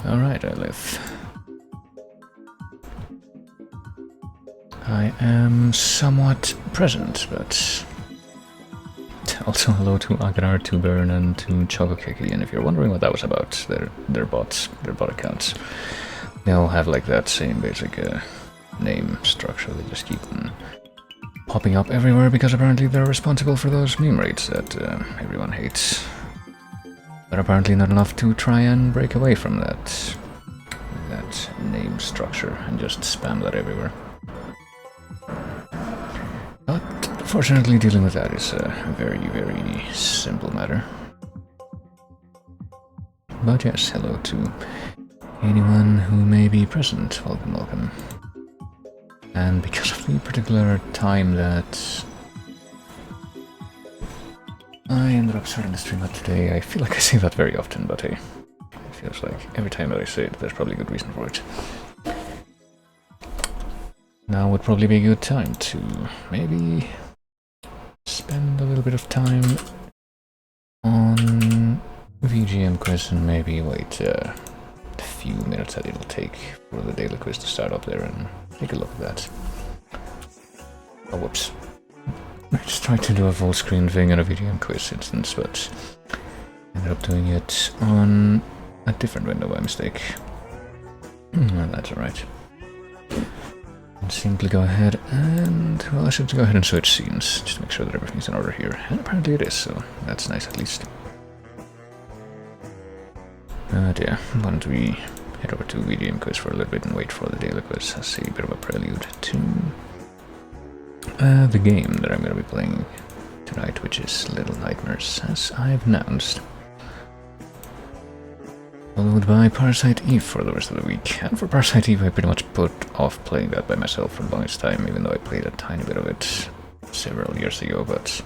Alright, I live. I am somewhat present, but also hello to Agrar, to Burn, and to Chocokeki, and if you're wondering what that was about, they're bots, they're bot accounts. They all have like that same basic name structure, they just keep them popping up everywhere because apparently they're responsible for those meme rates that everyone hates. But apparently not enough to try and break away from that name structure and just spam that everywhere. But fortunately dealing with that is a very, very simple matter. But yes, hello to anyone who may be present. Welcome, welcome. And because of the particular time that I ended up starting the stream at today, I feel like I say that very often, but hey, it feels like every time that I say it, there's probably a good reason for it. Now would probably be a good time to maybe spend a little bit of time on VGM quiz and maybe wait a few minutes that it'll take for the daily quiz to start up there and take a look at that. Oh, whoops. I just tried to do a full screen thing in a VGM quiz instance, but ended up doing it on a different window by mistake. Well, that's alright. Simply go ahead and, well, I should go ahead and switch scenes, just to make sure that everything's in order here. And apparently it is, so that's nice at least. Yeah, why don't we head over to VGM quiz for a little bit and wait for the daily quiz as a bit of a prelude to the game that I'm going to be playing tonight, which is Little Nightmares, as I've announced. Followed by Parasite Eve for the rest of the week. And for Parasite Eve I pretty much put off playing that by myself for the longest time, even though I played a tiny bit of it several years ago, but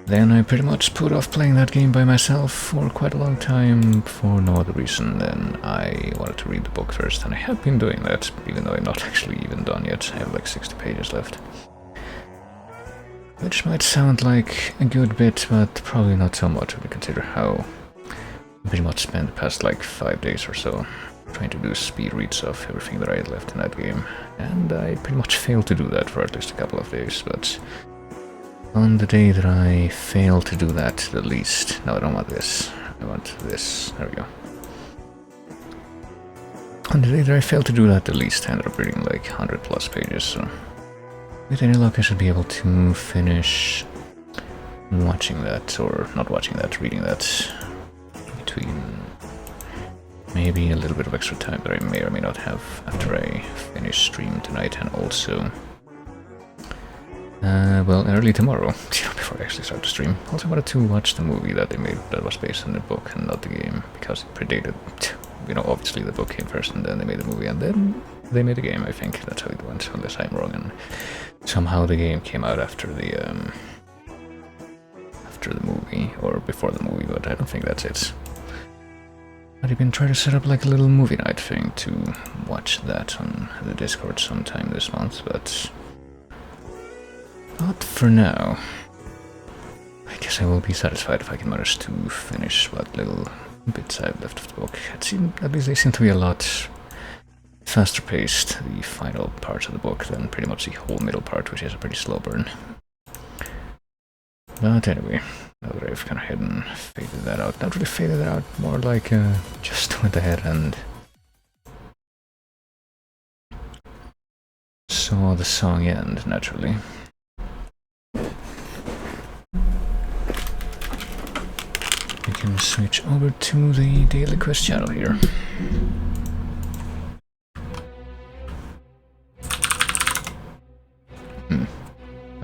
then I pretty much put off playing that game by myself for quite a long time for no other reason than I wanted to read the book first, and I have been doing that, even though I'm not actually even done yet. I have like 60 pages left. Which might sound like a good bit, but probably not so much when you consider how I pretty much spent the past like 5 days or so trying to do speed reads of everything that I had left in that game, and I pretty much failed to do that for at least a couple of days, but on the day that I failed to do that the least... No, I don't want this. I want this. There we go. On the day that I failed to do that the least, I ended up reading like 100 plus pages, so with any luck I should be able to finish watching that, or not watching that, reading that, between maybe a little bit of extra time that I may or may not have after I finish stream tonight, and also well, early tomorrow, before I actually start the stream. Also wanted to watch the movie that they made that was based on the book and not the game, because it predated, you know, obviously the book came first and then they made the movie and then they made the game. I think that's how it went, unless I'm wrong, and somehow the game came out after the movie, or before the movie, but I don't think that's it. I've been trying to set up like a little movie night thing to watch that on the Discord sometime this month, but not for now. I guess I will be satisfied if I can manage to finish what little bits I have left of the book. At least they seem to be a lot faster paced, the final parts of the book, than pretty much the whole middle part, which is a pretty slow burn. But anyway, now that I've kind of hidden, faded that out. Not really faded it out, more like just went ahead and saw the song end, naturally. We can switch over to the daily quest channel here. I'm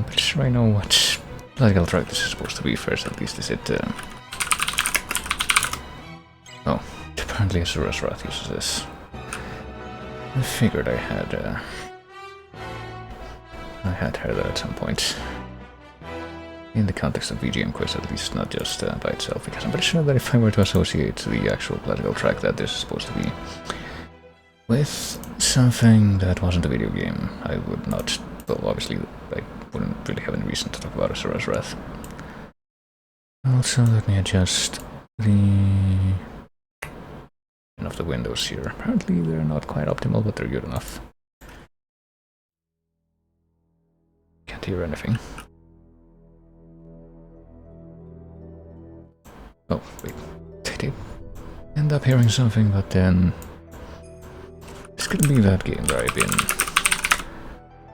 pretty sure I know what political track this is supposed to be first, at least. Is it... Oh, apparently Azura's Wrath uses this. I figured I had heard that at some point. In the context of VGM quiz, at least, not just by itself, because I'm pretty sure that if I were to associate the actual political track that this is supposed to be with something that wasn't a video game, I would not... Well, obviously, I wouldn't really have any reason to talk about Azura's Wrath. Also, let me adjust the of the windows here. Apparently they're not quite optimal, but they're good enough. Can't hear anything. Oh, wait. I did end up hearing something, but then... This could be that game that I've been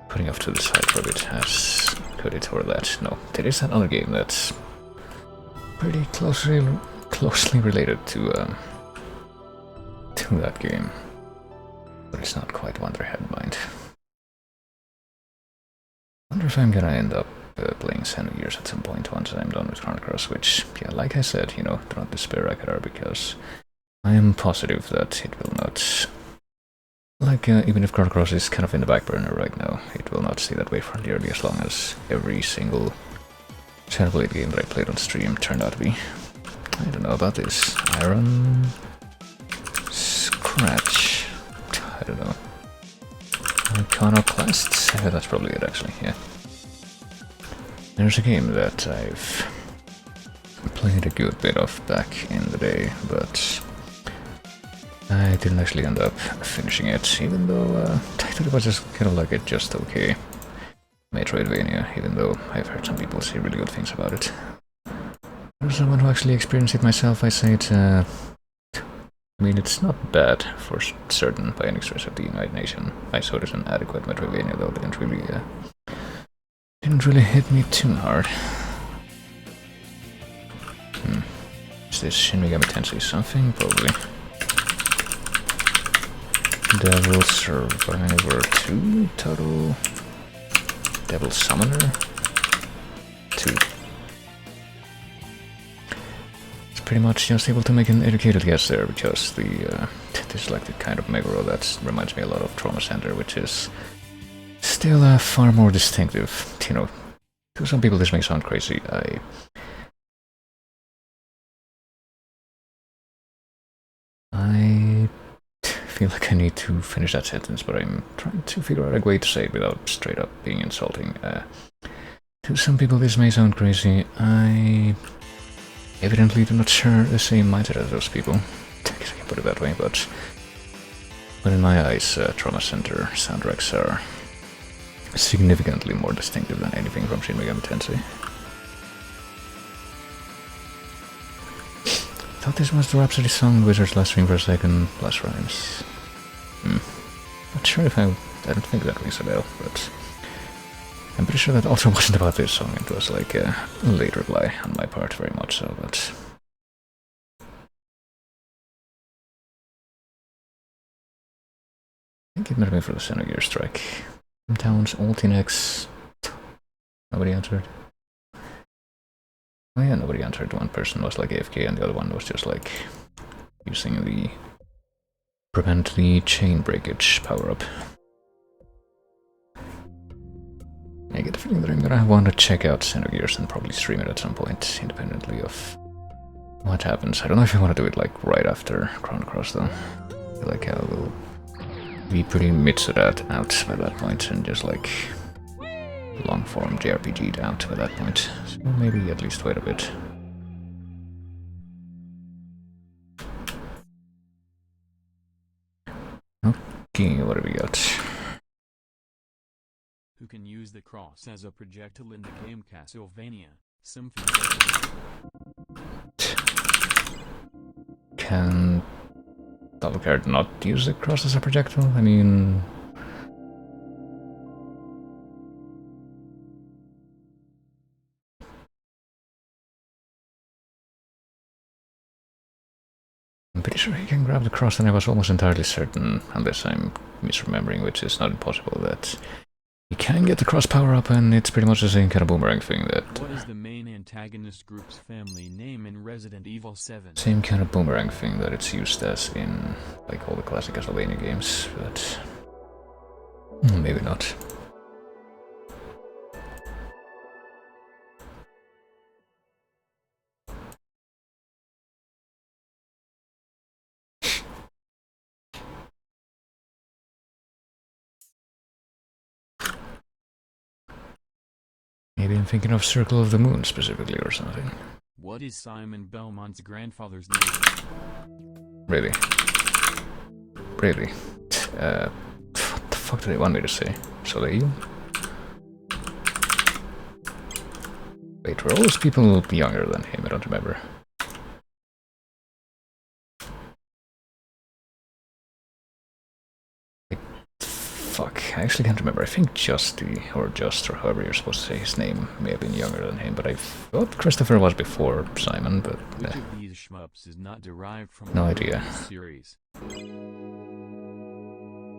putting off to the side for a bit. As could it or that? No, there is another game that's pretty closely related to that game, but it's not quite one that I had in mind. I wonder if I'm gonna end up playing Xenogears at some point once I'm done with Chrono Cross, which, yeah, like I said, you know, do not despair, Akadar, because I am positive that it will not... Like, even if Chrono Cross is kind of in the back burner right now, it will not stay that way for nearly as long as every single Xenoblade game that I played on stream turned out to be. I don't know about this. Iron... Scratch... I don't know. Iconoclasts? Yeah, that's probably it, actually, yeah. There's a game that I've played a good bit of back in the day, but I didn't actually end up finishing it, even though I thought it was just kind of like a just okay Metroidvania, even though I've heard some people say really good things about it. As someone who actually experienced it myself, I say it, I mean, it's not bad for certain by any stretch of the imagination. I saw it as an adequate Metroidvania, though it didn't really hit me too hard. Is this Shin Megami Tensei something? Probably. Devil Survivor 2 total. Devil Summoner 2. It's pretty much just able to make an educated guess there, because this is like the kind of Meguro that reminds me a lot of Trauma Center, which is still far more distinctive. You know, to some people this may sound crazy. I feel like I need to finish that sentence, but I'm trying to figure out a way to say it without straight up being insulting. To some people this may sound crazy. I evidently do not share the same mindset as those people. I guess I can put it that way, but in my eyes, Trauma Center soundtracks are significantly more distinctive than anything from Shin Megami Tensei. I thought this was the Rhapsody song, Wizard's Last Ring for a second, plus rhymes. Not sure if I don't think that rings a bell, but I'm pretty sure that also wasn't about this song. It was like a late reply on my part, very much so, but... I think it might have been for the Xenogears track. Towns, Ultinex... Nobody answered. Oh yeah, nobody answered. One person was like AFK and the other one was just like using the prevent the chain breakage power-up. I get the feeling that I'm gonna want to check out Xenogears and probably stream it at some point, independently of what happens. I don't know if I want to do it like right after Chrono Cross though. I feel like I will be pretty mitsued out by that point and just like long-form JRPG'd out by that point, so maybe at least wait a bit. Okay, what do we got? Who can use the cross as a projectile in the game Castlevania Symphony? Can Alucard not use the cross as a projectile? I mean... I'm pretty sure he can grab the cross, and I was almost entirely certain, unless I'm misremembering, which is not impossible, that you can get the cross power up, and it's pretty much the same kind of boomerang thing that... What is the main antagonist group's family name in Resident Evil 7? Same kind of boomerang thing that it's used as in, like, all the classic Castlevania games, but... maybe not. Maybe I'm thinking of Circle of the Moon specifically or something. What is Simon Belmont's grandfather's name? Really? Really? What the fuck do they want me to say? Soleil? Wait, were all those people younger than him? I don't remember. Fuck, I actually can't remember. I think Justy, or Just, or however you're supposed to say his name, may have been younger than him, but I thought Christopher was before Simon, but... Which of these shmups is not derived from no the idea. series?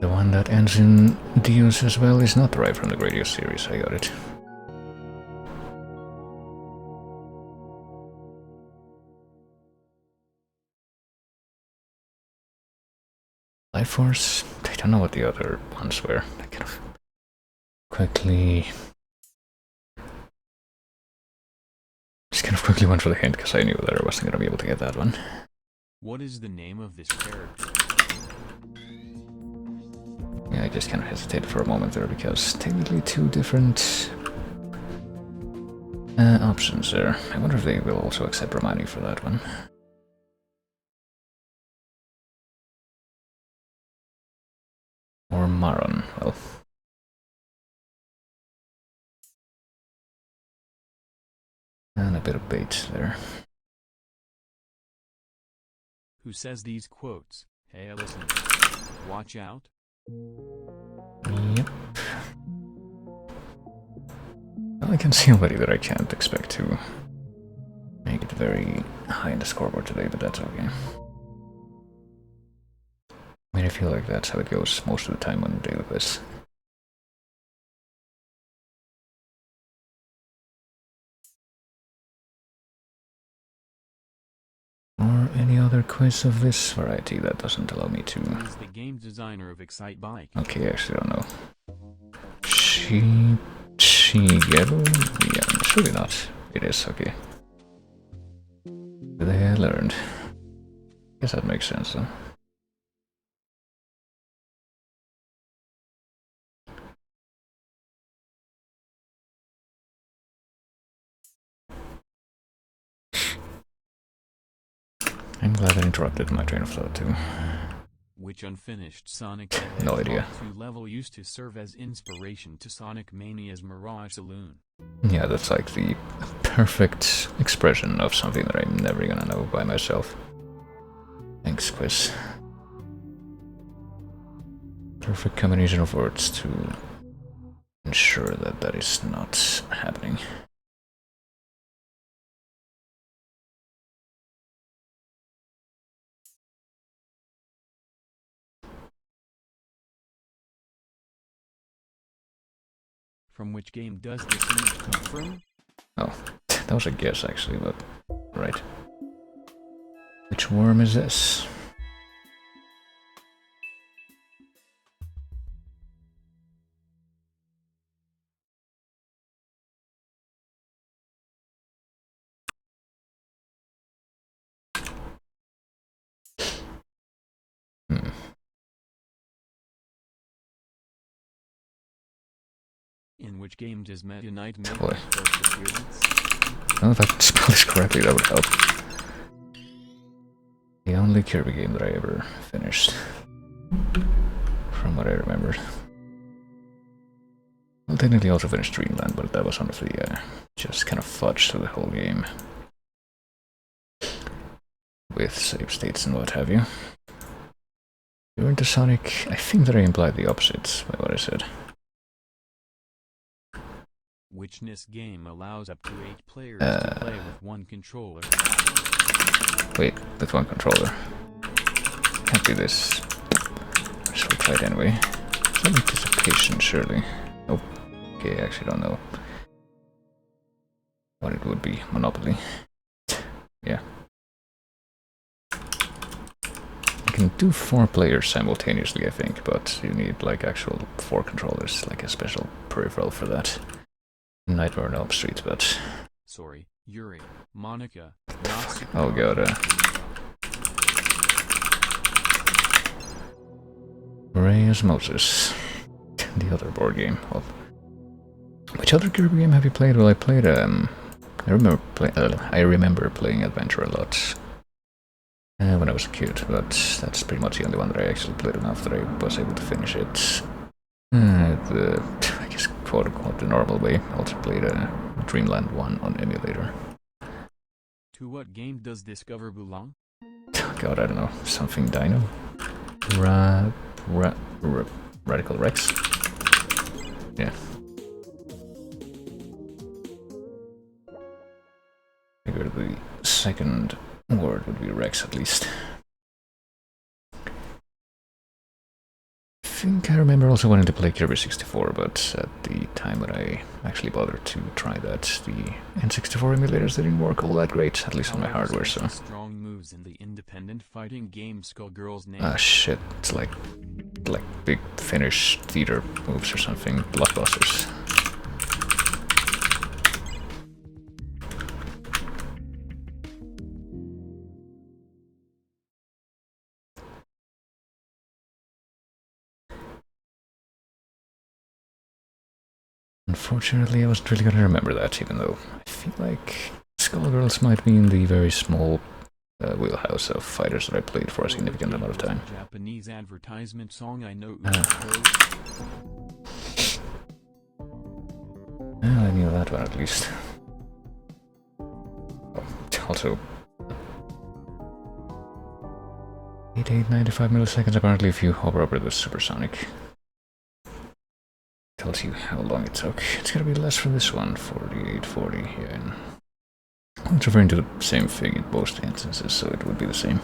The one that ends in Dios as well is not derived from the Gradius series, I got it. Life Force? I don't know what the other ones were. I kind of quickly... just kind of quickly went for the hint because I knew that I wasn't going to be able to get that one. What is the name of this character? Yeah, I just kind of hesitated for a moment there because technically two different options there. I wonder if they will also accept Romani for that one. Or Maron, well. And a bit of bait there. Who says these quotes? Hey, listen. Watch out. Yep. Well, I can see already that I can't expect to make it very high in the scoreboard today, but that's okay. I mean, I feel like that's how it goes most of the time on daily quiz. Or any other quiz of this variety that doesn't allow me to... Who is the game designer of Excite Bike? Okay, I actually don't know. Shigeru? Yeah, surely not. It is, okay. Today I learned. Guess that makes sense, though. I'm glad I interrupted my train of thought, too. Which unfinished Sonic No idea. 2 level used to serve as inspiration to Sonic Mania's Mirage Saloon? Yeah, that's like the perfect expression of something that I'm never gonna know by myself. Thanks, quiz. Perfect combination of words to ensure that that is not happening. From which game does this image come from? Oh, that was a guess actually, but right. Which worm is this? In which game does Meta Knight make Boy. his first appearance? Well, if I could spell this correctly, that would help. The only Kirby game that I ever finished. From what I remember. Well, technically also finished Dreamland, but that was honestly just kind of fudged through the whole game. With save states and what have you. You're into Sonic, I think that I implied the opposite by what I said. Which NES game allows up to 8 players to play with one controller? Wait, with one controller. Can't do this. So we'll try it anyway. Some anticipation, surely. Nope. Okay, I actually don't know what it would be. Monopoly. Yeah. You can do 4 players simultaneously, I think, but you need like actual 4 controllers, like a special peripheral for that. Nightmare on Elm Street, but... Sorry, Yuri, Monica, oh god, Ray Osmosis. The other board game. Well, which other Kirby game have you played? Well, I played, I remember playing Adventure a lot. when I was a kid, but that's pretty much the only one that I actually played enough that I was able to finish it. I guess quote unquote the normal way. I also played Dreamland 1 on emulator. To what game does this cover belong? God, I don't know. Something Dino? Radical Rex? Yeah. Figured the second word would be Rex at least. I think I remember also wanting to play Kirby 64, but at the time when I actually bothered to try that, the N64 emulators didn't work all that great, at least on my hardware, so... Strong moves in the independent fighting game Skullgirl's name. Ah shit, it's like big Finnish theater moves or something, blockbusters. Unfortunately, I wasn't really gonna remember that, even though I feel like Skullgirls might be in the very small wheelhouse of fighters that I played for a significant amount of time. Japanese advertisement song I know. Well, I knew that one at least. Oh, also, 8895 milliseconds. Apparently, if you hover over the supersonic, tells you how long it took. It's gonna be less for this one, 4840 here. Yeah. It's referring to the same thing in both instances, so it would be the same.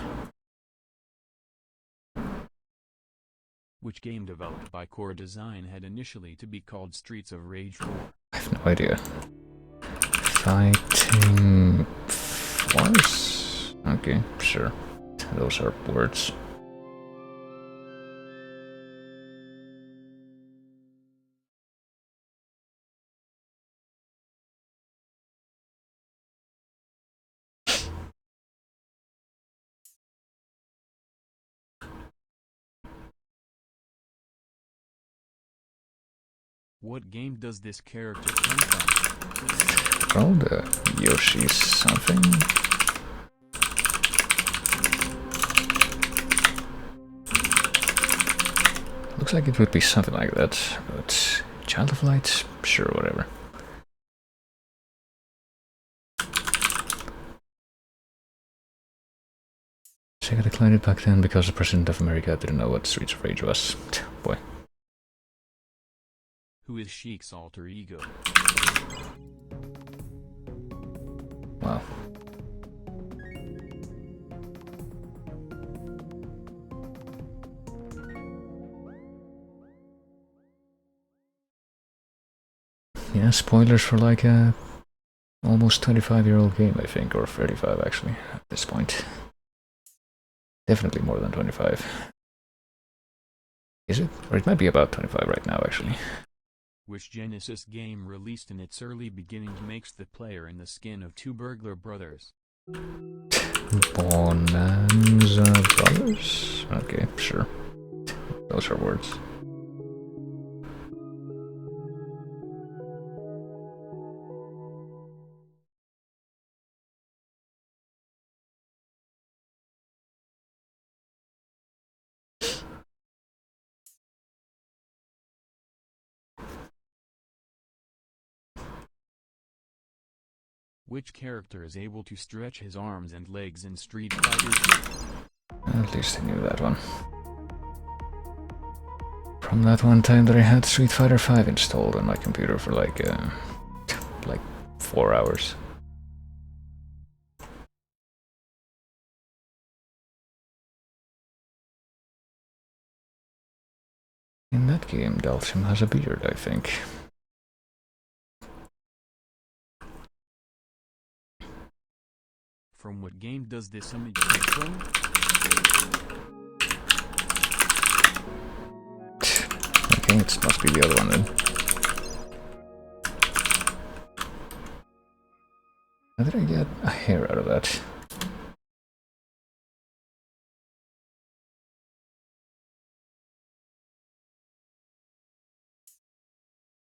Which game developed by Core Design had initially to be called Streets of Rage 4? I have no idea. Fighting Force? Okay, sure. Those are words. What game does this character come from? Called Yoshi something? Looks like it would be something like that, but Child of Light? Sure, whatever. Sega declined it back then because the President of America didn't know what Streets of Rage was. Boy. Who is Sheik's alter ego? Wow. Yeah, spoilers for like a almost 25-year-old game, I think, or 35 actually, at this point. Definitely more than 25. Is it? Or it might be about 25 right now, actually. Which Genesis game released in its early beginnings makes the player in the skin of two burglar brothers? Bonanza Brothers? Okay, sure. Those are words. Which character is able to stretch his arms and legs in Street Fighter 2? At least I knew that one. From that one time that I had Street Fighter 5 installed on my computer for like 4 hours. In that game, Dhalsim has a beard, I think. From what game does this image come from? Okay, it must be the other one then. How did I get a hair out of that?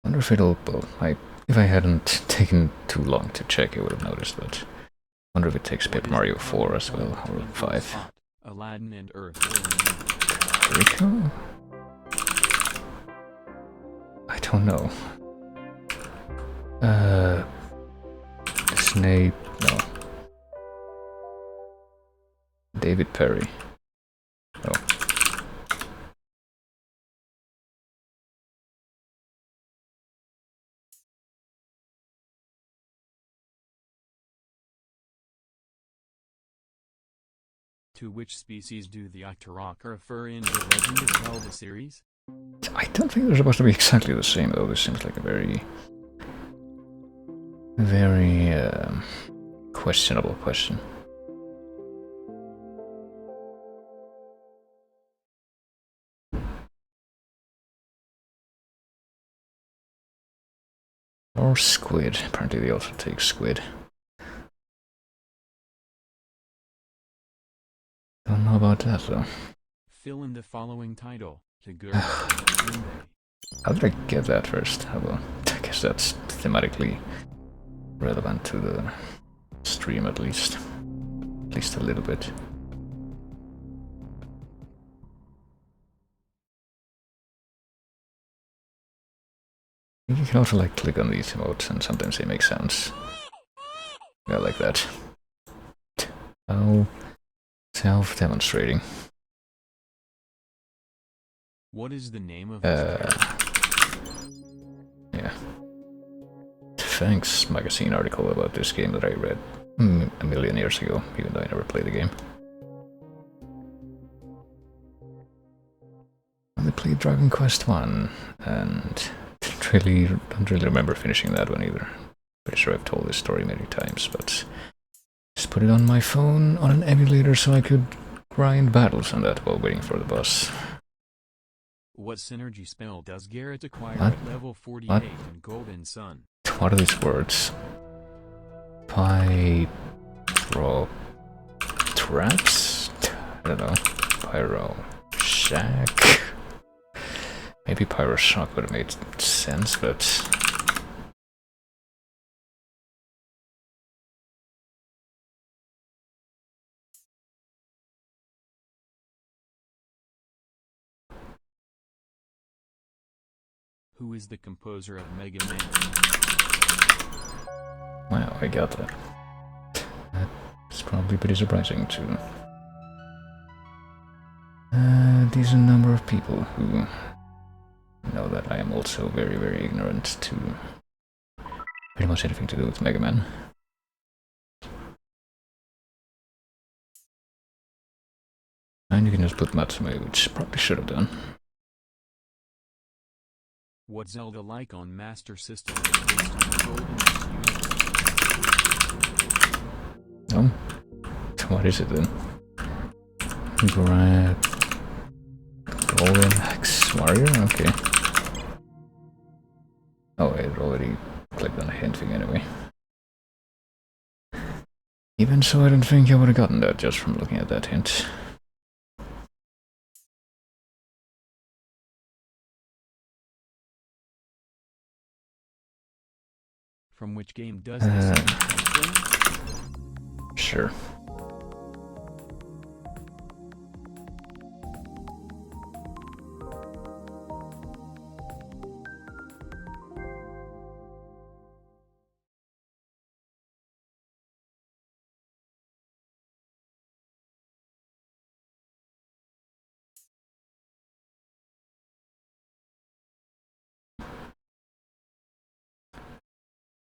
I wonder if it'll... Well, if I hadn't taken too long to check, I would have noticed, but Wonder if it takes Paper Mario 4 as well, or 5. Aladdin and Earth. Rico? I don't know. Snape, no. David Perry. Oh. To which species do the Octorok refer in The Legend of Zelda series? I don't think they're supposed to be exactly the same, though. This seems like a very questionable question. Or squid. Apparently they also take squid. Don't know about that, though. Fill in the following title. How did I get that first? Well, I guess that's thematically relevant to the stream, at least. At least a little bit. You can also like click on these emotes and sometimes they make sounds. Yeah, like that. Oh, self-demonstrating. What is the name of this yeah. Thanks magazine article about this game that I read a million years ago, even though I never played the game. I played Dragon Quest 1 and don't really remember finishing that one either. Pretty sure I've told this story many times, but just put it on my phone on an emulator so I could grind battles on that while waiting for the boss. What synergy spell does Garrett acquire at level 48 in Golden Sun? What are these words? Traps? I don't know. Pyro Shack? Maybe Pyro Shock would have made sense, but... Who is the composer of Mega Man? Wow, I got that. That's probably pretty surprising too. Decent number of people who know that I am also very, very ignorant to pretty much anything to do with Mega Man. And you can just put Matsume, which probably should have done. What Zelda like on Master System is based on the Golden Axe universe? Oh, what is it then? Golden Axe Mario? Okay. Oh, I had already clicked on a hint thing anyway. Even so, I don't think I would have gotten that just from looking at that hint. From which game does this come from? Sure.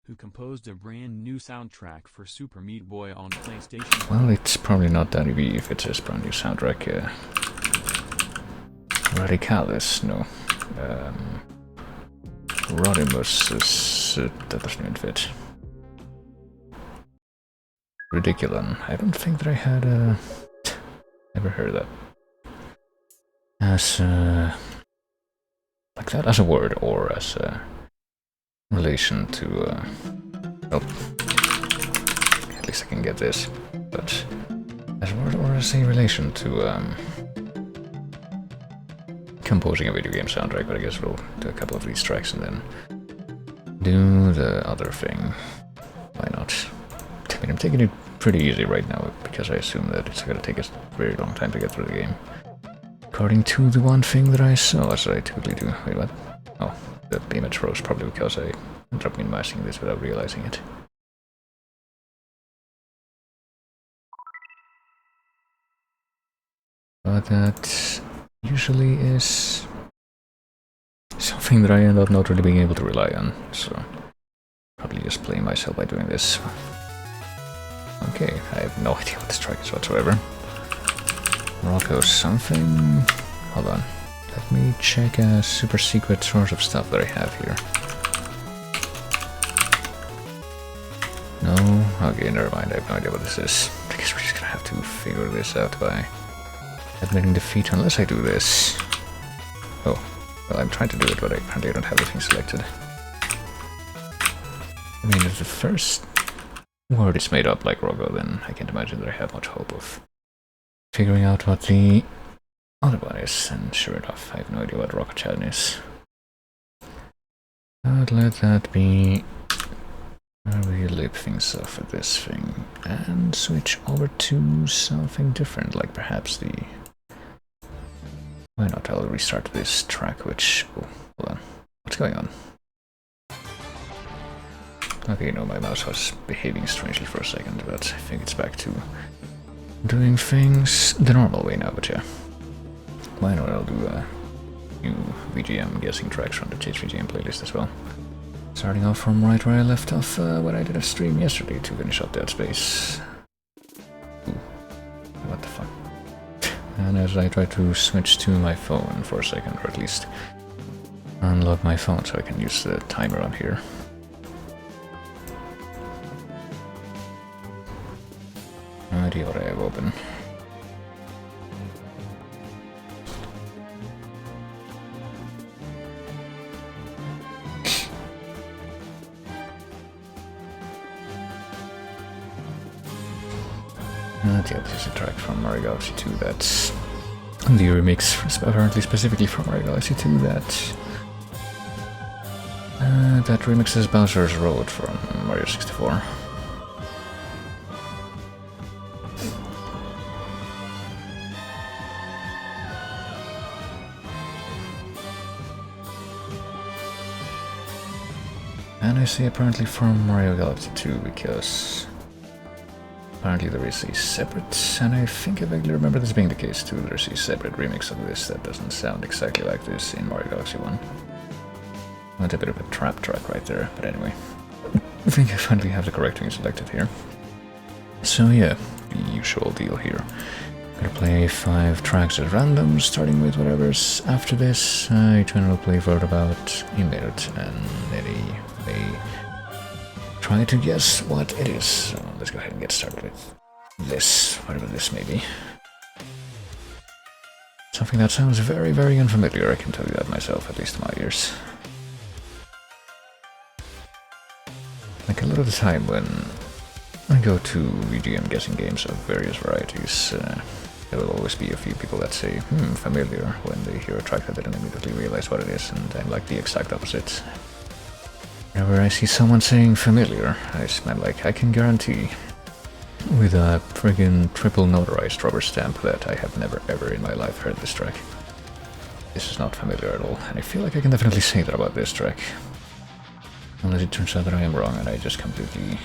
Who composed a brand new soundtrack for Super Meat Boy on PlayStation 1? Well, it's probably not that easy if it says brand new soundtrack. Radicalis, no. Rodimus that doesn't even fit. Ridiculum. I don't think that I had ever heard that. As like that as a word or as a relation to oh, at least I can get this, but as a word or as a relation to composing a video game soundtrack. But I guess we'll do a couple of these tracks and then do the other thing. Why not? I mean, I'm taking it pretty easy right now, because I assume that it's gonna take us a very long time to get through the game. According to the one thing that I saw, as I typically do. Wait, what? Oh, the image froze, probably because I ended up minimizing this without realizing it. But that usually is something that I end up not really being able to rely on, so probably just playing myself by doing this. Okay, I have no idea what this track is whatsoever. Rocco something... Hold on. Let me check a super secret source of stuff that I have here. No? Okay, never mind, I have no idea what this is. I guess we're just gonna have to figure this out by admitting defeat unless I do this. Oh, well, I'm trying to do it, but I apparently don't have everything selected. I mean, if the first word is made up like Rogo, then I can't imagine that I have much hope of figuring out what the other one is, and sure enough, I have no idea what Rocket-chan is. But let that be. I will lip things off with this thing and switch over to something different, like perhaps the... Why not? I'll restart this track, which... Oh, hold on. What's going on? Okay, no, my mouse was behaving strangely for a second, but I think it's back to doing things the normal way now, but yeah. Why not? I'll do a new VGM guessing tracks from the Chase VGM playlist as well. Starting off from right where I left off when I did a stream yesterday to finish up Dead Space. Ooh, what the fuck? And as I try to switch to my phone for a second, or at least unlock my phone so I can use the timer on here. No idea what I have open. Yeah, this is a track from Mario Galaxy 2 that's the remix, apparently specifically from Mario Galaxy 2 that remixes Bowser's Road from Mario 64. And I say apparently from Mario Galaxy 2 because apparently there is a separate, and I think I vaguely remember this being the case too, there's a separate remix of this that doesn't sound exactly like this in Mario Galaxy 1. Went a bit of a trap track right there, but anyway. I think I finally have the correct thing selected here. So yeah, the usual deal here. I'm gonna play 5 tracks at random, starting with whatever's after this. I will play for about a minute, and anyway, try to guess what it is. So let's go ahead and get started with this, whatever this may be. Something that sounds very, very unfamiliar, I can tell you that myself, at least to my ears. Like a lot of the time when I go to VGM guessing games of various varieties, there will always be a few people that say, familiar, when they hear a track that they don't immediately realize what it is, and I'm like the exact opposite. Whenever I see someone saying familiar, I smell like I can guarantee with a friggin' triple notarized rubber stamp that I have never ever in my life heard this track. This is not familiar at all, and I feel like I can definitely say that about this track. Unless it turns out that I am wrong and I just completely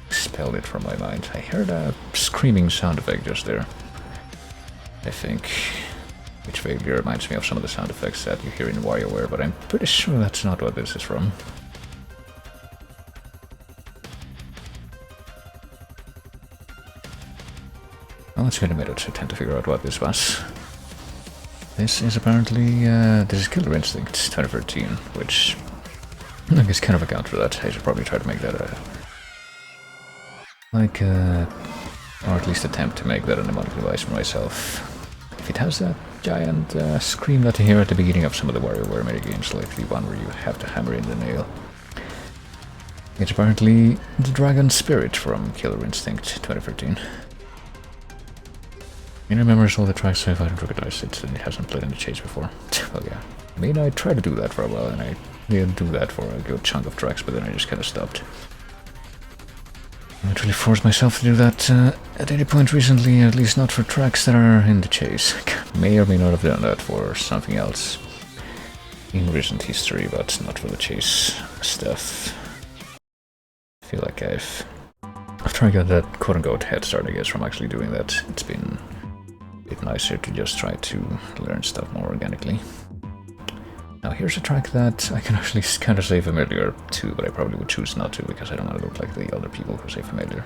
expelled it from my mind. I heard a screaming sound effect just there, I think, which vaguely reminds me of some of the sound effects that you hear in WarioWare, but I'm pretty sure that's not what this is from. Well, it's been a minute, so I tend to figure out what this was. This is apparently, this is Killer Instinct 2013, which I guess kind of account for that. I should probably try to make that or at least attempt to make that a mnemonic device for myself. If it has that giant scream that you hear at the beginning of some of the WarioWare minigames, like the one where you have to hammer in the nail. It's apparently the Dragon Spirit from Killer Instinct 2013. It remembers all the tracks, so if I don't recognize it, then it hasn't played in the chase before. Well, yeah. I mean, I tried to do that for a while, and I did do that for a good chunk of tracks, but then I just kind of stopped. I haven't really forced myself to do that at any point recently, at least not for tracks that are in the chase. May or may not have done that for something else in recent history, but not for the chase stuff. I feel like I've after I got that quote-unquote head start, I guess, from actually doing that, it's been a bit nicer to just try to learn stuff more organically. Now here's a track that I can actually kind of say familiar to, but I probably would choose not to because I don't want to look like the other people who say familiar.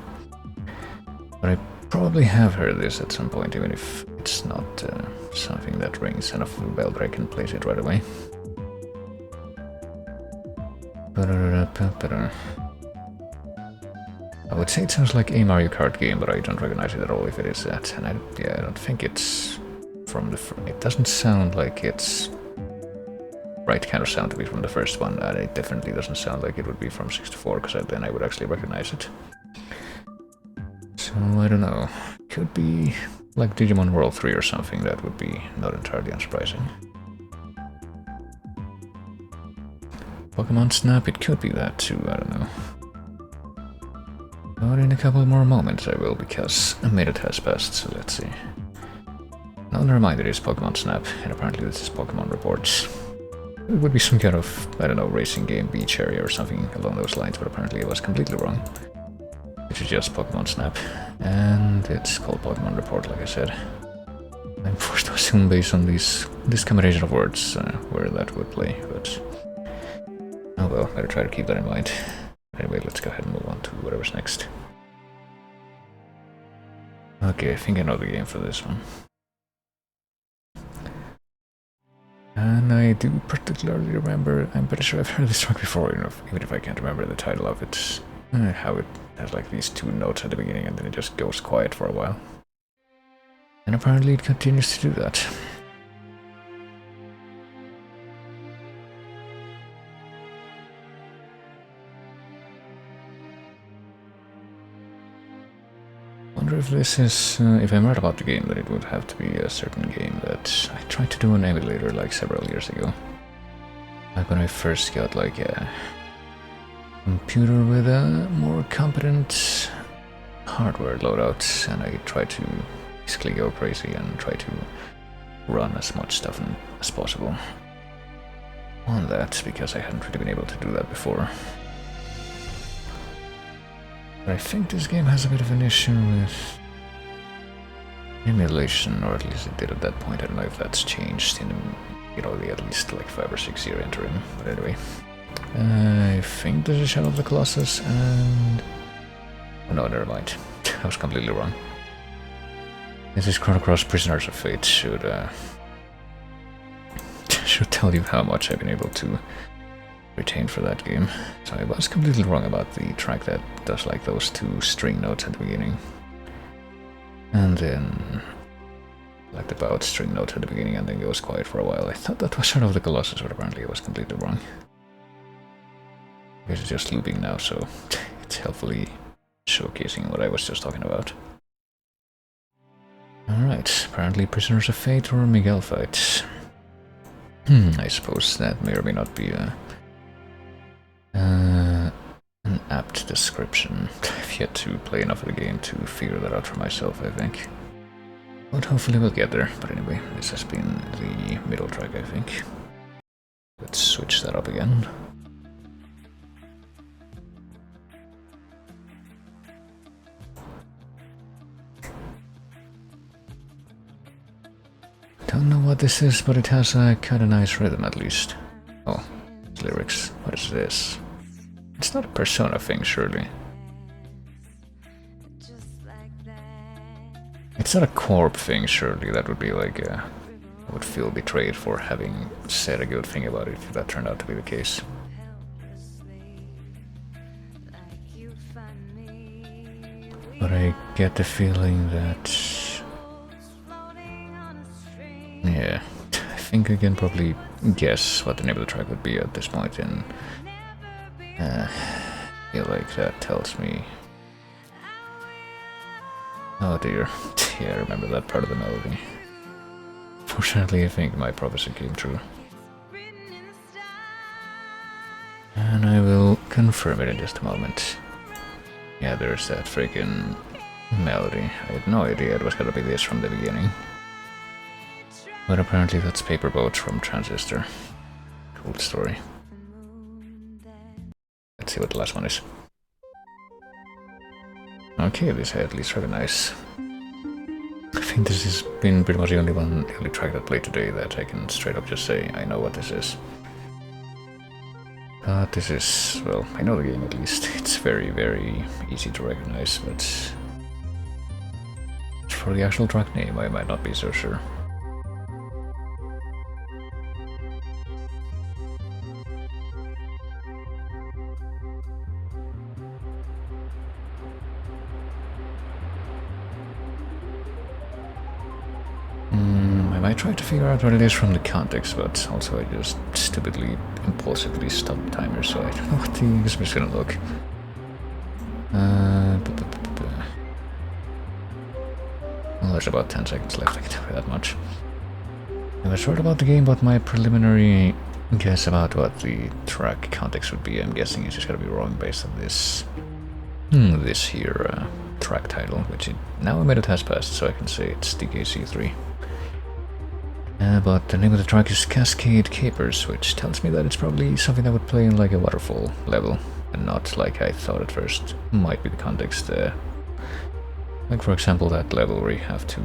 But I probably have heard this at some point, even if it's not something that rings enough of a bell that I can place it right away. I would say it sounds like a Mario Kart game, but I don't recognize it at all if it is that. And I don't think it's from the... It doesn't sound like it's right kind of sound to be from the first one, and it definitely doesn't sound like it would be from 64, because then I would actually recognize it. So, I don't know. Could be like Digimon World 3 or something. That would be not entirely unsurprising. Pokemon Snap, it could be that too, I don't know. But in a couple more moments I will, because a minute has passed, so let's see. Now never mind, it is Pokemon Snap, and apparently this is Pokemon Reports. It would be some kind of, I don't know, racing game, beach area or something along those lines, but apparently I was completely wrong. Which is just Pokemon Snap, and it's called Pokemon Report, like I said. I'm forced to assume based on this combination of words where that would play, but... Oh well, better try to keep that in mind. Anyway, let's go ahead and move on to whatever's next. Okay, I think I know the game for this one. And I do particularly remember, I'm pretty sure I've heard this track before, even if I can't remember the title of it. How it has like these two notes at the beginning and then it just goes quiet for a while. And apparently it continues to do that. I wonder if this is, if I'm right about the game, that it would have to be a certain game that I tried to do an emulator like several years ago. Like when I first got like a computer with a more competent hardware loadout, and I tried to basically go crazy and try to run as much stuff as possible on that, because I hadn't really been able to do that before. But I think this game has a bit of an issue with emulation, or at least it did at that point. I don't know if that's changed in, the at least like 5 or 6 year interim. But anyway, I think this is Shadow of the Colossus, and oh, no, never mind. I was completely wrong. This is Chrono Cross Prisoners of Fate. Should tell you how much I've been able to retain for that game. So I was completely wrong about the track that does like those two string notes at the beginning. And then like the bout string note at the beginning and then goes quiet for a while. I thought that was Shadow of the Colossus, but apparently I was completely wrong. I guess it's just looping now, so it's helpfully showcasing what I was just talking about. Alright, apparently Prisoners of Fate or Miguel fights. I suppose that may or may not be an apt description. I've yet to play enough of the game to figure that out for myself, I think. But hopefully we'll get there. But anyway, this has been the middle track, I think. Let's switch that up again. Don't know what this is, but it has a kind of nice rhythm at least. Oh, lyrics. What is this? It's not a Persona thing, surely. It's not a Corp thing, surely. That would be like I would feel betrayed for having said a good thing about it if that turned out to be the case. But I get the feeling that... yeah, I think I can probably guess what the name of the track would be at this point, and I feel like that tells me... oh dear, yeah, I remember that part of the melody. Fortunately, I think my prophecy came true. And I will confirm it in just a moment. Yeah, there's that freaking melody. I had no idea it was gonna be this from the beginning. But apparently that's Paperboat from Transistor. Cool story. Let's see what the last one is. Okay, this I at least recognize. I think this has been pretty much the only track that I played today that I can straight up just say I know what this is. But this is, well, I know the game at least. It's very, very easy to recognize, but for the actual track name I might not be so sure. I try to figure out what it is from the context, but also I just stupidly, impulsively stop the timer, so I don't know what the game is gonna look. Well, there's about 10 seconds left, I can tell you that much. I was right about the game, but my preliminary guess about what the track context would be, I'm guessing it's just gonna be wrong based on this this here track title, which now a minute has passed, so I can say it's DKC3. But the name of the track is Cascade Capers, which tells me that it's probably something that would play in like a waterfall level, and not like I thought at first might be the context. Like for example that level where you have to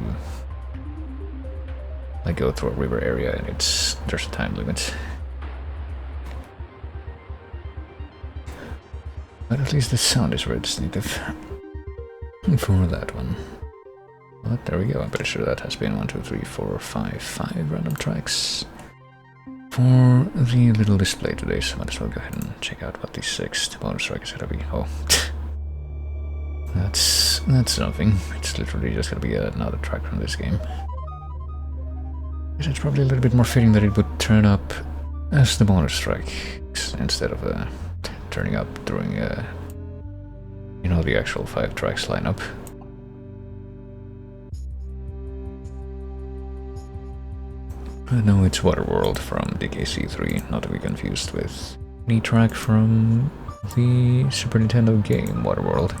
like go through a river area and there's a time limit. But at least the sound is very distinctive for that one. But there we go, I'm pretty sure that has been 1, 2, 3, 4, 5 random tracks for the little display today, so I might as well go ahead and check out what the 6th bonus track is gonna be. Oh, that's something. It's literally just gonna be another track from this game. It's probably a little bit more fitting that it would turn up as the bonus track instead of turning up during you know, the actual 5 tracks lineup. No, it's Waterworld from DKC3, not to be confused with the track from the Super Nintendo game Waterworld.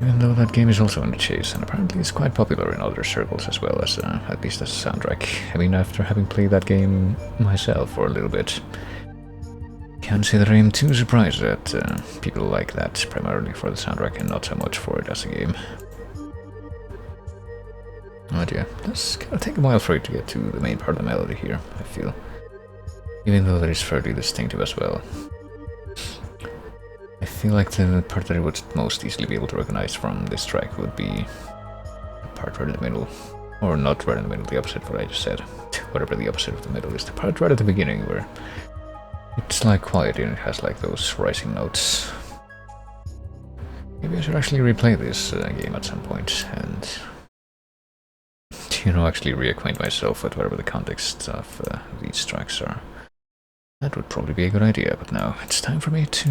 Even though that game is also in the chase, and apparently it's quite popular in other circles as well as, at least as a soundtrack. I mean, after having played that game myself for a little bit, can't say that I am too surprised that people like that primarily for the soundtrack and not so much for it as a game. But yeah, it's gonna take a while for it to get to the main part of the melody here, I feel. Even though that is fairly distinctive as well. I feel like the part that I would most easily be able to recognize from this track would be the part right in the middle. Or not right in the middle, the opposite of what I just said. Whatever the opposite of the middle is, the part right at the beginning where it's like quiet and it has like those rising notes. Maybe I should actually replay this game at some point and, you know, actually reacquaint myself with whatever the context of these tracks are. That would probably be a good idea, but now it's time for me to,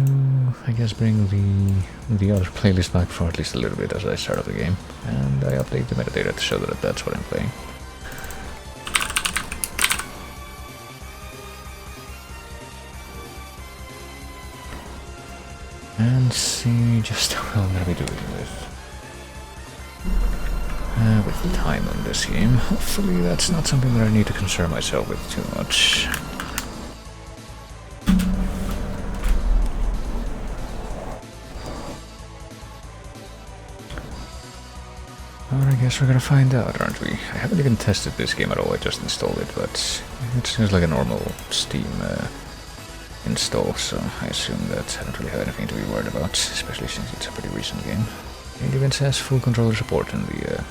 I guess, bring the other playlist back for at least a little bit as I start up the game, and I update the metadata to show that that's what I'm playing. And see just how I'm gonna be doing with the time on this game. Hopefully that's not something that I need to concern myself with too much. Well, I guess we're gonna find out, aren't we? I haven't even tested this game at all, I just installed it, but it seems like a normal Steam install, so I assume that I don't really have anything to be worried about, especially since it's a pretty recent game. It even says full controller support in the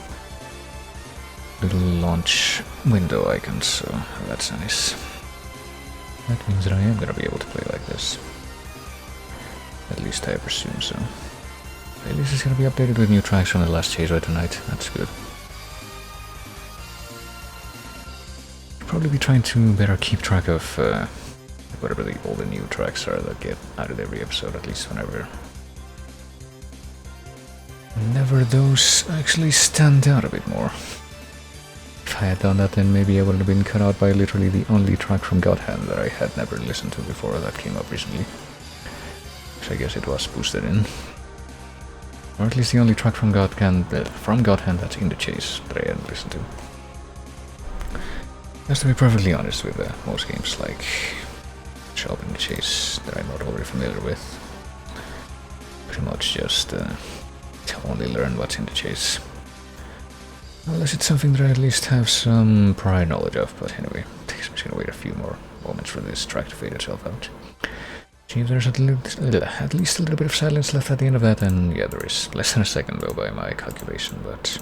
little launch window icon, so that's nice. That means that I am gonna be able to play like this. At least I presume so. Playlist is gonna be updated with new tracks from the last chase ride tonight, that's good. I'll probably be trying to better keep track of whatever all the new tracks are that get added every episode, at least whenever those actually stand out a bit more. If if I had done that, then maybe I would have been cut out by literally the only track from Godhand that I had never listened to before that came up recently. Which I guess it was boosted in. Or at least the only track from Godhand that's in the chase that I hadn't listened to. Just to be perfectly honest with most games like Shop in the Chase that I'm not already familiar with. Pretty much just only learn what's in the chase. Unless it's something that I at least have some prior knowledge of, but anyway, I'm just gonna wait a few more moments for this track to fade itself out. See if there's at least a little bit of silence left at the end of that, and yeah, there is. Less than a second though by my calculation, but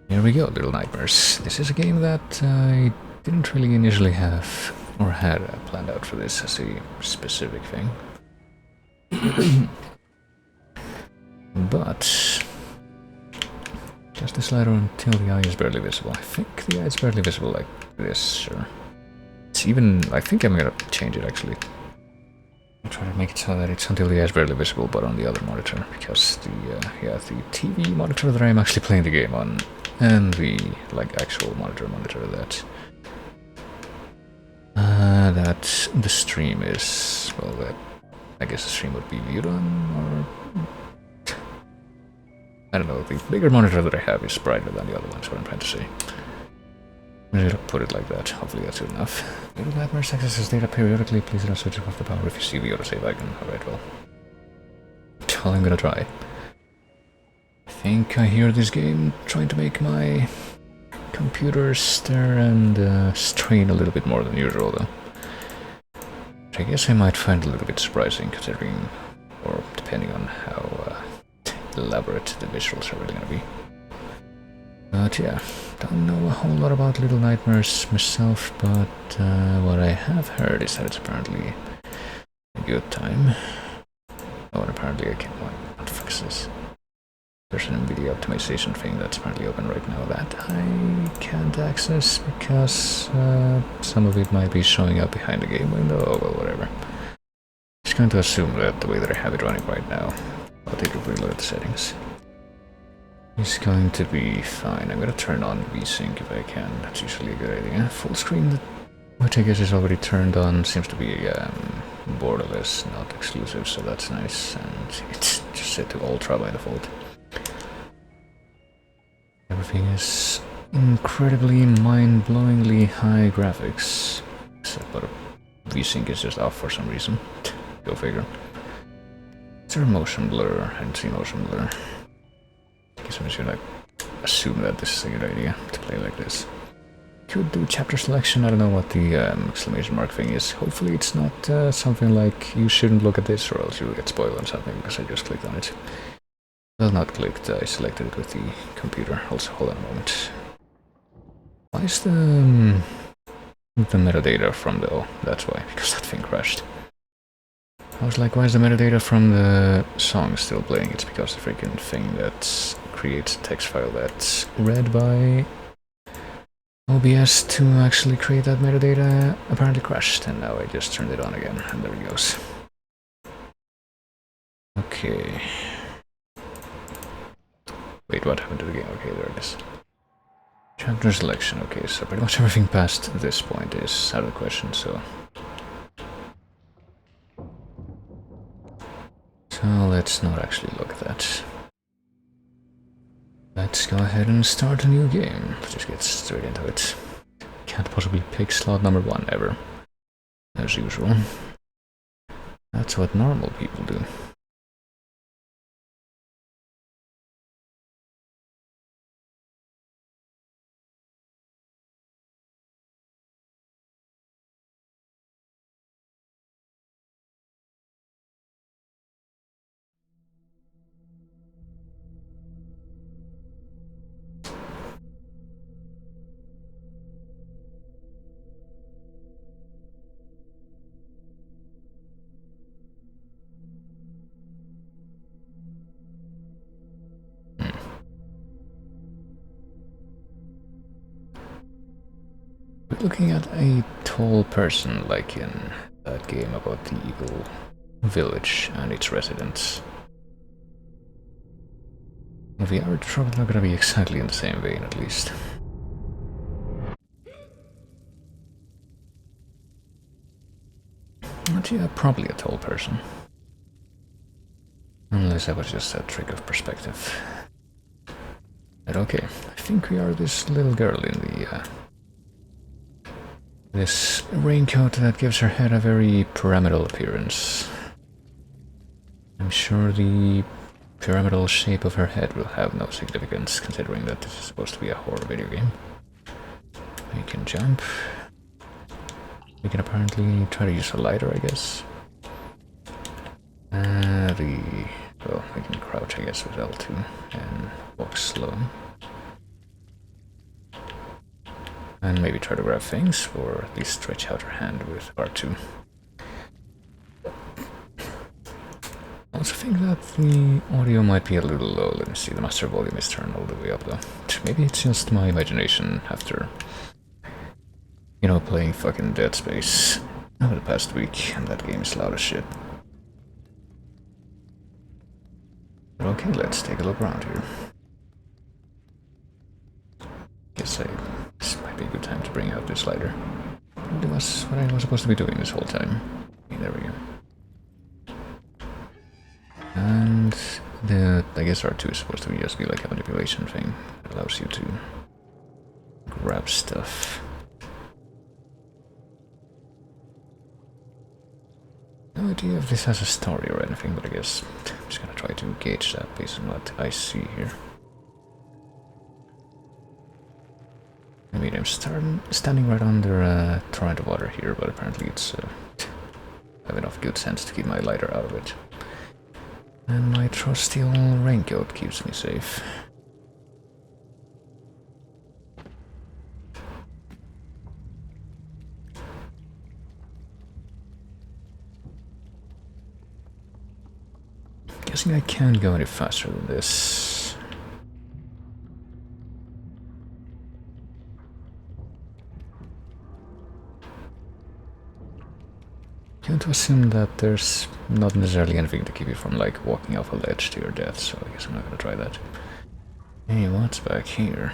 here we go, Little Nightmares. This is a game that I didn't really initially have, or had planned out for this as a specific thing. But just the slider until the eye is barely visible. I think the eye is barely visible like this, sure. It's even, I think I'm gonna change it actually. I'll try to make it so that it's until the eye is barely visible, but on the other monitor, because the TV monitor that I'm actually playing the game on, and the actual monitor that that the stream is, well, that I guess the stream would be viewed on, or I don't know, the bigger monitor that I have is brighter than the other one, is what I'm trying to say. I'm gonna put it like that, hopefully that's good enough. Little Nightmares accesses data periodically, please do not switch off the power if you see the autosave icon. Alright, well, I'm gonna try. I think I hear this game trying to make my computer stir and strain a little bit more than usual though. Which I guess I might find a little bit surprising considering, or depending on how elaborate the visuals are really gonna be. But yeah, don't know a whole lot about Little Nightmares myself, but what I have heard is that it's apparently a good time. Oh, and apparently I can't, what the fuck is this? There's an NVIDIA optimization thing that's apparently open right now that I can't access because some of it might be showing up behind the game window. Oh well, whatever. Just going to assume that the way that I have it running right now, I'll take a quick look at the settings. It's going to be fine. I'm gonna turn on VSync if I can. That's usually a good idea. Full screen, which I guess is already turned on, seems to be borderless, not exclusive, so that's nice. And it's just set to ultra by default. Everything is incredibly mind-blowingly high graphics, except but VSync is just off for some reason. Go figure. Is there a motion blur? I didn't see motion blur. I guess I'm just gonna assume that this is a good idea to play like this. Could do chapter selection. I don't know what the exclamation mark thing is. Hopefully it's not something like you shouldn't look at this or else you will get spoiled on something because I just clicked on it. Well, not clicked, I selected it with the computer. Also, hold on a moment. Why is the metadata from the... Oh, that's why, because that thing crashed. I was like, why is the metadata from the song still playing? It's because the freaking thing that creates a text file that's read by OBS to actually create that metadata apparently crashed, and now I just turned it on again, and there it goes. Okay. Wait, what happened to the game? Okay, there it is. Chapter selection, okay, so pretty much everything past this point is out of the question, so... So let's not actually look at that. Let's go ahead and start a new game. Let's just get straight into it. Can't possibly pick slot number 1 ever. As usual. That's what normal people do. Looking at a tall person like in that game about the evil village and its residents. We are probably not gonna be exactly in the same vein, at least. But yeah, probably a tall person. Unless that was just a trick of perspective. But okay, I think we are this little girl in the this raincoat that gives her head a very pyramidal appearance. I'm sure the pyramidal shape of her head will have no significance, considering that this is supposed to be a horror video game. We can jump. We can apparently try to use a lighter, I guess. Well, we can crouch, I guess, with L2 and walk slow. And maybe try to grab things, or at least stretch out her hand with R2. I also think that the audio might be a little low. Let me see, the master volume is turned all the way up though. Maybe it's just my imagination after, you know, playing fucking Dead Space over the past week, and that game is loud as shit. But okay, let's take a look around here. Guess this might be a good time to bring out this lighter. That was what I was supposed to be doing this whole time. Okay, there we go. And I guess R2 is supposed to just be like a manipulation thing. It allows you to grab stuff. No idea if this has a story or anything, but I guess I'm just gonna try to gauge that based on what I see here. I mean, I'm standing right under a torrent of water here, but apparently it's I have enough good sense to keep my lighter out of it. And my trusty old raincoat keeps me safe. Guessing I can't go any faster than this. Going to assume that there's not necessarily anything to keep you from, like, walking off a ledge to your death, so I guess I'm not gonna try that. Hey, what's back here?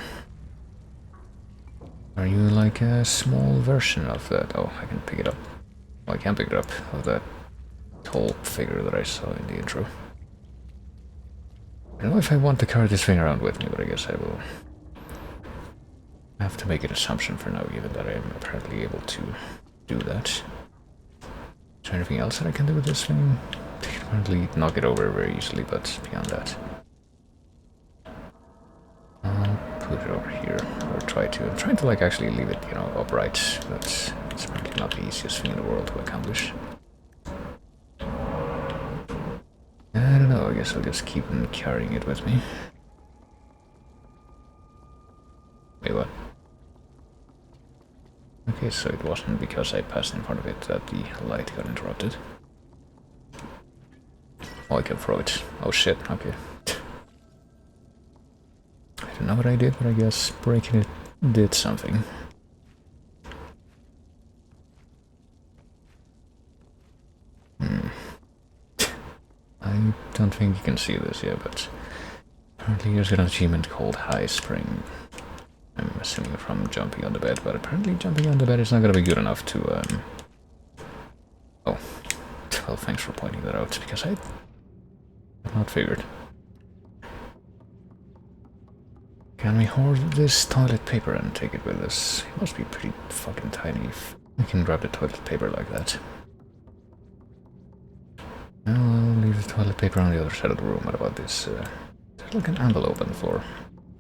Are you like a small version of that? Oh, I can pick it up. Oh, I can pick it up, of that tall figure that I saw in the intro. I don't know if I want to carry this thing around with me, but I guess I will. I have to make an assumption for now, given that I am apparently able to do that. Is there anything else that I can do with this thing? I can apparently knock it over very easily, but beyond that. I'll put it over here, or try to. I'm trying to, like, actually leave it, you know, upright, but it's apparently not the easiest thing in the world to accomplish. I don't know, I guess I'll just keep on carrying it with me. Wait, what? Okay, so it wasn't because I passed in front of it that the light got interrupted. Oh, I can throw it. Oh shit, okay. I don't know what I did, but I guess breaking it did something. I don't think you can see this yet, but apparently there's an achievement called High Spring. I'm assuming from jumping on the bed, but apparently jumping on the bed is not gonna be good enough to, Oh, well, thanks for pointing that out, because I had not figured. Can we hoard this toilet paper and take it with us? It must be pretty fucking tiny if we can grab the toilet paper like that. Well, I'll leave the toilet paper on the other side of the room. What about this? There's like an envelope on the floor.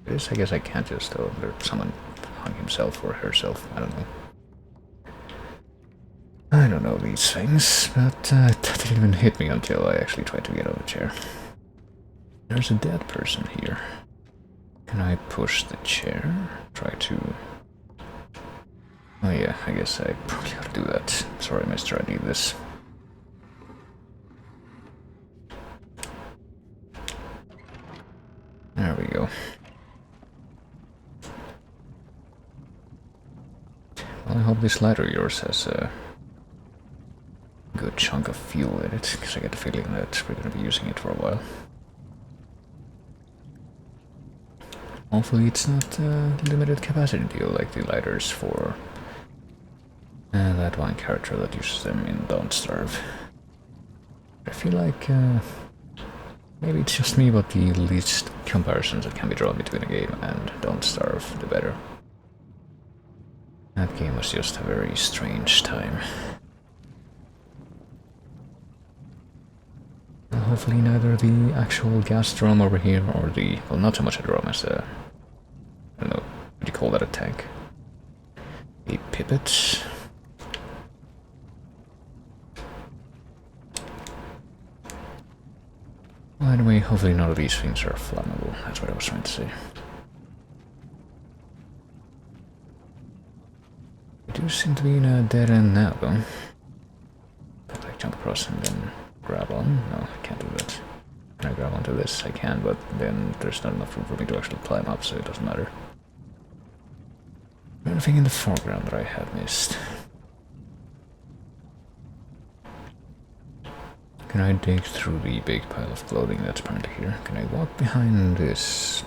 This, I guess I can't just, oh, someone hung himself or herself, I don't know. I don't know these things, but that didn't even hit me until I actually tried to get out of the chair. There's a dead person here. Can I push the chair? Try to... Oh yeah, I guess I probably ought to do that. Sorry, mister, I need this. There we go. Well, I hope this lighter of yours has a good chunk of fuel in it, because I get the feeling that we're going to be using it for a while. Hopefully it's not a limited capacity deal like the lighters for And that one character that uses them in Don't Starve. I feel like maybe it's just me, but the least comparisons that can be drawn between a game and Don't Starve, the better. That game was just a very strange time. Hopefully neither the actual gas drum over here or the, well, not so much a drum as a, I don't know, would you call that a tank? A pipet? Well, anyway, hopefully none of these things are flammable, that's what I was trying to say. We do seem to be in a dead end now, though. But I jump across and then grab on? No, I can't do that. Can I grab onto this? I can, but then there's not enough room for me to actually climb up, so it doesn't matter. Anything in the foreground that I have missed? Can I dig through the big pile of clothing that's apparently here? Can I walk behind these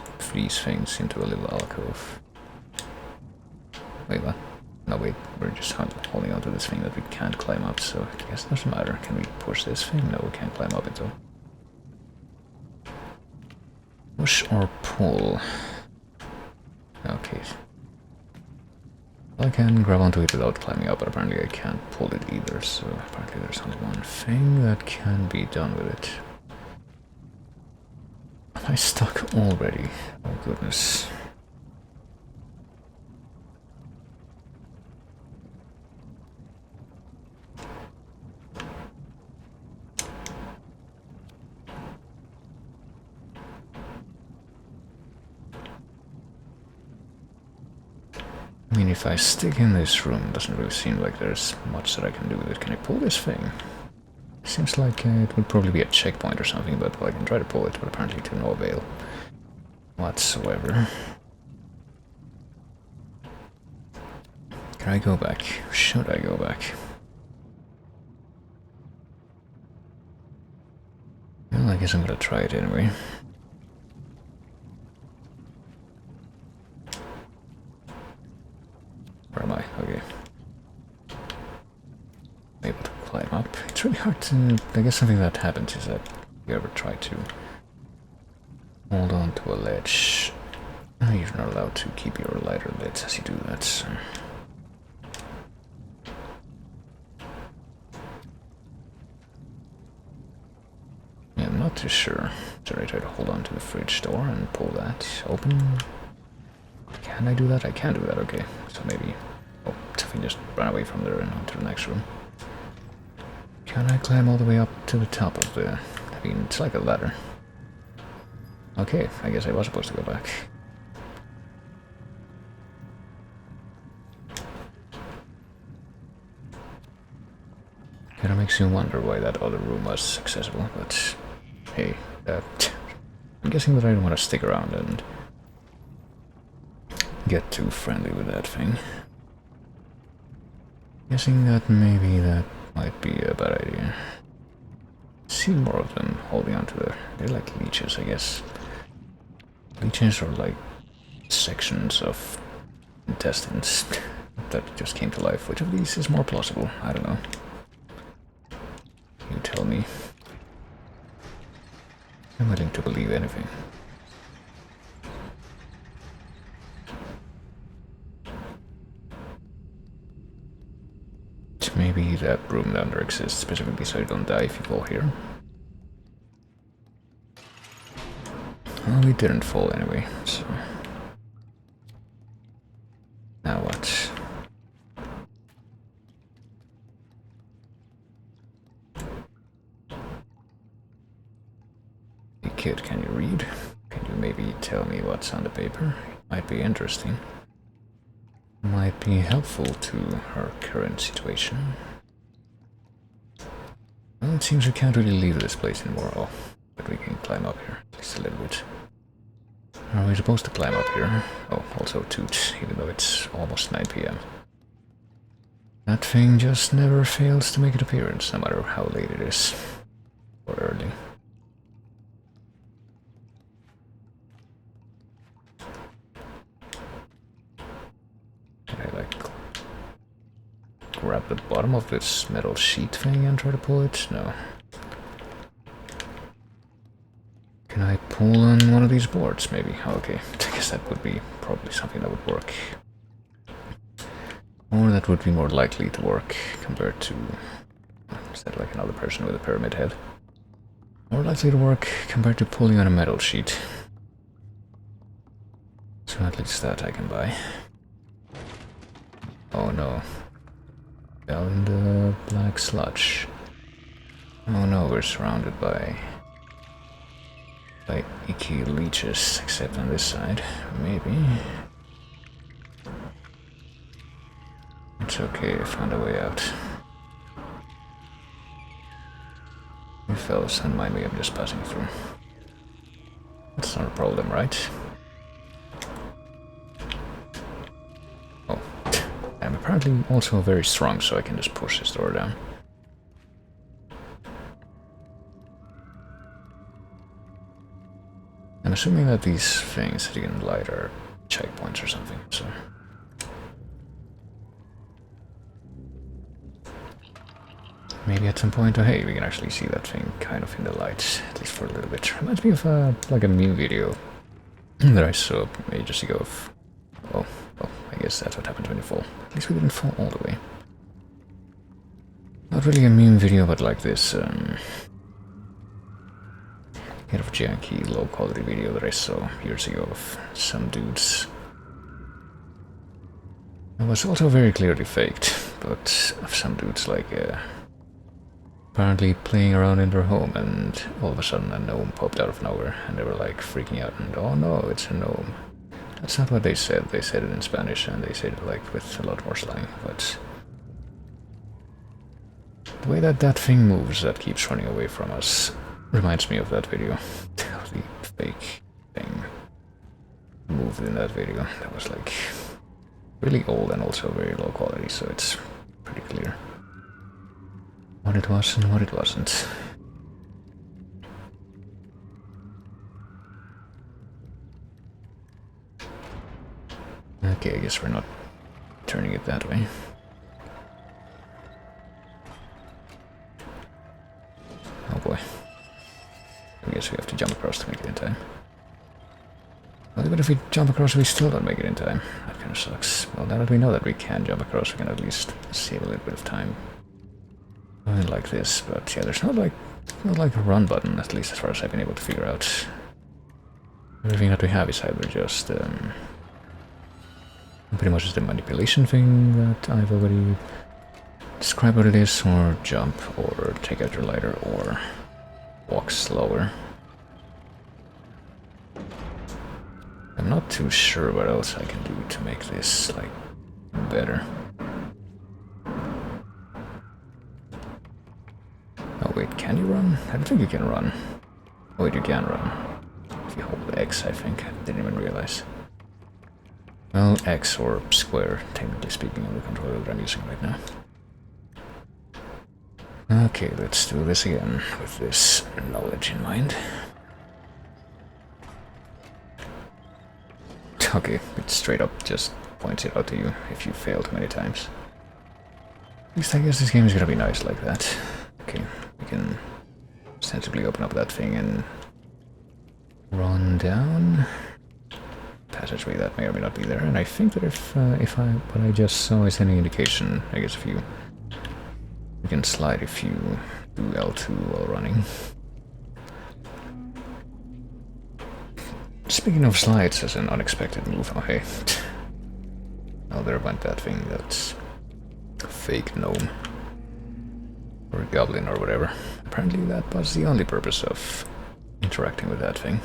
things into a little alcove? Wait, what? No, wait, we're just holding onto this thing that we can't climb up, so I guess it doesn't matter. Can we push this thing? No, we can't climb up it though. Push or pull? Okay. I can grab onto it without climbing up, but apparently I can't pull it either, so apparently there's only one thing that can be done with it. Am I stuck already? Oh goodness. I mean, if I stick in this room, it doesn't really seem like there's much that I can do with it. Can I pull this thing? Seems like it would probably be a checkpoint or something, but well, I can try to pull it, but apparently to no avail whatsoever. Can I go back? Should I go back? Well, I guess I'm gonna try it anyway. Where am I? Okay. Able to climb up. It's really hard to... I guess something that happens is that you ever try to hold on to a ledge. You're not allowed to keep your lighter lit as you do that, so... Yeah, I'm not too sure. Should I try to hold on to the fridge door and pull that open? Can I do that? I can do that, okay. So maybe... Oh, something just ran away from there and onto the next room. Can I climb all the way up to the top of the... I mean, it's like a ladder. Okay, I guess I was supposed to go back. Kinda makes you wonder why that other room was accessible, but... Hey, I'm guessing that I don't want to stick around and... get too friendly with that thing. Guessing that maybe that might be a bad idea. See more of them holding onto they're like leeches, I guess. Leeches are like sections of intestines that just came to life. Which of these is more plausible? I don't know. You tell me. I'm willing to believe anything. Maybe that room down there exists specifically so you don't die if you fall here. Well, we didn't fall anyway, so... Now what? Hey kid, can you read? Can you maybe tell me what's on the paper? Might be interesting. Might be helpful to her current situation. Well, it seems we can't really leave this place anymore. Oh, but we can climb up here, at least a little bit. Are we supposed to climb up here? Oh, also toot, even though it's almost 9 PM. That thing just never fails to make an appearance, no matter how late it is. Or early. grab the bottom of this metal sheet thing and try to pull it? No. Can I pull on one of these boards, maybe? Oh, okay, I guess that would be probably something that would work. Or that would be more likely to work compared to... Is that like another person with a pyramid head? More likely to work compared to pulling on a metal sheet. So at least that I can buy. Oh no. Fell in the black sludge. Oh no, we're surrounded by icky leeches, except on this side. Maybe. It's okay, I found a way out. You fellas, don't mind me, I'm just passing through. That's not a problem, right? Oh. I'm apparently also very strong, so I can just push this door down. I'm assuming that these things that you can light are checkpoints or something, so... Maybe at some point, oh hey, we can actually see that thing kind of in the lights, at least for a little bit. Reminds me of like a meme video that I saw ages ago of... Oh, I guess that's what happens when you fall. At least we didn't fall all the way. Not really a meme video, but like this, kind of janky, low-quality video that I saw years ago of some dudes. It was also very clearly faked, but of some dudes like... apparently playing around in their home, and all of a sudden a gnome popped out of nowhere, and they were like freaking out, and oh no, it's a gnome. That's not what they said it in Spanish, and they said it like with a lot more slang, but... The way that that thing moves that keeps running away from us reminds me of that video. The fake thing moved in that video. That was like really old and also very low quality, so it's pretty clear what it was and what it wasn't. Okay, I guess we're not turning it that way. Oh boy. I guess we have to jump across to make it in time. Well, even if we jump across, we still don't make it in time. That kind of sucks. Well, now that we know that we can jump across, we can at least save a little bit of time. Like this, but yeah, there's not like a run button, at least as far as I've been able to figure out. Everything that we have is either just pretty much just the manipulation thing that I've already described what it is, or jump, or take out your lighter, or walk slower. I'm not too sure what else I can do to make this like better. Oh wait, can you run? I don't think you can run. Oh wait, you can run. If you hold X, I think. I didn't even realize. Well, X or square, technically speaking, on the controller that I'm using right now. Okay, let's do this again with this knowledge in mind. Okay, it straight up just points it out to you if you fail too many times. At least I guess this game is gonna be nice like that. Okay, we can sensibly open up that thing and run down. Passageway that may or may not be there, and I think that if what I just saw is any indication, I guess if you can slide if you do L2 while running. Speaking of slides as an unexpected move, oh hey. Oh, there went that thing, that's a fake gnome. Or a goblin or whatever. Apparently that was the only purpose of interacting with that thing.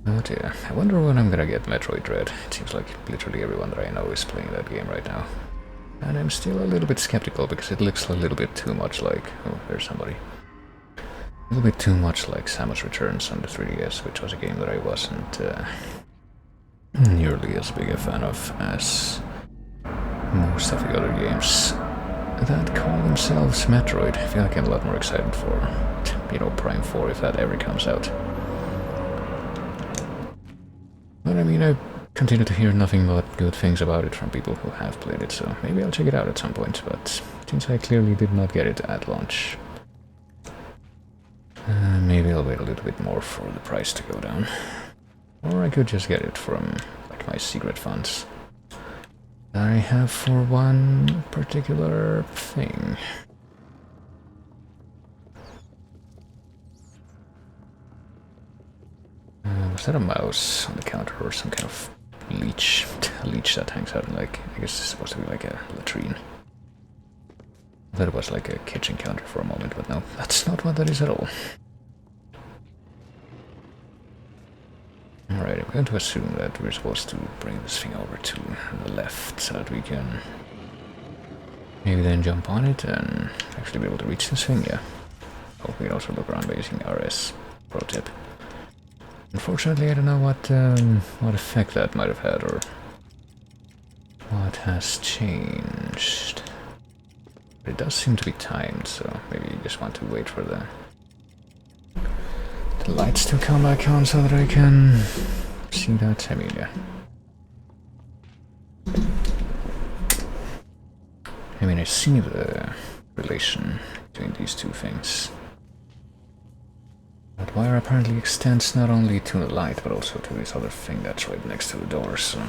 But yeah, I wonder when I'm gonna get Metroid Dread. It seems like literally everyone that I know is playing that game right now. And I'm still a little bit skeptical because it looks a little bit too much like... Oh, there's somebody. A little bit too much like Samus Returns on the 3DS, which was a game that I wasn't nearly as big a fan of as most of the other games that call themselves Metroid. I feel like I'm a lot more excited for, you know, Prime 4 if that ever comes out. But I mean, I continue to hear nothing but good things about it from people who have played it, so maybe I'll check it out at some point, but since I clearly did not get it at launch, maybe I'll wait a little bit more for the price to go down. Or I could just get it from like my secret funds that I have for one particular thing. Was that a mouse on the counter or some kind of leech? A leech that hangs out in, like, I guess it's supposed to be like a latrine. I thought it was like a kitchen counter for a moment, but no, that's not what that is at all. Alright, I'm going to assume that we're supposed to bring this thing over to the left so that we can maybe then jump on it and actually be able to reach this thing, yeah. Oh, we can also look around by using RS, pro tip. Unfortunately, I don't know what effect that might have had or what has changed. But it does seem to be timed, so maybe you just want to wait for the lights to come back on so that I can see that. I mean, yeah. I mean, I see the relation between these two things. That wire apparently extends not only to the light, but also to this other thing that's right next to the door, so...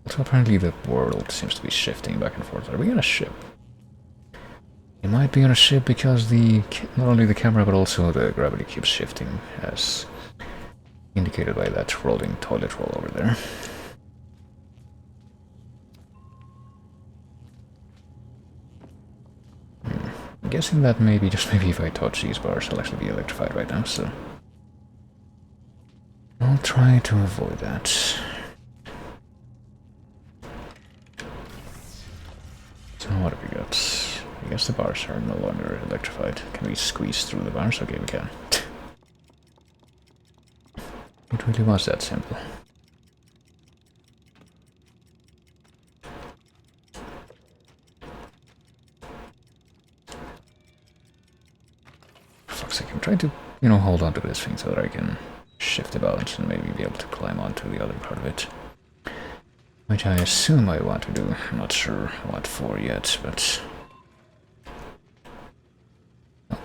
Also, apparently the world seems to be shifting back and forth. Are we on a ship? It might be on a ship because not only the camera, but also the gravity keeps shifting, as indicated by that rolling toilet roll over there. I'm guessing that maybe, just maybe if I touch these bars, I'll actually be electrified right now, so... I'll try to avoid that. So what have we got? I guess the bars are no longer electrified. Can we squeeze through the bars? Okay, we can. It really was that simple. I'm trying to, hold on to this thing so that I can shift the balance and maybe be able to climb onto the other part of it. Which I assume I want to do. I'm not sure what for yet, but...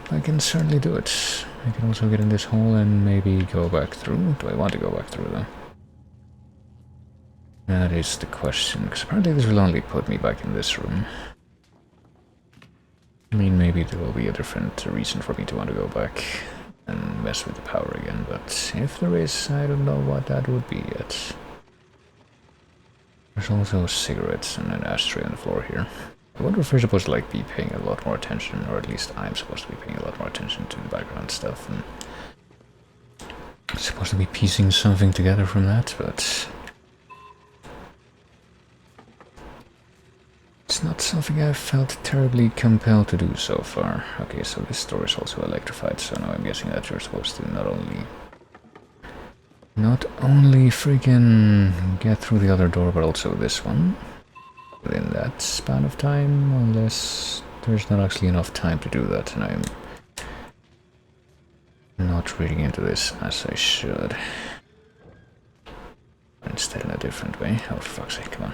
I can certainly do it. I can also get in this hole and maybe go back through. Do I want to go back through, though? That is the question, because apparently this will only put me back in this room. I mean, maybe there will be a different reason for me to want to go back and mess with the power again, but if there is, I don't know what that would be yet. There's also cigarettes and an ashtray on the floor here. I wonder if we're supposed to, be paying a lot more attention, or at least I'm supposed to be paying a lot more attention to the background stuff, and I'm supposed to be piecing something together from that, but... It's not something I've felt terribly compelled to do so far. Okay, so this door is also electrified, so now I'm guessing that you're supposed to not only freaking get through the other door, but also this one. Within that span of time, unless there's not actually enough time to do that, and I'm not reading into this as I should. Instead in a different way. Oh, for fuck's sake, come on.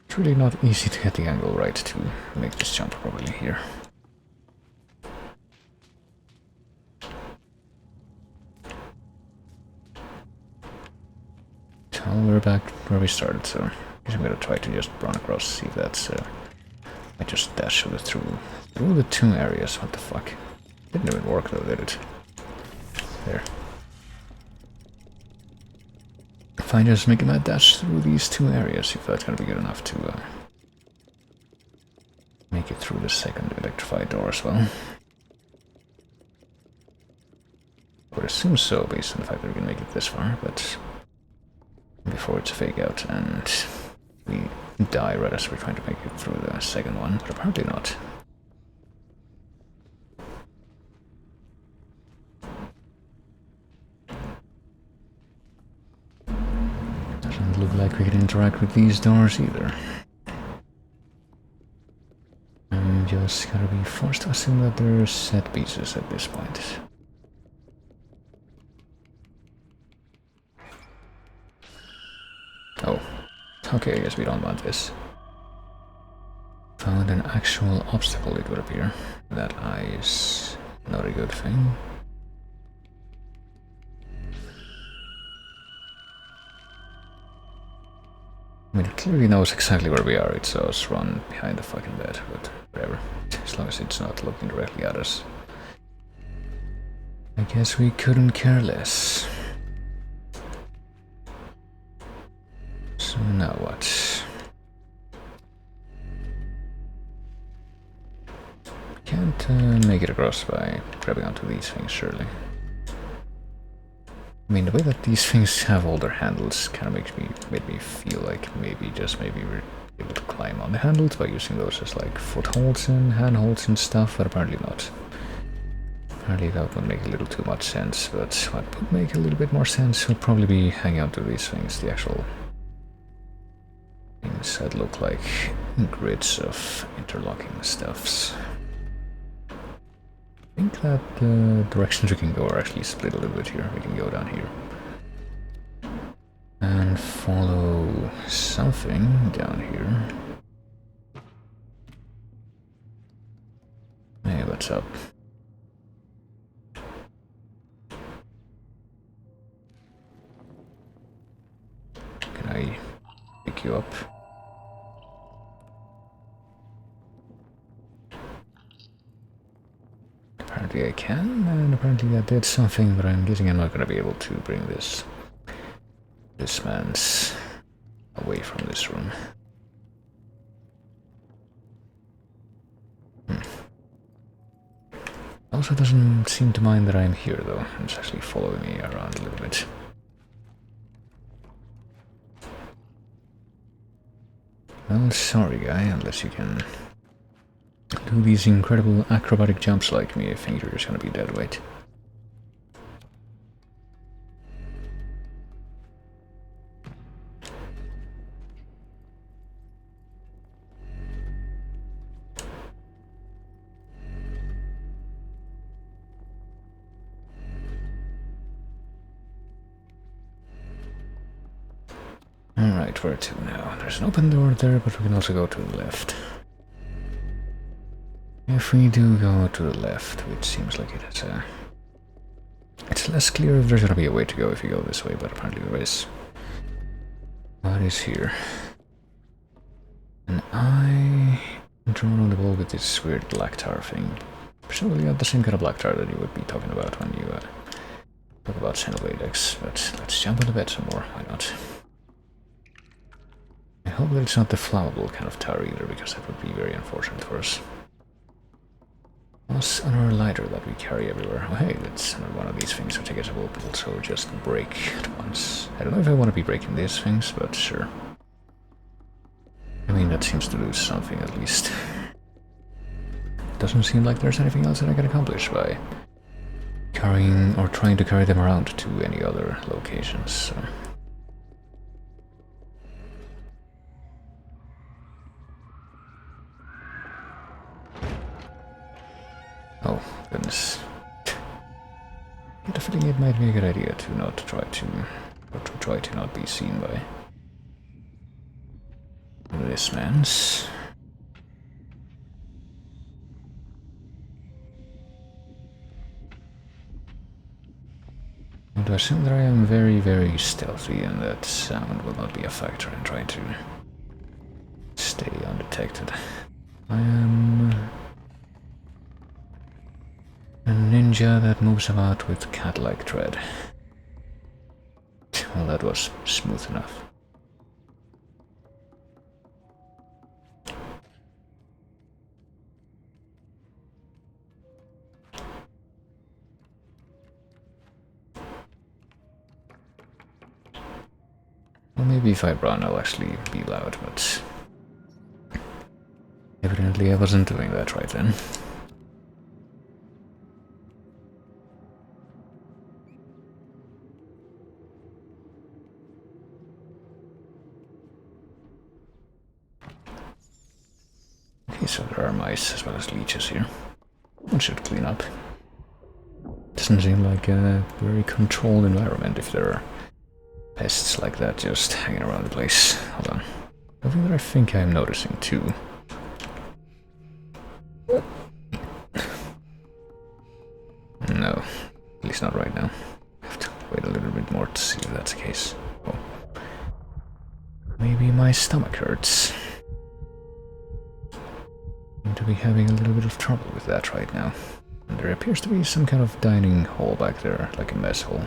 It's really not easy to get the angle right to make this jump properly here. So we're back where we started, so I guess I'm gonna try to just run across, see if that's... I just dash through the two areas, what the fuck. Didn't even work though, did it? There. If I just make a dash through these two areas, if that's gonna be good enough to make it through the second electrified door as well. I would assume so, based on the fact that we can make it this far, but before it's a fake out and we die right as we're trying to make it through the second one, but apparently not. Doesn't look like we can interact with these doors either. I'm just gonna be forced to assume that they're set pieces at this point. Oh. Okay, I guess we don't want this. Found an actual obstacle, it would appear. That is not a good thing. I mean, it clearly knows exactly where we are. It saw us run behind the fucking bed, but whatever. As long as it's not looking directly at us. I guess we couldn't care less. So now what? Can't make it across by grabbing onto these things, surely. I mean, the way that these things have all their handles kind of made me feel like maybe, just maybe, we're able to climb on the handles by using those as like footholds and handholds and stuff, but apparently not. Apparently that would make a little too much sense, but what would make a little bit more sense would probably be hanging onto these things, the actual things that look like grids of interlocking stuffs. I think that the directions we can go are actually split a little bit here. We can go down here and follow something down here. Hey, what's up? Can I pick you up? Apparently I can, and apparently that did something, but I'm guessing I'm not going to be able to bring this man's away from this room. Also doesn't seem to mind that I'm here though. It's actually following me around a little bit. Well, sorry guy, unless you can do these incredible acrobatic jumps like me, I think you're just gonna be dead weight. Alright, where to now? There's an open door there, but we can also go to the left. If we do go to the left, which seems like it has a... It's less clear if there's gonna be a way to go if you go this way, but apparently there is. What is here? An eye drawn on the wall with this weird black tar thing. Presumably not the same kind of black tar that you would be talking about when you talk about Xenoblade X, but let's jump on the bed some more, why not? I hope that it's not the flammable kind of tar either, because that would be very unfortunate for us. Plus another lighter that we carry everywhere. Oh hey, that's another one of these things which I guess I will also just break at once. I don't know if I want to be breaking these things, but sure. I mean, that seems to do something at least. Doesn't seem like there's anything else that I can accomplish by carrying or trying to carry them around to any other locations, so. Oh, goodness. I get a feeling it might be a good idea to not try to not be seen by this man's. And to assume that I am very, very stealthy and that sound will not be a factor in trying to stay undetected. I am a ninja that moves about with cat-like tread. Well, that was smooth enough. Well, maybe if I run, I'll actually be loud, but evidently I wasn't doing that right then. Okay, so there are mice as well as leeches here. One should clean up. Doesn't seem like a very controlled environment if there are pests like that just hanging around the place. Hold on. Something that I think I'm noticing too. No, at least not right now. I have to wait a little bit more to see if that's the case. Oh. Maybe my stomach hurts. Seem to be having a little bit of trouble with that right now. And there appears to be some kind of dining hall back there, like a mess hall.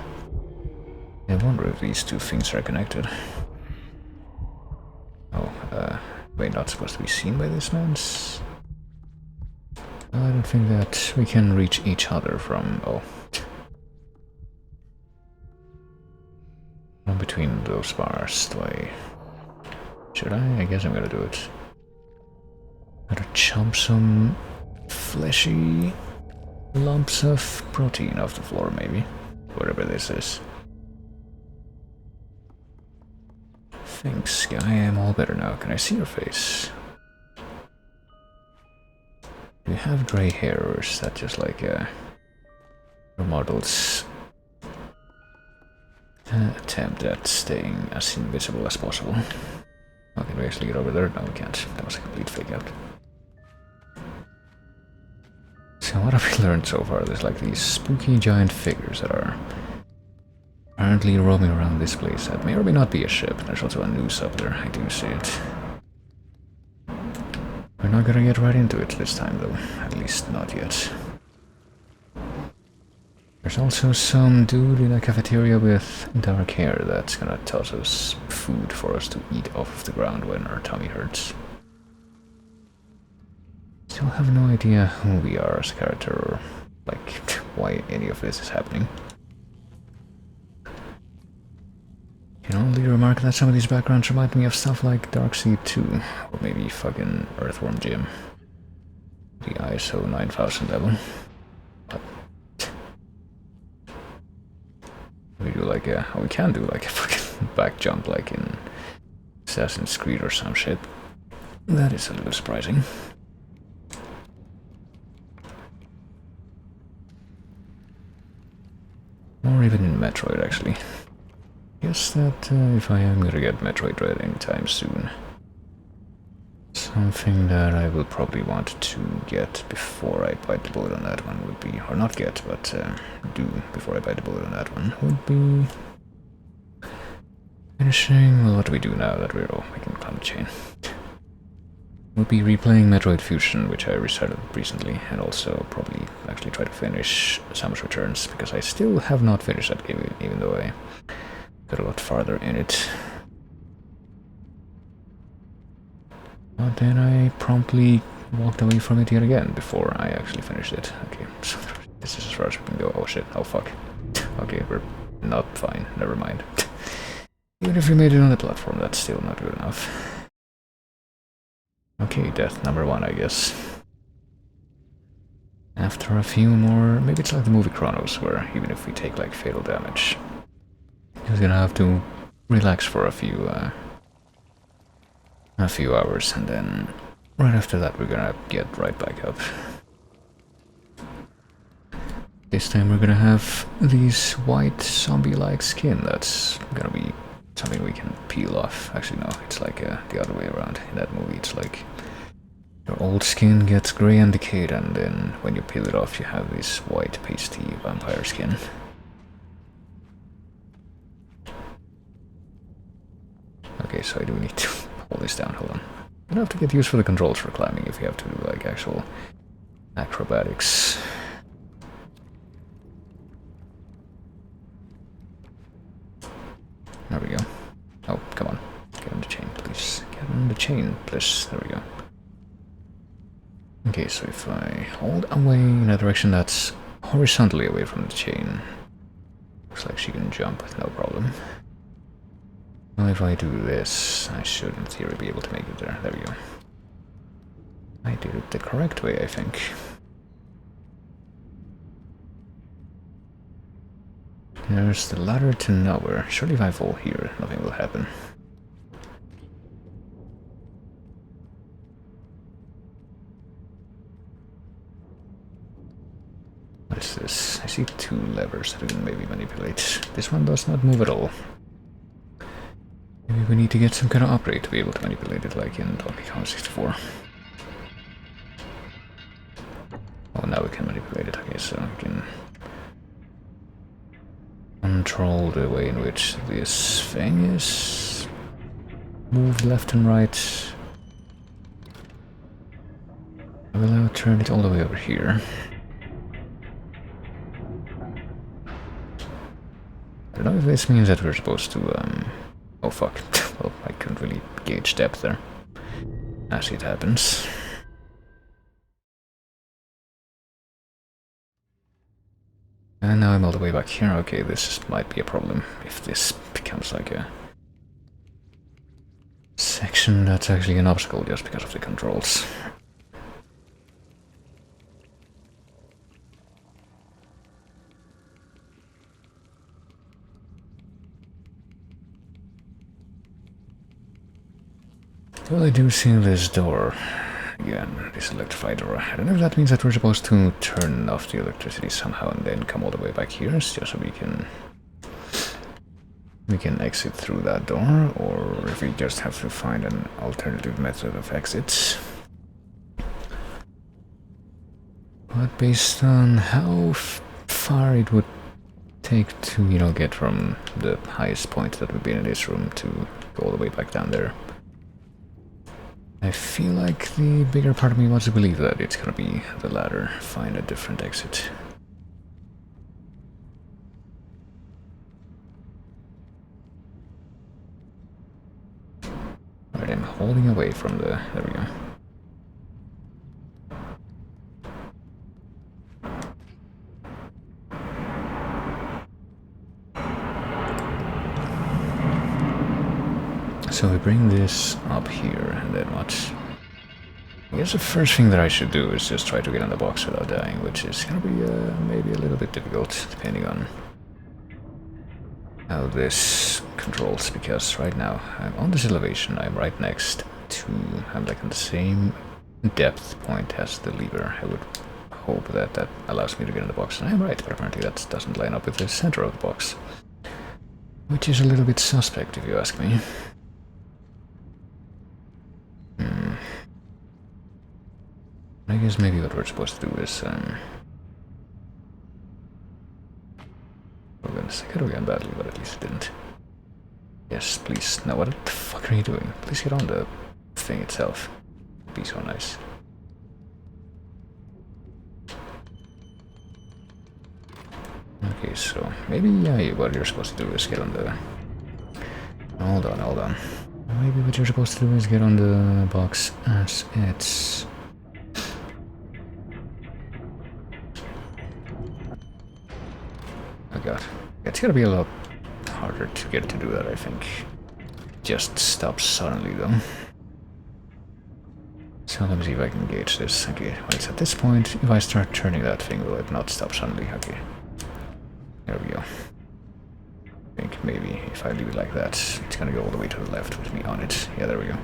I wonder if these two things are connected. Oh, wait, not supposed to be seen by this man's... I don't think that we can reach each other from... oh. From between those bars, do I... should I? I guess I'm gonna do it. Gotta chomp some fleshy lumps of protein off the floor, maybe. Whatever this is. Thanks, guy. I'm all better now. Can I see your face? Do you have gray hair, or is that just like your model's attempt at staying as invisible as possible? Oh, can we actually get over there? No, we can't. That was a complete fake out. So what have we learned so far? There's like these spooky giant figures that are apparently roaming around this place. That may or may not be a ship. There's also a noose up there. I do see it. We're not gonna get right into it this time, though. At least not yet. There's also some dude in a cafeteria with dark hair that's gonna toss us food for us to eat off of the ground when our tummy hurts. Still have no idea who we are as a character, or like why any of this is happening. Can only remark that some of these backgrounds remind me of stuff like Darkseid 2, or maybe fucking Earthworm Jim. The ISO 9000 level. But we do like a... we can do like a fucking back jump like in Assassin's Creed or some shit. That is a little surprising. Or even in Metroid, actually. Guess that if I am gonna get Metroid Dread anytime soon, something that I will probably want to get before I bite the bullet on that one would be, or not get, but do before I bite the bullet on that one, would be finishing, well, what do we do now that we're making Climate Chain? Would be replaying Metroid Fusion, which I restarted recently, and also probably actually try to finish Samus Returns, because I still have not finished that game, even though I got a lot farther in it. But then I promptly walked away from it yet again before I actually finished it. Okay, so this is as far as we can go. Oh shit, oh fuck. Okay, we're not fine, never mind. Even if we made it on the platform, that's still not good enough. Okay, death number 1, I guess. After a few more, maybe it's like the movie Chronos, where even if we take like fatal damage, he's gonna have to relax for a few hours, and then right after that we're gonna get right back up. This time we're gonna have these white zombie-like skin that's gonna be something we can peel off. Actually no, it's like the other way around. In that movie it's like your old skin gets grey and decayed, and then when you peel it off you have this white pasty vampire skin. Okay, so I do need to pull this down, hold on. You don't have to get used for the controls for climbing if you have to do like actual acrobatics. There we go. Oh, come on. Get on the chain, please. Get on the chain, please. There we go. Okay, so if I hold away in a direction that's horizontally away from the chain, looks like she can jump with no problem. Well, if I do this, I should in theory be able to make it there. There we go. I did it the correct way, I think. There's the ladder to nowhere. Surely if I fall here, nothing will happen. What is this? I see 2 levers that we can maybe manipulate. This one does not move at all. Maybe we need to get some kind of upgrade to be able to manipulate it like in Donkey Kong 64. Oh, now we can manipulate it, okay, so we can control the way in which this thing is moved left and right. I will now turn it all the way over here. I don't know if this means that we're supposed to, oh fuck, well, I couldn't really gauge depth there, as it happens. And now I'm all the way back here. Okay, this might be a problem if this becomes like a section that's actually an obstacle just because of the controls. Well, I do see this door. Again, this electrified door. I don't know if that means that we're supposed to turn off the electricity somehow and then come all the way back here, just so we can exit through that door, or if we just have to find an alternative method of exit. But based on how far it would take to, you know, get from the highest point that we've been in this room to go all the way back down there, I feel like the bigger part of me wants to believe that it's gonna be the latter, find a different exit. Alright, I'm holding away from the... there we go. So we bring this up here, and then what? I guess the first thing that I should do is just try to get in the box without dying, which is gonna be maybe a little bit difficult, depending on how this controls, because right now I'm on this elevation, I'm right next to... I'm like on the same depth point as the lever. I would hope that that allows me to get in the box, and I'm right, but apparently that doesn't line up with the center of the box, which is a little bit suspect if you ask me. I guess maybe what we're supposed to do is, well, goodness, I could have gone badly, but at least it didn't. Yes, please. Now, what the fuck are you doing? Please get on the thing itself. Be so nice. Okay, so maybe, yeah, what you're supposed to do is get on the... Hold on. Maybe what you're supposed to do is get on the box as it's... Oh god. It's gonna be a lot harder to get to do that, I think. Just stop suddenly, though. So let me see if I can gauge this. Okay, when it's at this point, if I start turning that thing, will it not stop suddenly? Okay. There we go. I think maybe if I leave it like that, it's gonna go all the way to the left with me on it. Yeah, there we go.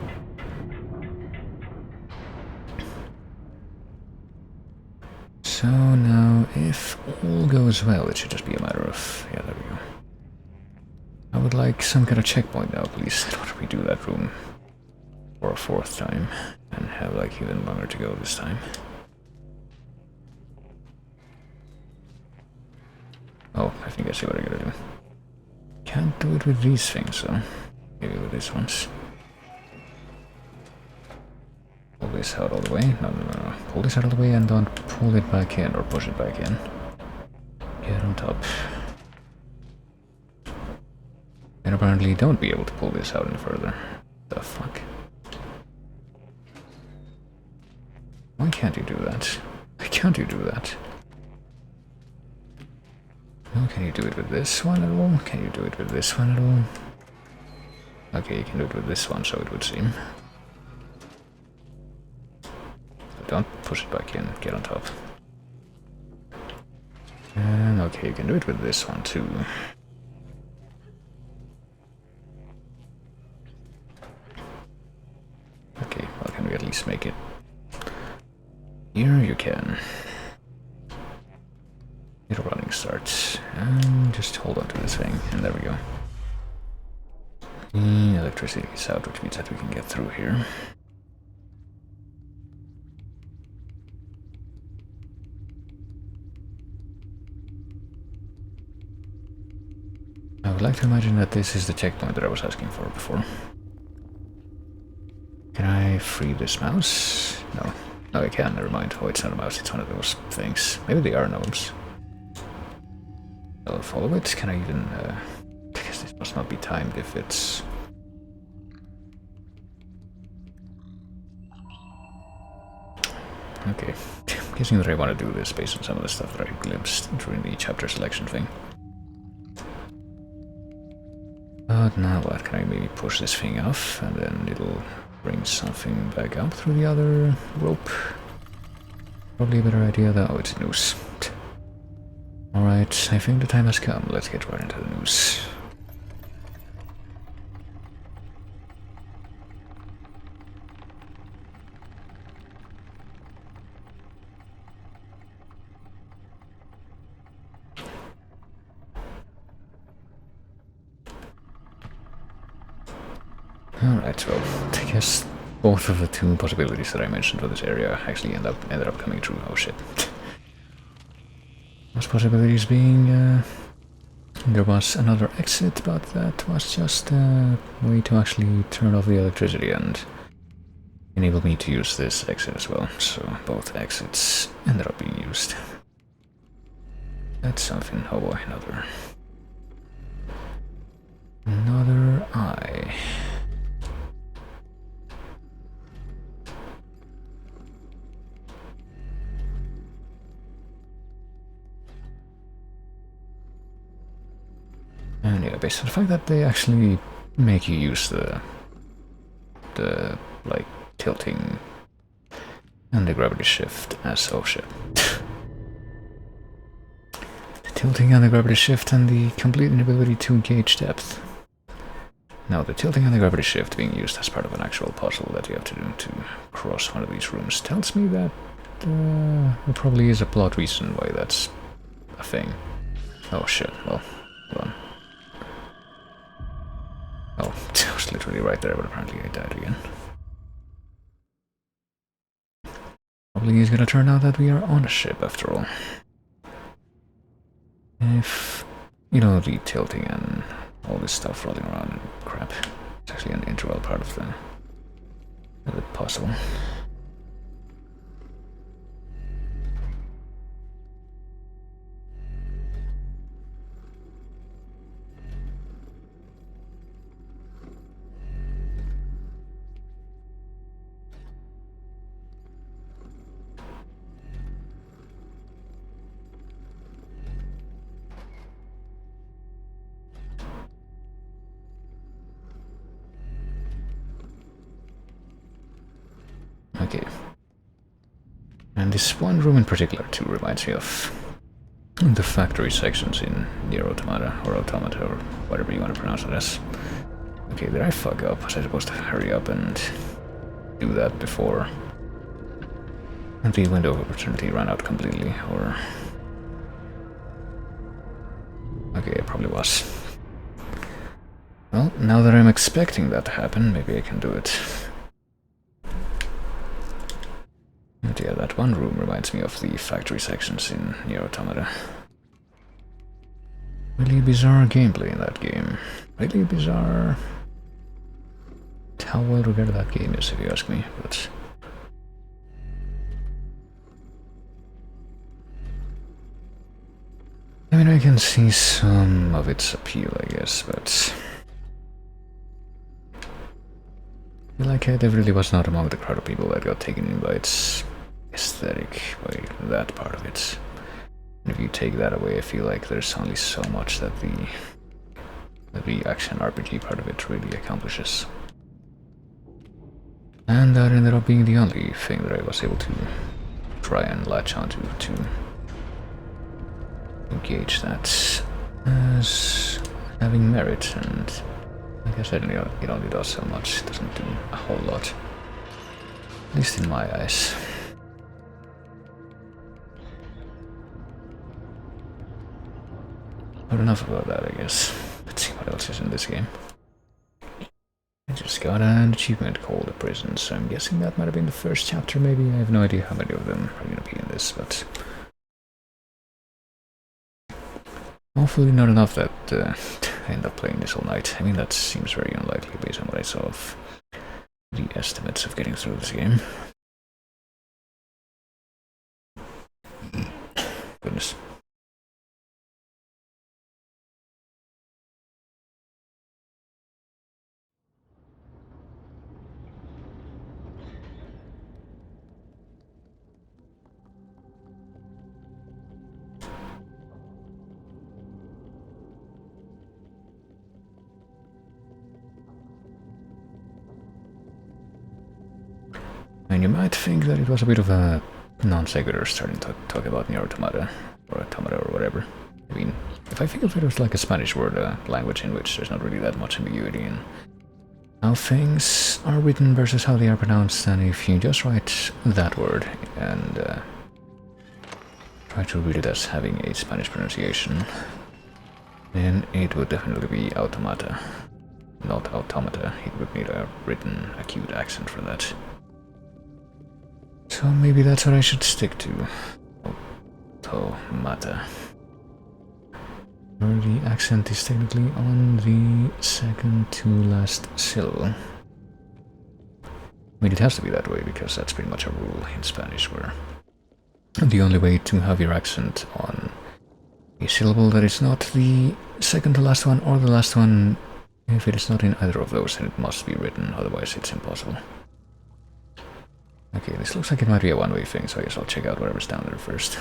So now, if all goes well, it should just be a matter of... yeah, there we go. I would like some kind of checkpoint now, please. I don't want to redo that room for a fourth time and have like even longer to go this time. Oh, I think I see what I gotta do. Can't do it with these things, so maybe with these ones. Pull this out all the way. No. Pull this out all the way and don't pull it back in or push it back in. Get on top. And apparently don't be able to pull this out any further. The fuck? Why can't you do that? Why can't you do that? Oh, can you do it with this one at all? Can you do it with this one at all? Okay, you can do it with this one, so it would seem. Don't push it back in, get on top. And okay, you can do it with this one too. Okay, well, can we at least make it? Here you can. Get a running start. And just hold on to this thing, and there we go. Yeah, electricity is out, which means that we can get through here. I would like to imagine that this is the checkpoint that I was asking for before. Can I free this mouse? No. No, I can, never mind. Oh, it's not a mouse, it's one of those things. Maybe they are gnomes. I'll follow it. Can I even... I guess this must not be timed if it's... Okay. I'm guessing that I want to do this based on some of the stuff that I glimpsed during the chapter selection thing. But now what? Can I maybe push this thing off and then it'll bring something back up through the other rope? Probably a better idea though. Oh, it's a noose. Alright, I think the time has come. Let's get right into the noose. Alright, well, I guess both of the two possibilities that I mentioned for this area actually ended up coming true. Oh shit. Those possibilities being there was another exit, but that was just a way to actually turn off the electricity and enable me to use this exit as well. So both exits ended up being used. That's something. Oh boy, another eye. And yeah, based on the fact that they actually make you use the like tilting and the gravity shift as oh shit. The tilting and the gravity shift and the complete inability to gauge depth. Now the tilting and the gravity shift being used as part of an actual puzzle that you have to do to cross one of these rooms tells me that there probably is a plot reason why that's a thing. Oh shit, well, hold on. Oh, I was literally right there, but apparently I died again. Probably is gonna turn out that we are on a ship after all. If, you know, the tilting and all this stuff rolling around and crap, it's actually an integral part of the puzzle. Okay. And this one room in particular too reminds me of the factory sections in Nier Automata, or Automata, or whatever you want to pronounce it as. Okay, did I fuck up? Was I supposed to hurry up and do that before the window of opportunity ran out completely, or... Okay, it probably was. Well, now that I'm expecting that to happen, maybe I can do it. But yeah, that one room reminds me of the factory sections in Nier Automata. Really bizarre gameplay in that game. Really bizarre... how well regarded that game is, if you ask me, but... I mean, I can see some of its appeal, I guess, but... I feel like I definitely was not among the crowd of people that got taken in by its aesthetic, by that part of it. And if you take that away, I feel like there's only so much that the action RPG part of it really accomplishes. And that ended up being the only thing that I was able to try and latch onto to engage that as having merit, and like I said, it only does so much, it doesn't do a whole lot. At least in my eyes. But enough about that, I guess. Let's see what else is in this game. just got an achievement called a prison, so I'm guessing that might have been the first chapter, maybe. I have no idea how many of them are going to be in this, but hopefully not enough that I end up playing this all night. I mean, that seems very unlikely based on what I saw of the estimates of getting through this game. Goodness. And you might think that it was a bit of a non sequitur starting to talk about Nier Automata, or Automata, or whatever. I mean, if I think of it as like a Spanish word, a language in which there's not really that much ambiguity in how things are written versus how they are pronounced, and if you just write that word and try to read it as having a Spanish pronunciation, then it would definitely be automata, not automata. It would need a written acute accent for that. So maybe that's what I should stick to. Automata. Where the accent is technically on the second to last syllable. I mean, it has to be that way because that's pretty much a rule in Spanish where the only way to have your accent on a syllable that is not the second to last one or the last one, if it is not in either of those, then it must be written, otherwise it's impossible. Okay, this looks like it might be a one-way thing, so I guess I'll check out whatever's down there first.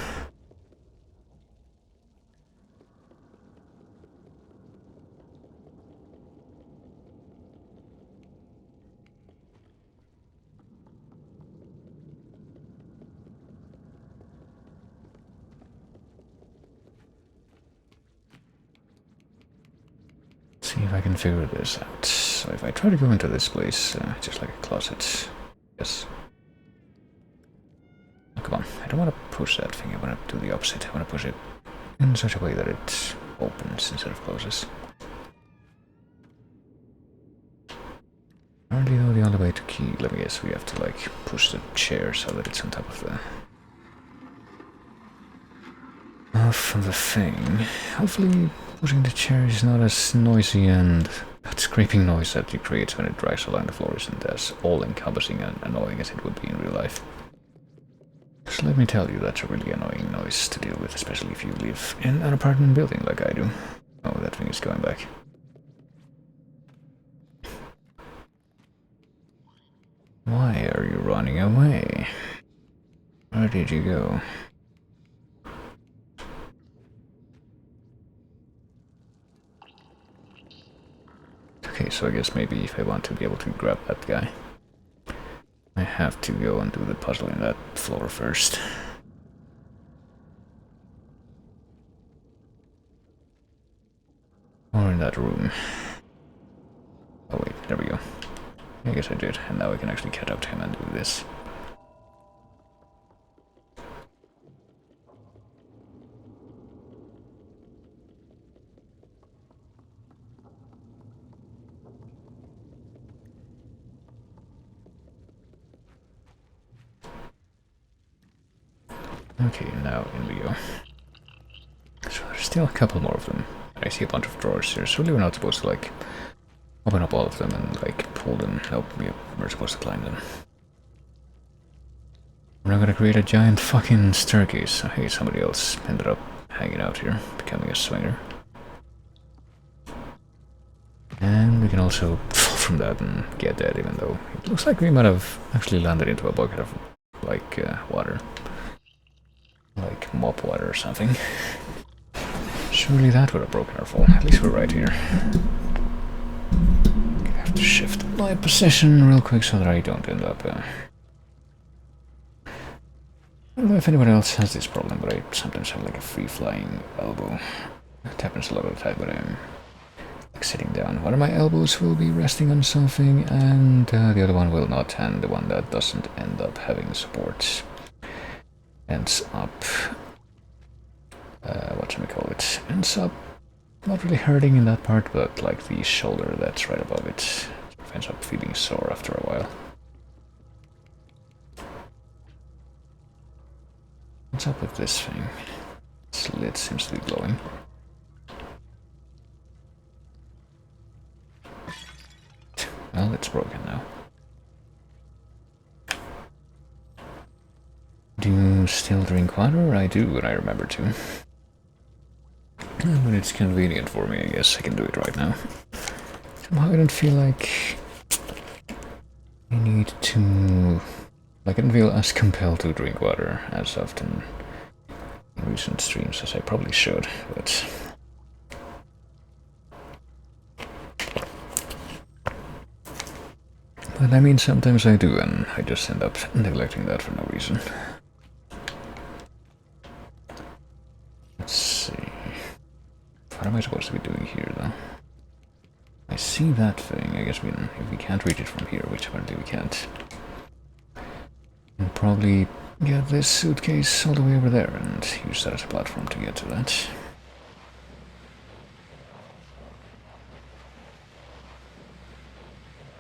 See if I can figure this out. So if I try to go into this place, just like a closet, yes. Oh, come on, I don't want to push that thing, I want to do the opposite. I want to push it in such a way that it opens instead of closes. Apparently though, the only way to key, let me guess, we have to like push the chair so that it's on top of the thing. Hopefully pushing the chair is not as noisy and that scraping noise that it creates when it drives along the floor isn't as all-encompassing and annoying as it would be in real life. So let me tell you, that's a really annoying noise to deal with, especially if you live in an apartment building like I do. Oh, that thing is going back. Why are you running away? Where did you go? Okay, so I guess maybe if I want to be able to grab that guy, I have to go and do the puzzle in that floor first. Or in that room. Oh wait, there we go. I guess I did, and now I can actually catch up to him and do this. Okay, now in we go. So there's still a couple more of them. I see a bunch of drawers here, so we're not supposed to like open up all of them and like pull them. Nope, we're supposed to climb them. We're not gonna create a giant fucking staircase. Oh, hey, somebody else ended up hanging out here, becoming a swinger. And we can also fall from that and get dead, even though it looks like we might have actually landed into a bucket of like water. Like mop water or something. Surely that would have broken our fall. At least we're right here. I have to shift my position real quick so that I don't end up... I don't know if anyone else has this problem, but I sometimes have like a free-flying elbow. It happens a lot of the time when I'm like sitting down. One of my elbows will be resting on something and the other one will not, and the one that doesn't end up having support ends up... ends up not really hurting in that part, but like the shoulder that's right above it. If ends up feeling sore after a while. What's up with this thing? Its lid seems to be glowing. Well, it's broken now. Do you still drink water? I do, and I remember to. And when it's convenient for me, I guess I can do it right now. Somehow I don't feel like I need to... Like, I don't feel as compelled to drink water as often in recent streams as I probably should, but... But I mean, sometimes I do, and I just end up neglecting that for no reason. Let's see... What am I supposed to be doing here, though? I see that thing. I guess if we can't reach it from here, which apparently we can't, we'll probably get this suitcase all the way over there and use that as a platform to get to that.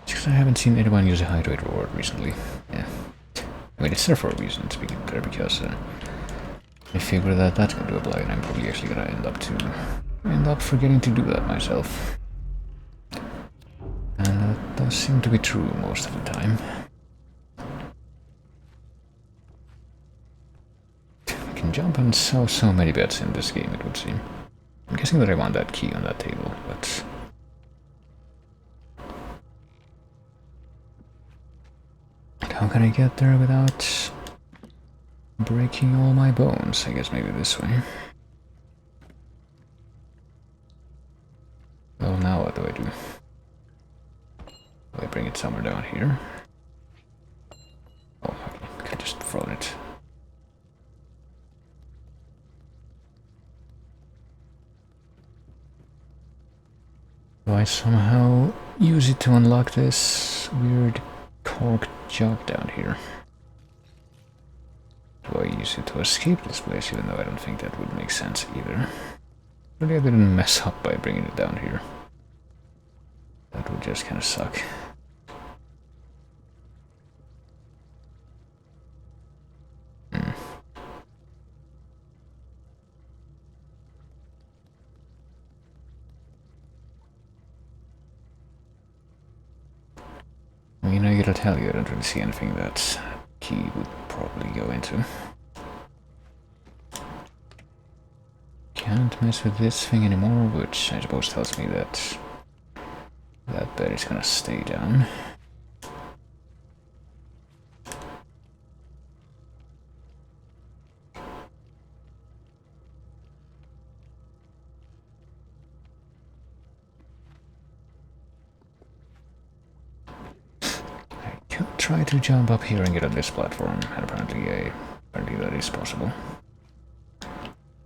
Because I haven't seen anyone use a hydrate reward recently. Yeah. I mean, it's there for a reason, to be clear, because I figure that that's going to apply, and I'm probably actually going to end up forgetting to do that myself. And that does seem to be true most of the time. I can jump on so many beds in this game, it would seem. I'm guessing that I want that key on that table, but... How can I get there without breaking all my bones? I guess maybe this way. Well, now what do I do? I bring it somewhere down here. Oh, okay. I can just throw it. Do I somehow use it to unlock this weird cork jug down here? Do I use it to escape this place, even though I don't think that would make sense either? Really, I didn't mess up by bringing it down here. That would just kind of suck. I mean, I gotta tell you, I don't really see anything that key would probably go into. Can't mess with this thing anymore, which I suppose tells me that that bed is gonna stay down. Try to jump up here and get on this platform, and apparently that is possible.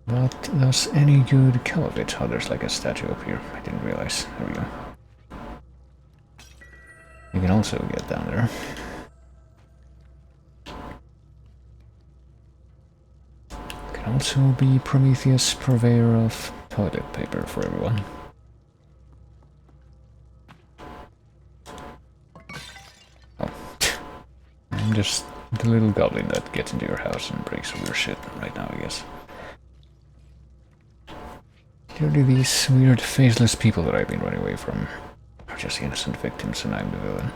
But does any good come of it? Oh, there's like a statue up here. I didn't realize. There we go. You can also get down there. You can also be Prometheus, purveyor of toilet paper for everyone. I'm just the little goblin that gets into your house and breaks all your shit right now, I guess. Clearly these weird faceless people that I've been running away from are just innocent victims and I'm the villain.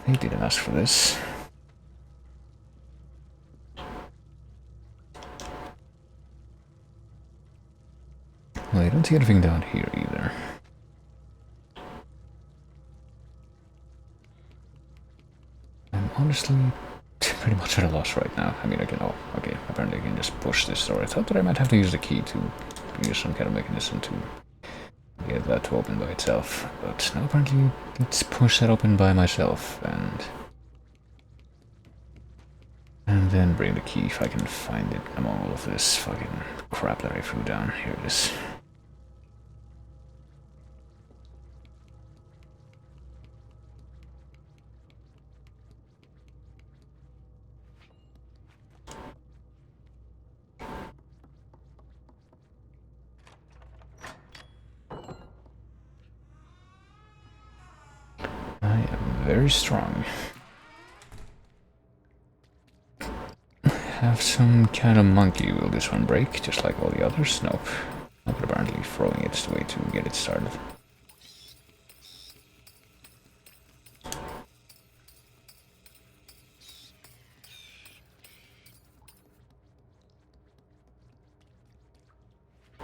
They didn't ask for this. Well, I don't see anything down here either. I'm honestly pretty much at a loss right now. I mean, I can... Oh, okay. Apparently I can just push this door. I thought that I might have to use the key to use some kind of mechanism to get that to open by itself. But no, apparently let's push that open by myself and then bring the key if I can find it among all of this fucking crap that I threw down. Here it is. very strong. Have some kind of monkey. Will this one break, just like all the others? Nope. But apparently throwing it's the way to get it started.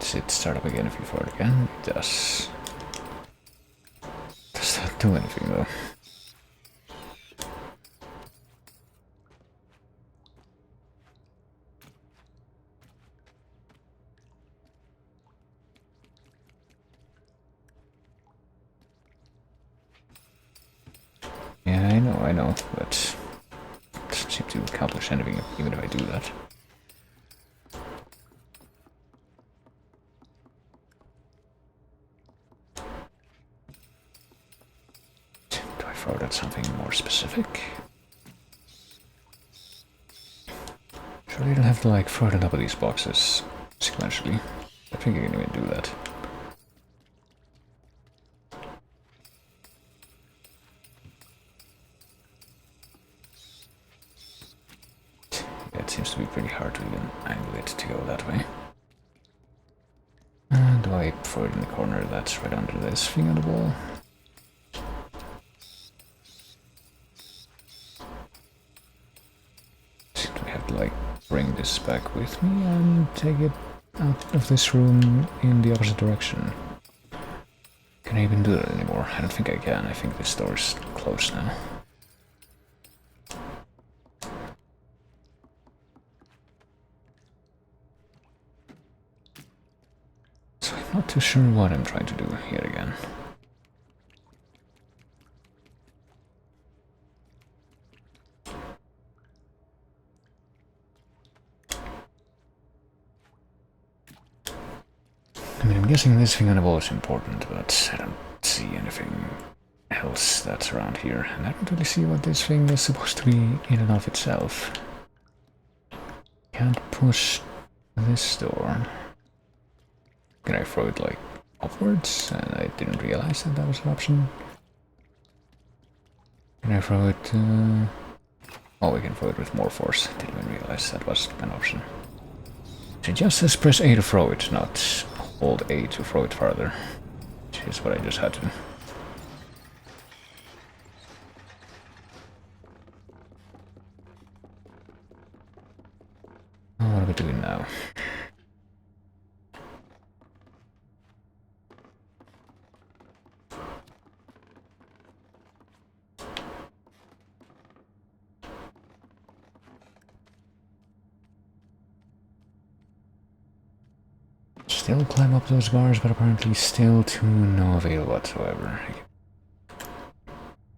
Does it start up again if you throw it again? It does. Does that do anything though? Yeah, I know, but it doesn't seem to accomplish anything even if I do that. Do I throw it at something more specific? Surely I don't have to like throw it on top of these boxes sequentially. I think I can even do that. It seems to be pretty hard to even angle it to go that way. Do I throw it in the corner that's right under this thing on the wall? Do I have to like bring this back with me and take it out of this room in the opposite direction? Can I even do that anymore? I don't think I can. I think this door's closed now. Not too sure what I'm trying to do yet again. I mean, I'm guessing this thing on the wall is important, but I don't see anything else that's around here. And I don't really see what this thing is supposed to be in and of itself. Can't push this door. Can I throw it like upwards? And I didn't realize that that was an option. Can I throw it? Oh, we can throw it with more force. Didn't even realize that was an option. So it just says press A to throw it, not hold A to throw it farther. Which is what I just had to. Oh, what are we doing now? Still climb up those bars, but apparently still to no avail whatsoever.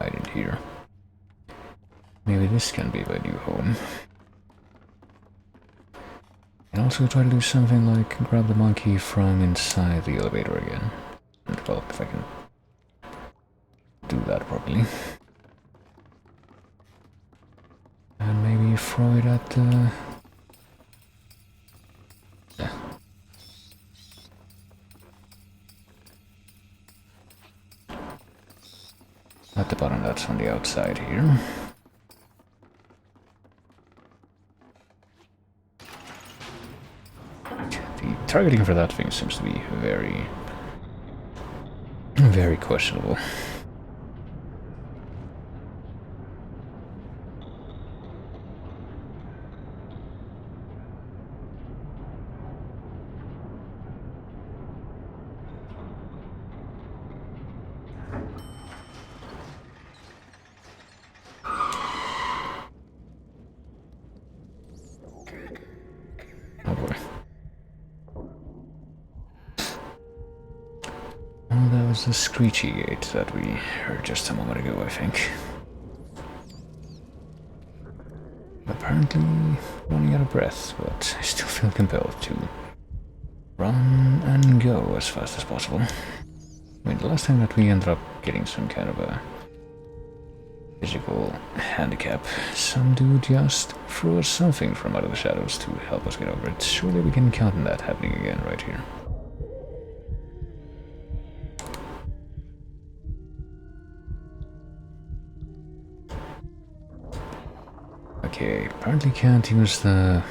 I didn't hear. Maybe this can be my new home. And also try to do something like grab the monkey from inside the elevator again. And well, if I can do that properly. And maybe throw it at the... Yeah. At the button that's on the outside here. The targeting for that thing seems to be very, very questionable. Oh boy. Oh, that was the screechy gate that we heard just a moment ago, I think. Apparently running out of breath, but I still feel compelled to run and go as fast as possible. I mean, the last time that we ended up getting some kind of a physical handicap, some dude just threw us something from out of the shadows to help us get over it. Surely we can count on that happening again right here. Okay, apparently can't use the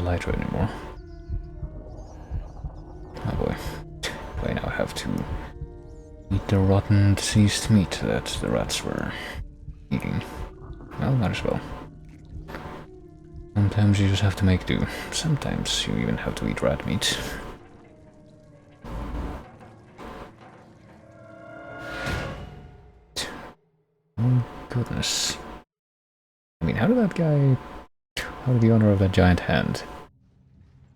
light ray anymore. Oh boy. Do I now have to eat the rotten, deceased meat that the rats were eating? Well, might as well. Sometimes you just have to make do. Sometimes you even have to eat rat meat. Oh goodness. I mean, how did the owner of that giant hand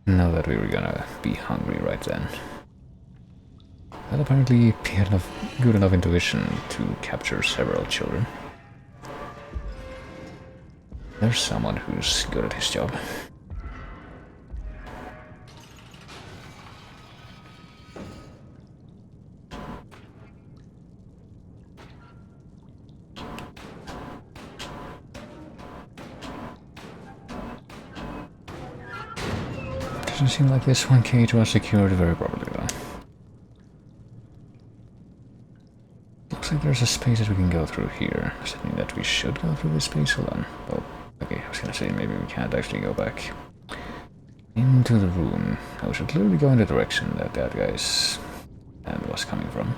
know that we were gonna be hungry right then? Well, apparently he had good enough intuition to capture several children. There's someone who's good at his job. Doesn't seem like this one cage was secured very properly though. Looks like there's a space that we can go through here. Does that mean that we should go through this space? Hold on. Oh, okay, I was gonna say maybe we can't actually go back into the room. I should clearly go in the direction that that guy's hand was coming from.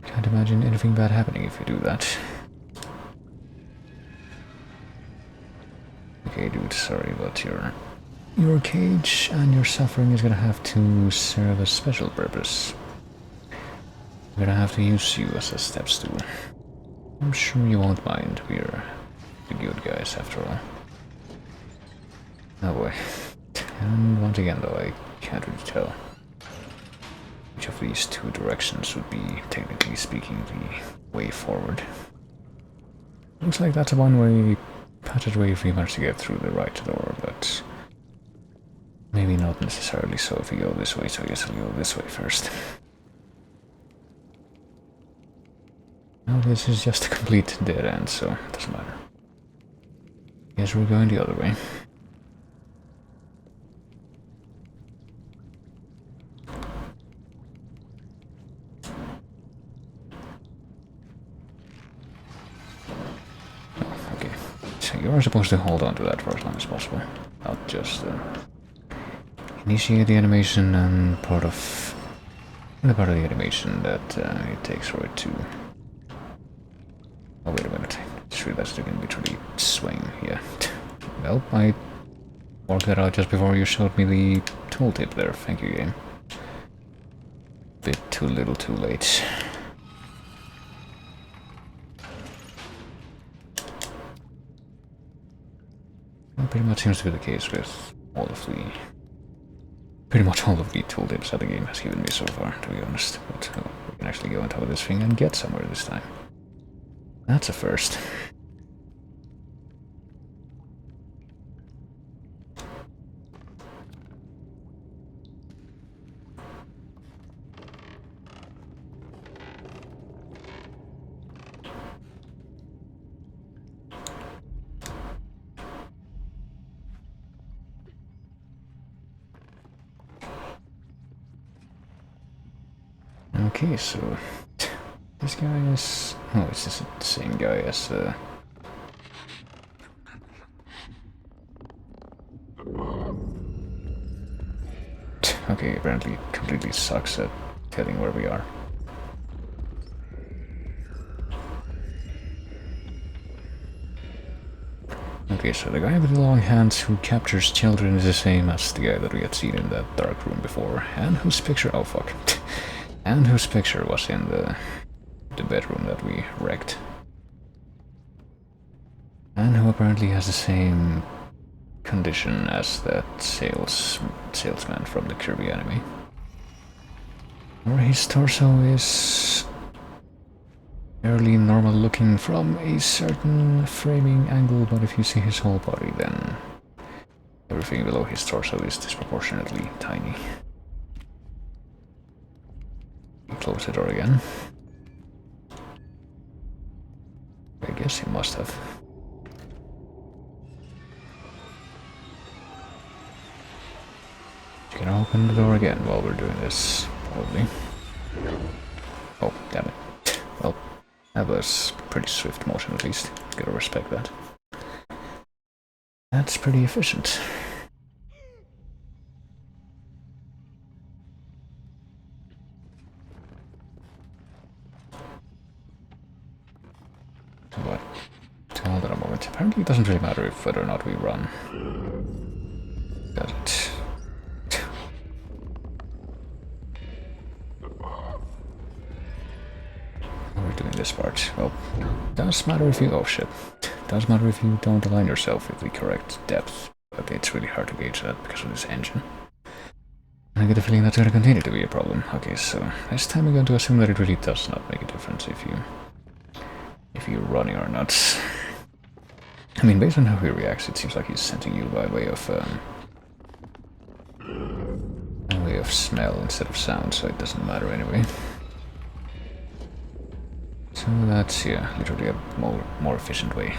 Can't imagine anything bad happening if you do that. Okay, dude, sorry, but your cage and your suffering is gonna have to serve a special purpose. I'm gonna have to use you as a step stool. I'm sure you won't mind. We're the good guys after all. Oh boy. And once again though, I can't really tell which of these two directions would be, technically speaking, the way forward. Looks like that's a one-way passageway if we manage to get through the right door, but maybe not necessarily so if we go this way, so I guess I'll go this way first. Now this is just a complete dead end, so it doesn't matter. Guess we're going the other way. Okay, so you're supposed to hold on to that for as long as possible, not just initiate the animation and part of the animation that it takes for it to. Oh wait a minute, I just realized I can literally swing, yeah. Well, I worked that out just before you showed me the tooltip there, thank you game. Bit too little too late. Well, pretty much seems to be the case with pretty much all of the tooltips that the game has given me so far, to be honest. But we can actually go on top of this thing and get somewhere this time. That's a first. Okay, so this guy is... oh, it's just the same guy as okay, apparently completely sucks at telling where we are. Okay, so the guy with the long hands who captures children is the same as the guy that we had seen in that dark room before, and whose picture... oh fuck. And whose picture was in the bedroom that we wrecked. And who apparently has the same condition as that salesman from the Kirby anime. Or his torso is fairly normal looking from a certain framing angle, but if you see his whole body, then everything below his torso is disproportionately tiny. Close the door again. I guess he must have. You can open the door again while we're doing this, probably. Oh, damn it. Well, That was pretty swift motion at least. Gotta respect that. That's pretty efficient. So what? Hold on a moment. Apparently it doesn't really matter if whether or not we run. Does it? We're doing this part. Well, does matter if you... oh shit. Does matter if you don't align yourself with the correct depth. But it's really hard to gauge that because of this engine. And I get a feeling that's going to continue to be a problem. Okay, so this time I'm going to assume that it really does not make a difference if you're running or not. I mean, based on how he reacts, it seems like he's sensing you by way of smell instead of sound, so it doesn't matter anyway. So that's, yeah, literally a more efficient way.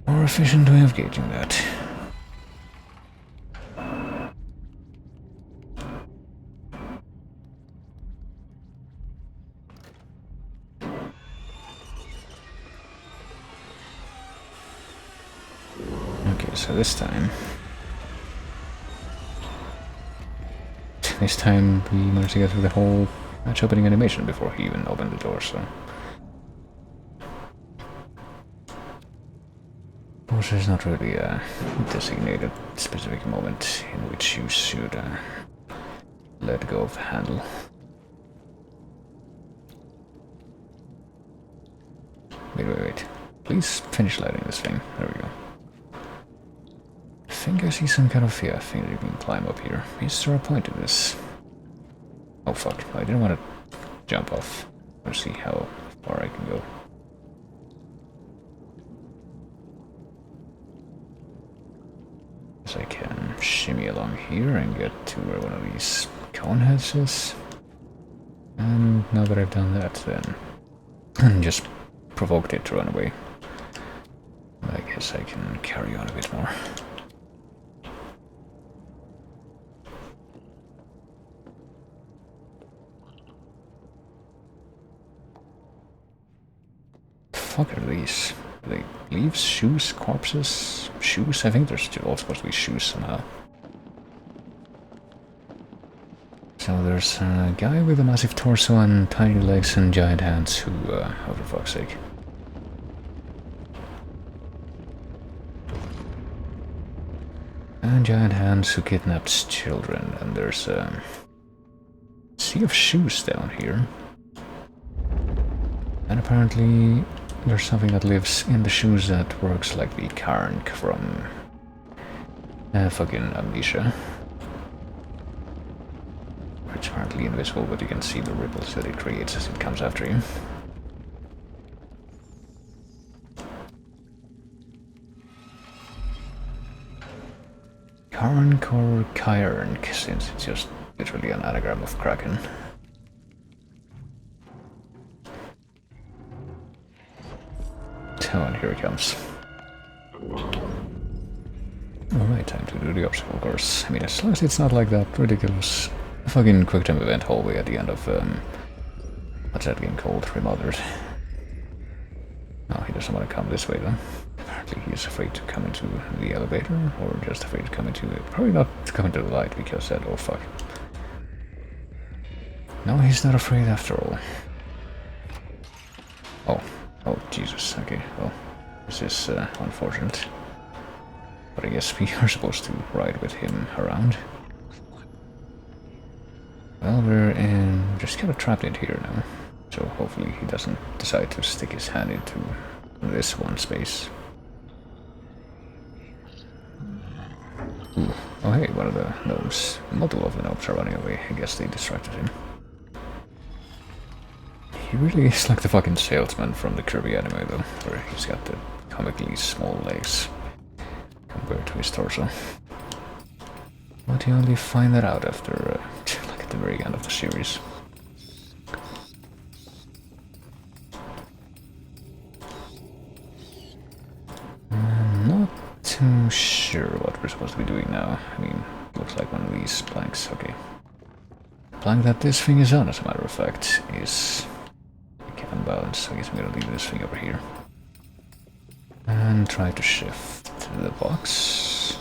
More efficient way of gauging that. Okay, so this time we managed to get through the whole match opening animation before he even opened the door, so... Of course, there's not really a designated specific moment in which you should let go of the handle. Wait. Please finish lighting this thing. There we go. I think I see some kind of, yeah, thing that you can climb up here. Is there a point to this? Oh fuck, I didn't want to jump off. Let's see how far I can go. So I can shimmy along here and get to where one of these cone heads is. And now that I've done that, then just provoked it to run away. I guess I can carry on a bit more. Fuck are these? Are they leaves, shoes, corpses? Shoes? I think they're still all supposed to be shoes somehow. So there's a guy with a massive torso and tiny legs and giant hands who, oh for fuck's sake. And giant hands who kidnaps children, and there's a sea of shoes down here. And apparently there's something that lives in the shoes that works like the Karnk from fucking Amnesia. It's apparently invisible, but you can see the ripples that it creates as it comes after you. Karnk or Kyrnk, since it's just literally an anagram of Kraken. Oh, and here it comes. Alright, time to do the obstacle course. I mean, as long as it's not like that ridiculous fucking quick time event hallway at the end of, what's that game called? Remothered. No, he doesn't want to come this way though. Apparently he's afraid to come into the elevator, or just afraid to come into it. Probably not to come into the light, because that, oh fuck. No, he's not afraid after all. Oh, Jesus, okay, well, this is unfortunate. But I guess we are supposed to ride with him around. Well, we're just kind of trapped in here now. So hopefully he doesn't decide to stick his hand into this one space. Ooh. Oh hey, one of the gnomes. Multiple of the gnomes are running away. I guess they distracted him. He really is like the fucking salesman from the Kirby anime though, where he's got the comically small legs compared to his torso. But you only find that out after, like at the very end of the series. I'm not too sure what we're supposed to be doing now. I mean, looks like one of these planks, okay. plank that this thing is on, as a matter of fact, is unbalanced. I guess I'm gonna leave this thing over here. And try to shift the box.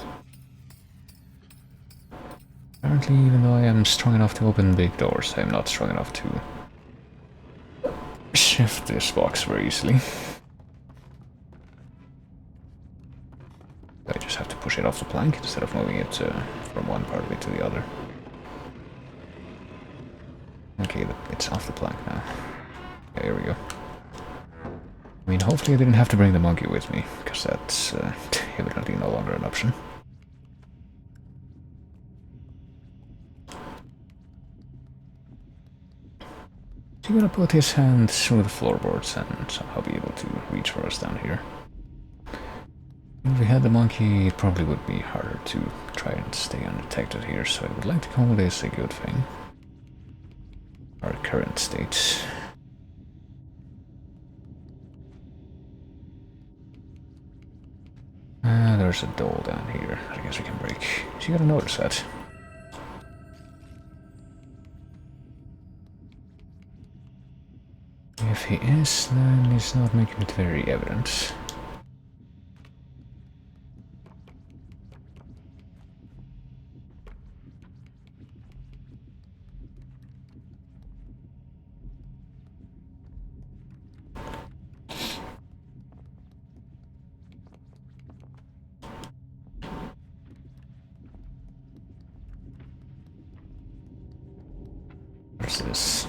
Apparently, even though I am strong enough to open big doors, I am not strong enough to shift this box very easily. I just have to push it off the plank instead of moving it from one part of it to the other. Okay, it's off the plank now. Okay, here we go. I mean, hopefully I didn't have to bring the monkey with me, because that's evidently no longer an option. He's gonna put his hand through the floorboards and somehow be able to reach for us down here. If we had the monkey, it probably would be harder to try and stay undetected here, so I would like to call this a good thing. Our current state. There's a door down here that I guess we can break. So you gotta notice that. If he is, then he's not making it very evident. What's this?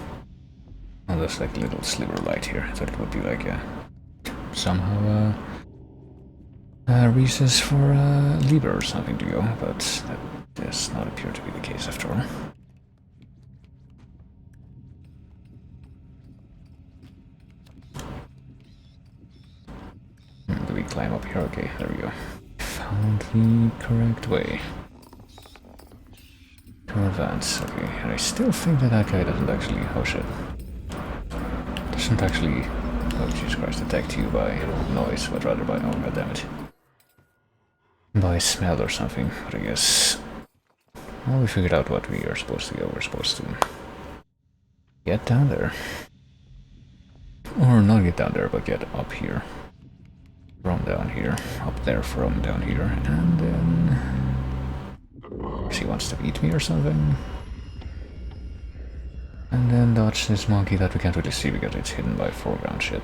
Oh, there's like a little sliver of light here. I thought it would be like somehow a recess for a lever or something to go, but that does not appear to be the case after all. Do we climb up here? Okay, there we go. Found the correct way to advance. Okay, and I still think that that guy doesn't actually... oh shit. Doesn't actually... oh Jesus Christ, detect you by noise, but rather by... oh goddammit. By smell or something, but I guess... well, we figured out what we are supposed to go. We're supposed to get down there. Or not get down there, but get up here. From down here. Up there from down here. And then... he wants to eat me or something. And then dodge this monkey that we can't really see because it's hidden by foreground shit.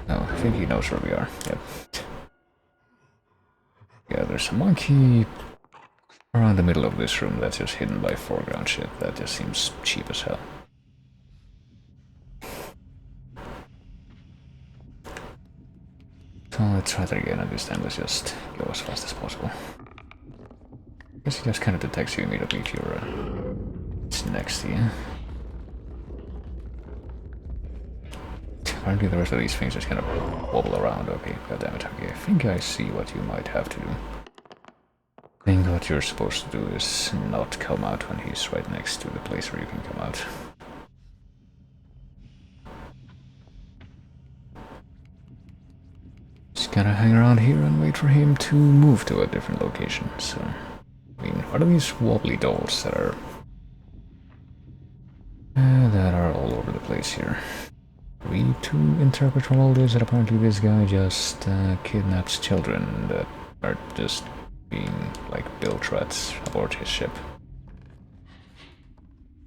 Oh, I think he knows where we are. Yep. Yeah, there's a monkey around the middle of this room that's just hidden by foreground shit. That just seems cheap as hell. So let's try that again, and this time let's just go as fast as possible. I guess he just kind of detects you immediately if you're it's next to you. Apparently the rest of these things just kind of wobble around. Okay, goddammit. Okay, I think I see what you might have to do. I think what you're supposed to do is not come out when he's right next to the place where you can come out. Just gotta hang around here and wait for him to move to a different location, so... I mean, what are these wobbly dolls that are all over the place here? Are we to interpret from all this that apparently this guy just kidnaps children that are just being like built rats aboard his ship?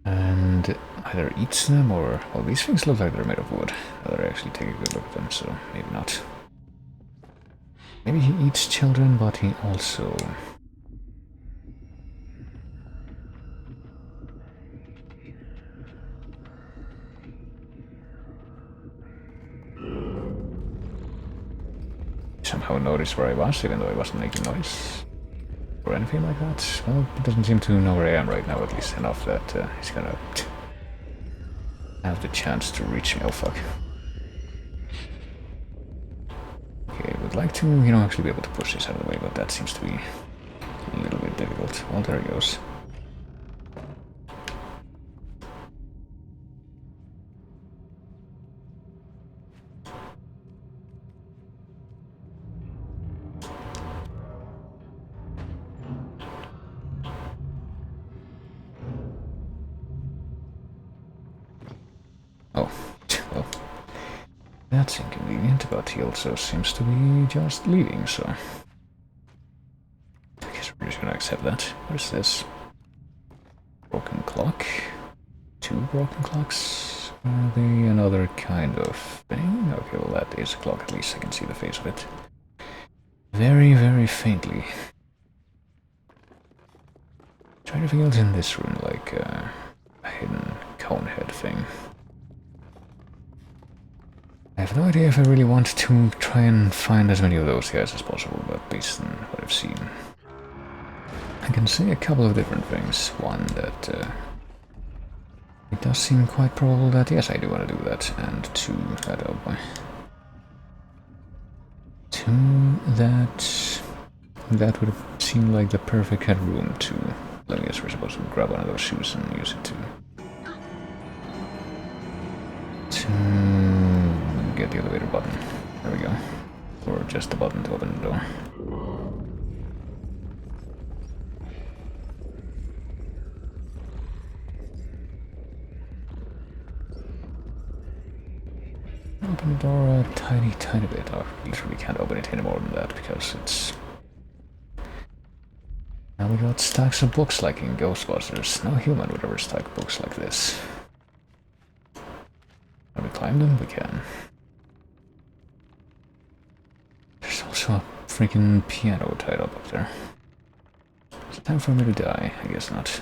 And either eats them or... well, these things look like they're made of wood. I'll actually take a good look at them, so maybe not. Maybe he eats children, but he also... somehow noticed where I was, even though I wasn't making noise. Or anything like that. Well, it doesn't seem to know where I am right now, at least enough that he's gonna have the chance to reach me. Oh fuck. Okay, I would like to, actually be able to push this out of the way, but that seems to be a little bit difficult. Well, there he goes. Oh, well, that's inconvenient, but he also seems to be just leaving, so I guess we're just gonna accept that. What is this? Broken clock? 2 broken clocks? Are they another kind of thing? Okay, well that is a clock, at least I can see the face of it. Very, very faintly. Is there anything else in this room, like a hidden cone head thing? I have no idea if I really want to try and find as many of those guys as possible, but based on what I've seen, I can say a couple of different things. One, that it does seem quite probable that yes, I do want to do that, and two, that oh boy. Two, that would seem like the perfect headroom to. I guess we're supposed to grab one of those shoes and use it to get the elevator button. There we go. Or just the button to open the door. Open the door a tiny, tiny bit. I literally can't open it any more than that because it's... Now we got stacks of books like in Ghostbusters. No human would ever stack books like this. Can we climb them? We can. There's also a freaking piano tied up there. Is it time for me to die? I guess not.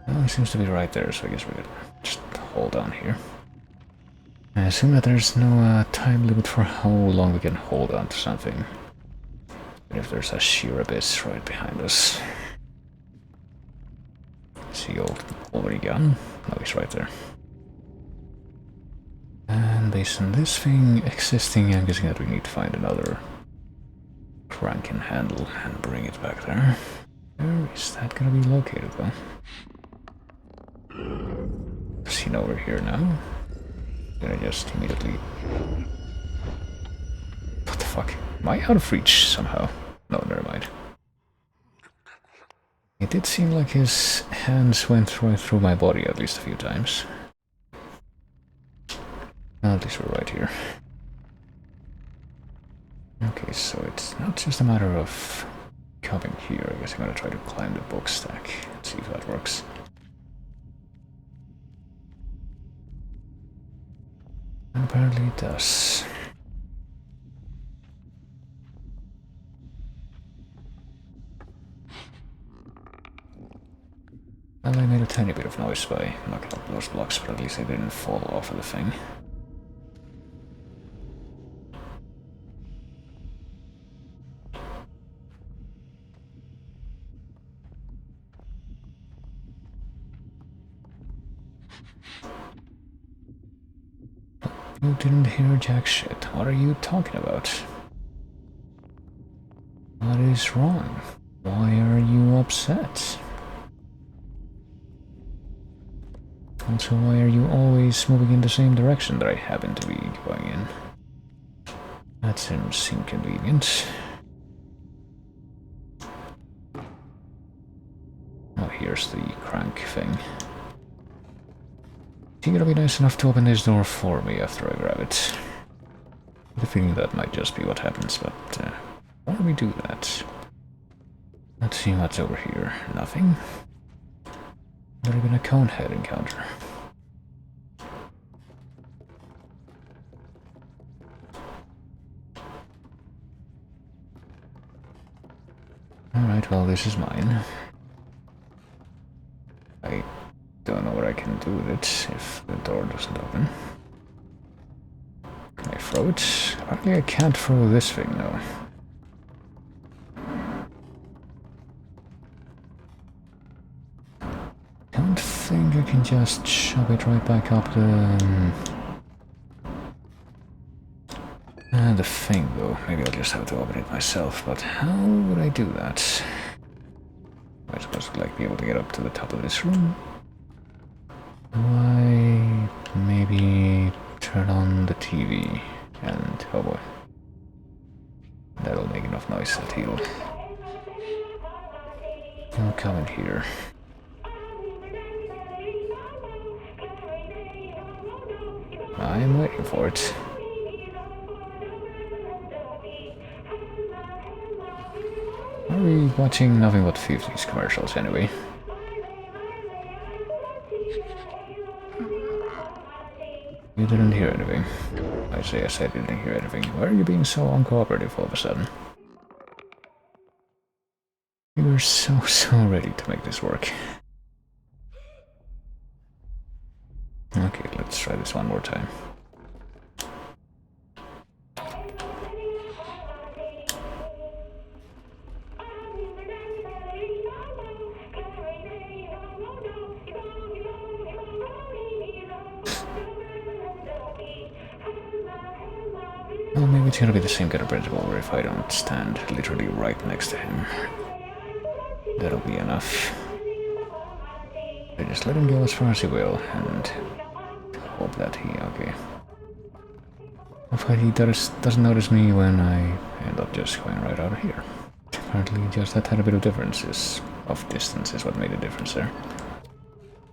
Well, it seems to be right there, so I guess we could just hold on here. I assume that there's no time limit for how long we can hold on to something. But if there's a sheer abyss right behind us. Is he already gone? No, he's right there. And based on this thing existing, I'm guessing that we need to find another crank and handle and bring it back there. Where is that gonna be located, though? Is he over here now? Gonna just immediately... What the fuck? Am I out of reach somehow? No, never mind. It did seem like his hands went right through my body at least a few times. At least we're right here. Okay, so it's not just a matter of coming here. I guess I'm gonna try to climb the book stack and see if that works. And apparently it does. Well, I made a tiny bit of noise by knocking up those blocks, but at least they didn't fall off of the thing. You didn't hear jack shit. What are you talking about? What is wrong? Why are you upset? Also, why are you always moving in the same direction that I happen to be going in? That seems inconvenient. Oh, here's the crank thing. Is he gonna be nice enough to open this door for me after I grab it? I have a feeling that might just be what happens, but why do we do that? Let's see what's over here. Nothing. Not even a conehead encounter. Alright, well, this is mine. I don't know what I can do with it if the door doesn't open. Can I throw it? Apparently I can't throw this thing, though. Don't think I can just shove it right back up the... understand the thing, though. Maybe I'll just have to open it myself, but how would I do that? Am I supposed to, like, be able to get up to the top of this room? Why... maybe... turn on the TV, and... oh boy. That'll make enough noise that he'll... come in here. I'm waiting for it. Are we watching nothing but 50s commercials anyway? You didn't hear anything. I said I didn't hear anything. Why are you being so uncooperative all of a sudden? You were so ready to make this work. Okay, let's try this one more time. Well, maybe it's gonna be the same kind of principle where if I don't stand literally right next to him, that'll be enough. I just let him go as far as he will, and hope that he... okay. Hopefully he doesn't notice me when I end up just going right out of here. Apparently just that tiny bit of difference of distance is what made a difference there.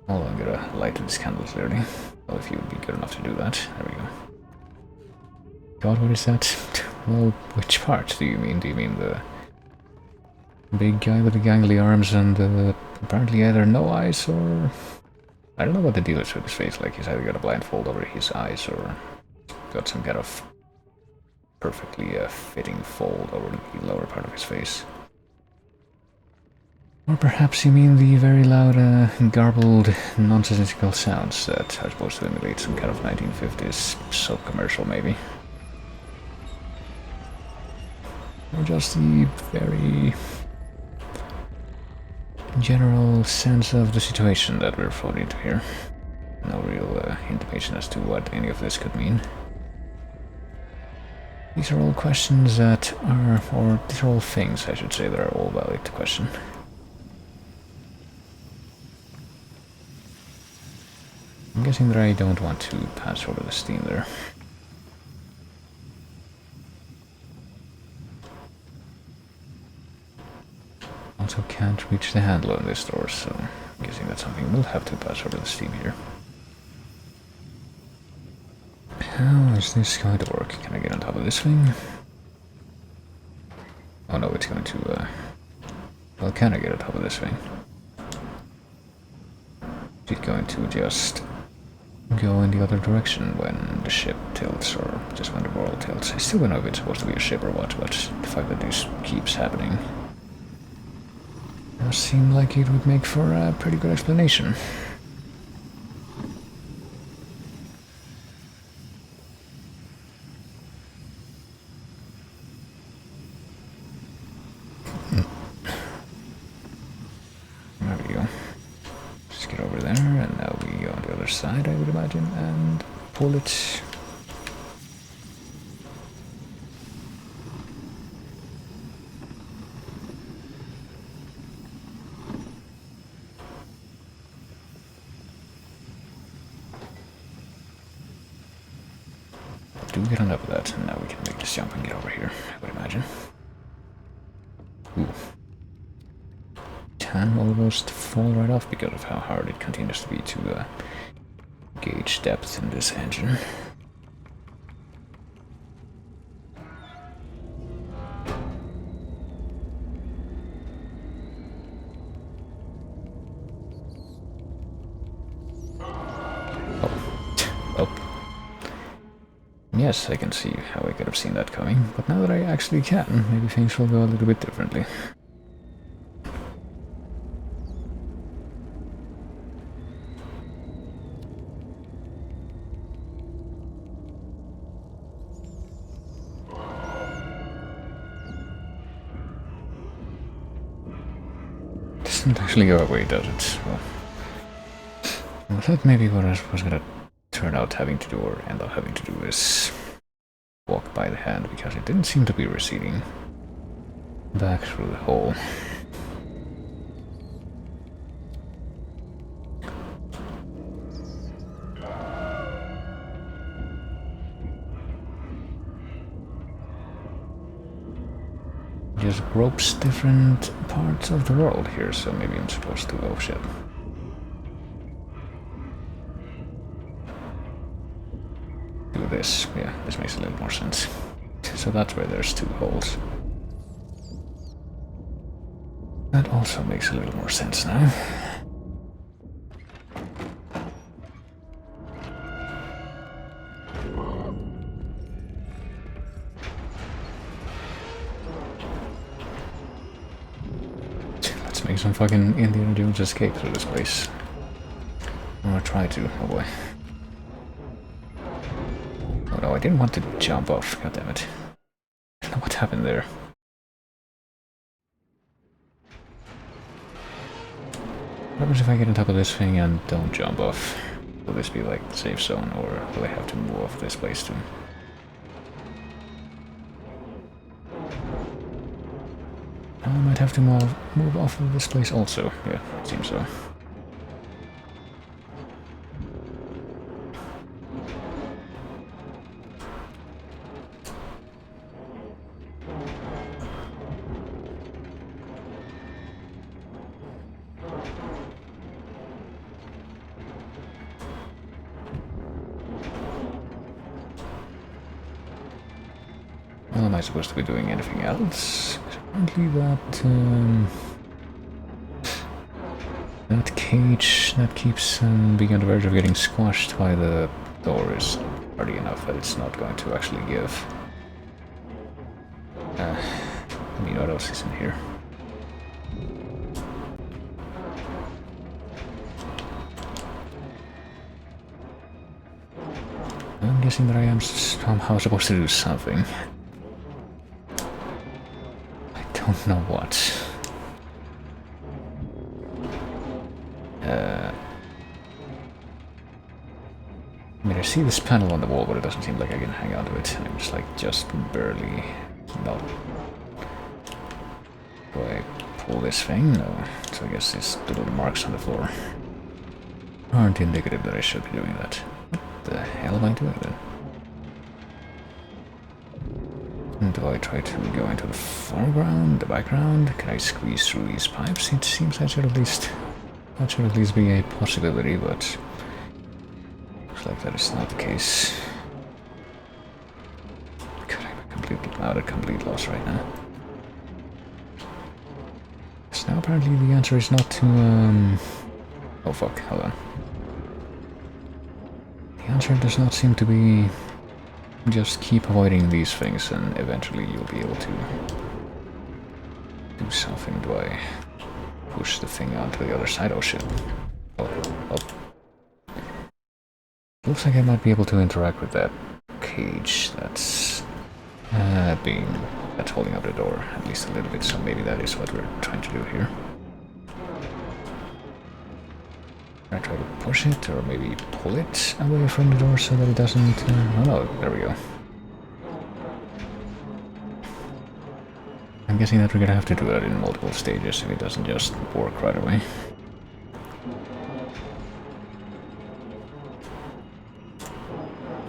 Oh, I'm gonna light this candle clearly. Well, if you would be good enough to do that. There we go. God, what is that? Well, which part do you mean? Do you mean the big guy with the gangly arms and apparently either no eyes or... I don't know what the deal is with his face, like he's either got a blindfold over his eyes or got some kind of perfectly fitting fold over the lower part of his face. Or perhaps you mean the very loud, garbled, nonsensical sounds that are supposed to emulate some kind of 1950s soap commercial, maybe. Or just the very general sense of the situation that we're thrown into here. No real intimation as to what any of this could mean. These are all questions that are, or these are all things, I should say, that are all valid to question. I'm guessing that I don't want to pass over the steam there. Also can't reach the handle on this door, so I'm guessing that's something we'll have to pass over the steam here. How is this going to work? Can I get on top of this thing? Oh no, it's going to, well, can I get on top of this thing? Is it going to just go in the other direction when the ship tilts, or just when the world tilts? I still don't know if it's supposed to be a ship or what, but the fact that this keeps happening does seem like it would make for a pretty good explanation. There we go. Just get over there, and now we go on the other side, I would imagine, and pull it. Do get on top of that, and now we can make this jump and get over here, I would imagine. Ooh. Can almost fall right off because of how hard it continues to be to gauge depth in this engine. Yes, I can see how I could have seen that coming, but now that I actually can, maybe things will go a little bit differently. Doesn't actually go away, does it? Well, I thought maybe what I was gonna turn out having to do or end up having to do is walk by the hand because it didn't seem to be receding back through the hole. Just gropes different parts of the world here, so maybe I'm supposed to... oh shit. Do this. Yeah, this makes a little more sense. So that's where there's 2 holes. That also makes a little more sense now. Let's make some fucking Indiana Jones escape through this place. Or try to. Oh boy. Oh no, I didn't want to jump off. God damn it. I don't know what happened there. What happens if I get on top of this thing and don't jump off? Will this be like the safe zone, or will I have to move off this place too? I might have to move off of this place also. Yeah, it seems so. Well, am I supposed to be doing anything else? Apparently that cage that keeps being on the verge of getting squashed by the door is hardy enough that it's not going to actually give. I mean, what else is in here? I'm guessing that I am somehow supposed to do something. Don't know what. I mean, I see this panel on the wall, but it doesn't seem like I can hang on to it. I'm just barely not. Do I pull this thing? No. So I guess it's the little marks on the floor aren't indicative that I should be doing that. What the hell am I doing then? Do I try to go into the foreground, the background? Can I squeeze through these pipes? It seems that should at least be a possibility, but looks like that is not the case. God, I'm at a complete loss right now. So now apparently the answer is not to oh fuck, hold on. The answer does not seem to be just keep avoiding these things and eventually you'll be able to do something. Do I push the thing onto the other side? Oh shit. Oh. Looks like I might be able to interact with that cage that's holding up the door, at least a little bit, so maybe that is what we're trying to do here. I try to push it, or maybe pull it away from the door so that it doesn't... oh no, there we go. I'm guessing that we're gonna have to do that in multiple stages if it doesn't just work right away.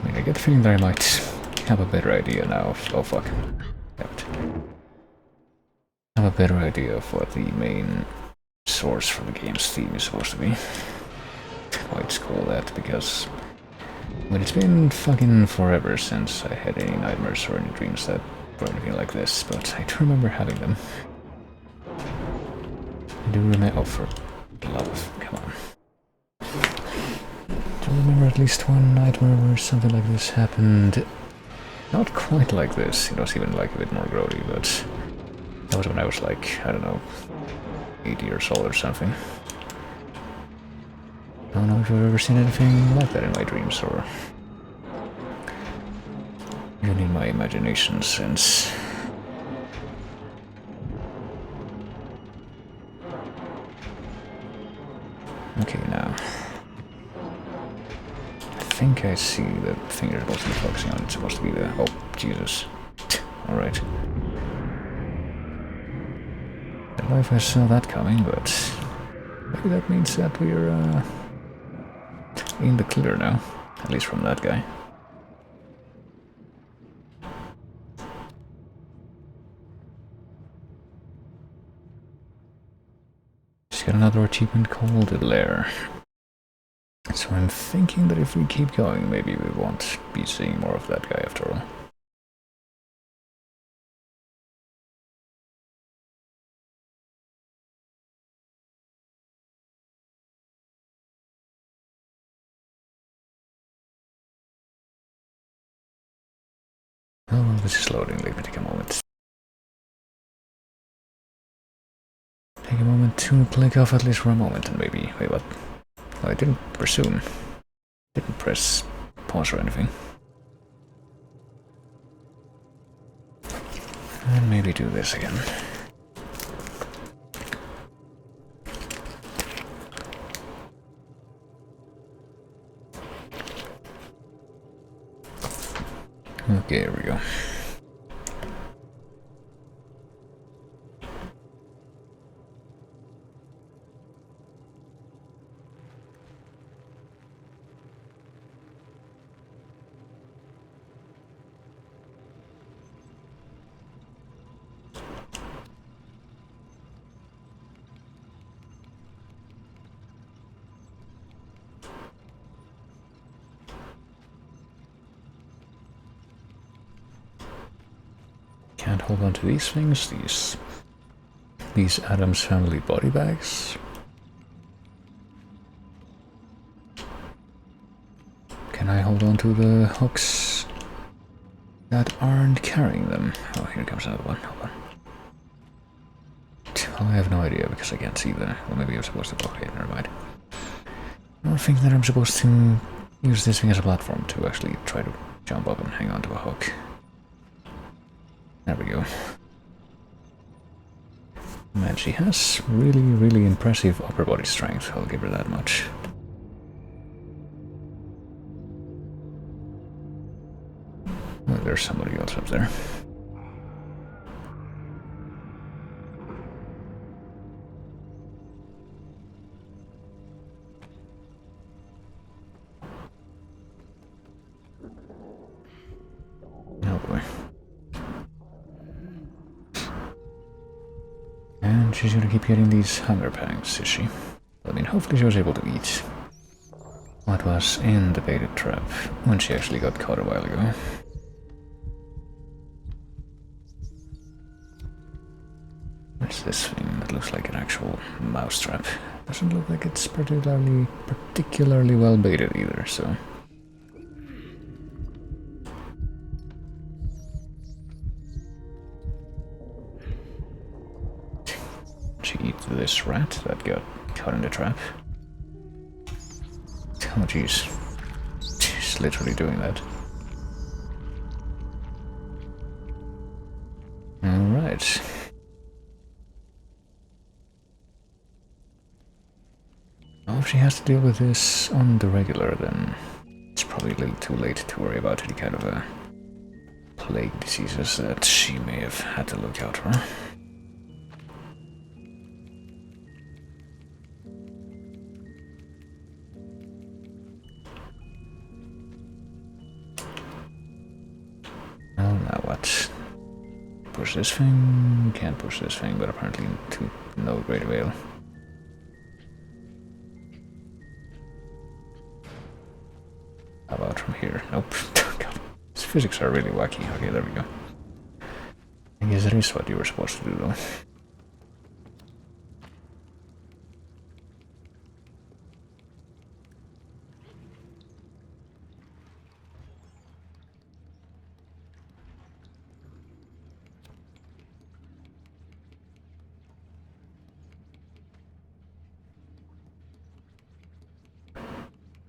I mean, I get the feeling that I might have a better idea now of... oh fuck. Have a better idea of what the main source for the game's theme is supposed to be. Why it's called that, because when it's been fucking forever since I had any nightmares or any dreams that or anything like this, but I do remember having them. I do remember... oh, for love, come on. I do remember at least one nightmare where something like this happened. Not quite like this, it was even like a bit more grody, but that was when I was like, I don't know, 8 years old or something. I don't know if I've ever seen anything like that in my dreams, or even in my imagination since. Okay, now. I think I see the thing you're supposed to be focusing on. It's supposed to be the... oh. Jesus. Alright. I don't know if I saw that coming, but maybe that means that we're in the clear now. At least from that guy. Just got another achievement called the Lair. So I'm thinking that if we keep going, maybe we won't be seeing more of that guy after all. Oh, well, this is loading. Let me take a moment. Take a moment to click off at least for a moment and maybe... Wait, what? Oh, I didn't presume. Didn't press pause or anything. And maybe do this again. Okay, here we go. Can't hold on to these things, these Addams Family body bags. Can I hold on to the hooks that aren't carrying them? Oh, here comes another one. Hold on. Well, I have no idea because I can't see the... Well, maybe I'm supposed to... Okay, never mind. I don't think that I'm supposed to use this thing as a platform to actually try to jump up and hang on to a hook. There we go. Man, she has really, really impressive upper body strength, I'll give her that much. Well, there's somebody else up there. Oh boy. And she's gonna keep getting these hunger pangs, is she? I mean, hopefully she was able to eat what was in the baited trap when she actually got caught a while ago. What's this thing that looks like an actual mouse trap? Doesn't look like it's particularly well baited either, so... She eat this rat that got caught in the trap. Oh jeez. She's literally doing that. Alright. Well, if she has to deal with this on the regular, then it's probably a little too late to worry about any kind of plague diseases that she may have had to look out for. Well, now what? Push this thing? Can't push this thing, but apparently to no great avail. How about from here? Nope. God, these physics are really wacky. Okay, there we go. I guess that is what you were supposed to do, though.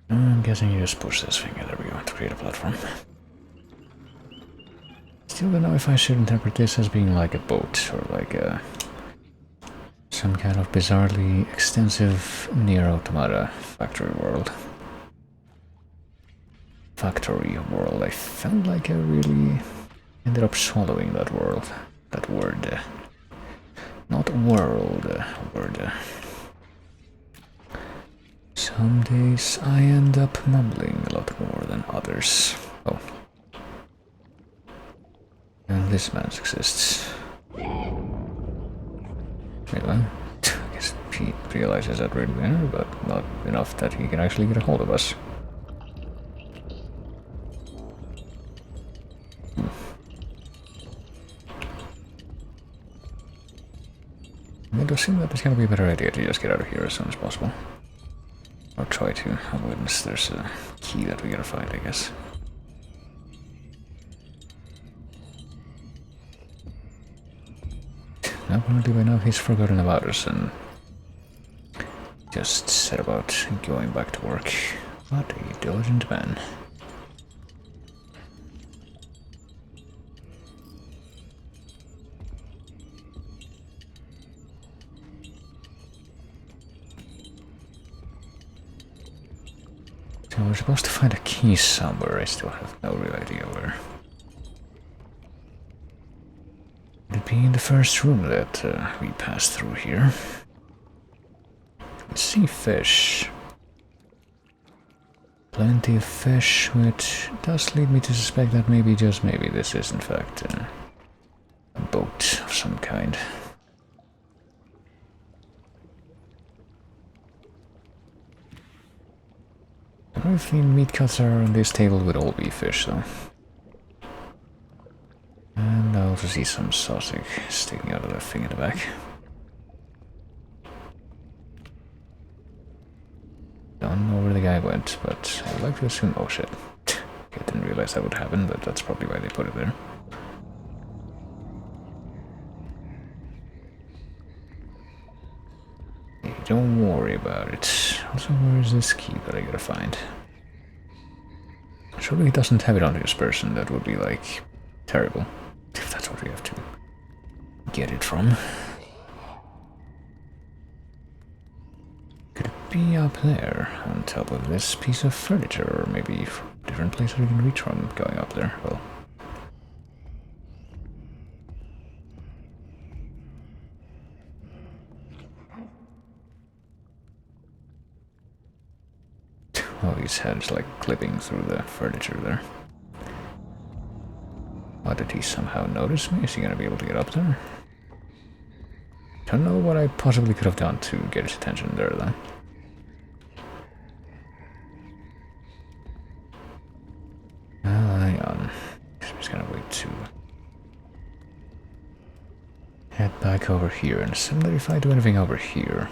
I'm guessing you just push this thing. There we go, to create a platform. Still don't know if I should interpret this as being like a boat or like some kind of bizarrely extensive Nier Automata factory world. I felt like a really ended up swallowing that world. That word. Not world. Word. Some days I end up mumbling a lot more than others. Oh. And this man exists. Anyway, I guess he realizes that we're there, but not enough that he can actually get a hold of us. It does seem that it's gonna be a better idea to just get out of here as soon as possible. Or try to, unless there's a key that we gotta find, I guess. Apparently by now he's forgotten about us and just set about going back to work. What a diligent man. So we're supposed to find a key somewhere, I still have no real idea where. Would it be in the first room that we passed through here? We see fish. Plenty of fish, which does lead me to suspect that maybe, just maybe, this is in fact a boat of some kind. If the meat cuts are on this table would all be fish, though. And I also see some sausage sticking out of that thing in the back. Don't know where the guy went, but I would like to assume... Oh shit. I didn't realize that would happen, but that's probably why they put it there. Hey, don't worry about it. Also, where is this key that I gotta find? Surely he doesn't have it on his person, that would be, like, terrible. If that's what we have to get it from. Could it be up there, on top of this piece of furniture, or maybe a different place that we can reach from going up there? Well... Oh, his head's like clipping through the furniture there. Why did he somehow notice me? Is he gonna be able to get up there? Don't know what I possibly could have done to get his attention there, though. Hang on. I'm just gonna wait to head back over here and assume that if I do anything over here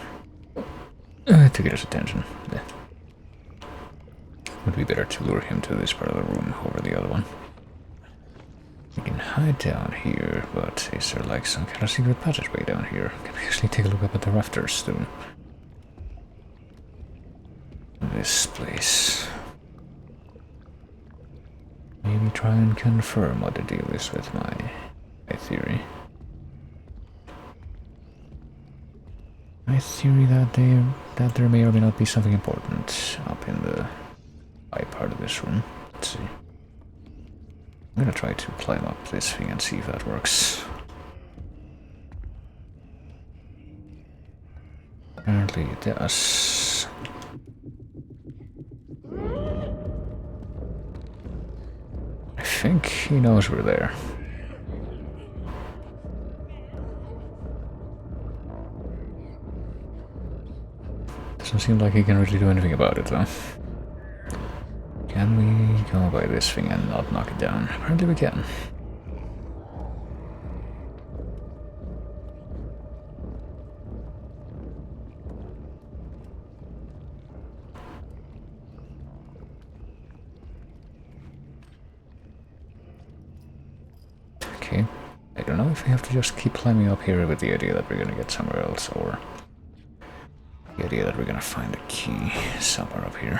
to get his attention, would be better to lure him to this part of the room over the other one. We can hide down here, but is there like some kind of secret passageway down here? Can we actually take a look up at the rafters soon? This place. Maybe try and confirm what the deal is with my theory. My theory that there may or may not be something important up in the high part of this room. Let's see. I'm gonna try to climb up this thing and see if that works. Apparently it does. I think he knows we're there. Doesn't seem like he can really do anything about it, though. Can we go by this thing and not knock it down? Apparently we can. Okay. I don't know if we have to just keep climbing up here with the idea that we're gonna get somewhere else, or the idea that we're gonna find a key somewhere up here.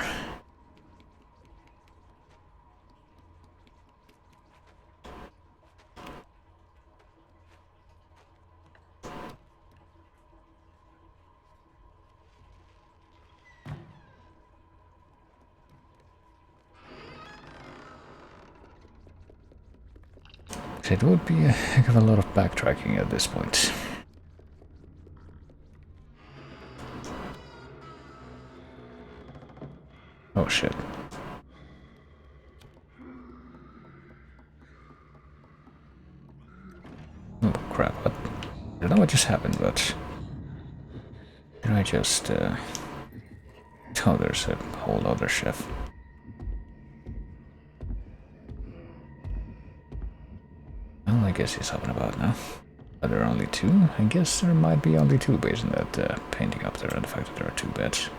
It would be a heck of a lot of backtracking at this point. Oh shit. Oh crap, what? I don't know what just happened, but... Did I just... Oh, there's a whole other chef. Well, I guess he's up and about now. Are there only two? I guess there might be only two based on that painting up there and the fact that there are two beds.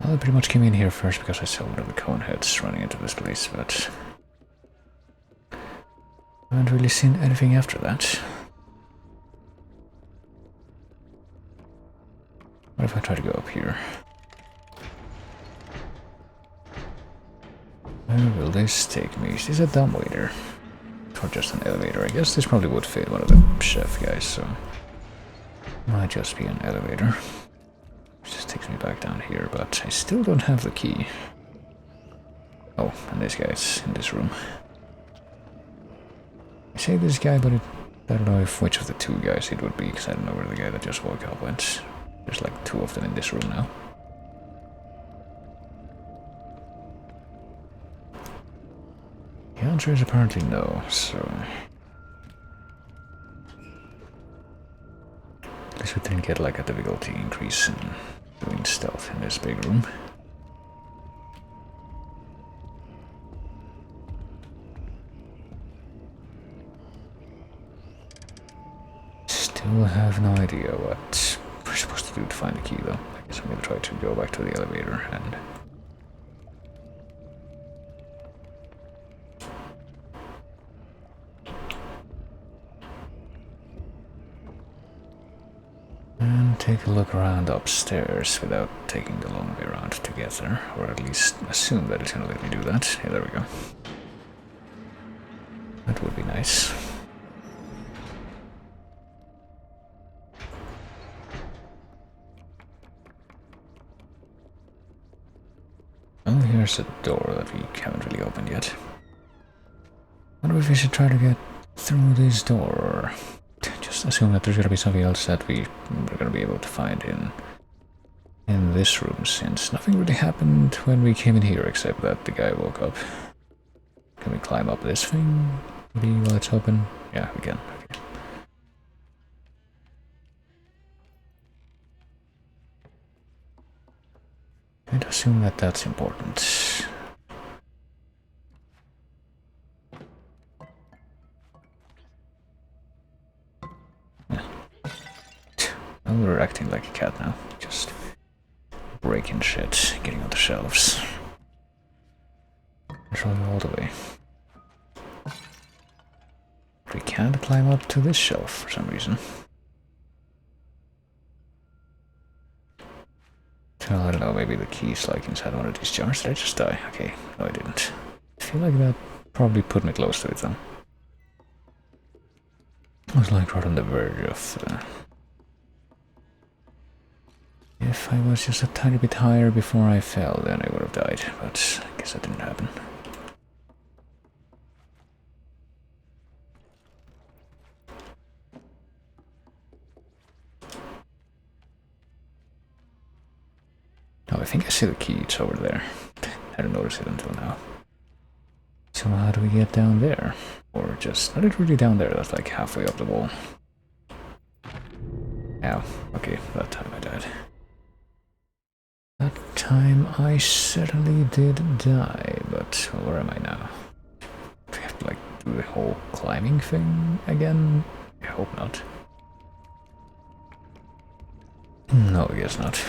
Well, I pretty much came in here first because I saw one of the cone heads running into this place, but I haven't really seen anything after that. What if I try to go up here? Where will this take me? Is this a dumbwaiter? Or just an elevator? I guess this probably would fit one of the chef guys, so... Might just be an elevator. Just takes me back down here, but I still don't have the key. Oh, and this guy's in this room. I say this guy, but I don't know which of the two guys it would be, because I don't know where the guy that just woke up went. There's like two of them in this room now. The answer is apparently no, so... At least we didn't get like a difficulty increase in doing stealth in this big room. Still have no idea what we're supposed to do to find the key though. I guess I'm gonna try to go back to the elevator and... take a look around upstairs without taking the long way around to get there, or at least assume that it's gonna let me do that. Yeah, there we go. That would be nice. Well, here's a door that we haven't really opened yet. I wonder if we should try to get through this door, or just assume that there's gonna be something else that we're gonna be able to find in this room, since nothing really happened when we came in here except that the guy woke up. Can we climb up this thing? Maybe while it's open? Yeah, we can. Okay. I'd assume that that's important. Well, we're acting like a cat now. Just breaking shit, getting on the shelves. Controlling all the way. We can't climb up to this shelf for some reason. Well, I don't know, maybe the key's like inside one of these jars. Did I just die? Okay, no I didn't. I feel like that probably put me close to it though. I was like right on the verge of... If I was just a tiny bit higher before I fell, then I would have died, but I guess that didn't happen. Oh, I think I see the key, it's over there. I didn't notice it until now. So how do we get down there? Or just, not really down there, that's like halfway up the wall. Ow, okay, that time I died. That time I certainly did die, but well, where am I now? Do we have to like do the whole climbing thing again? I hope not. No, I guess not.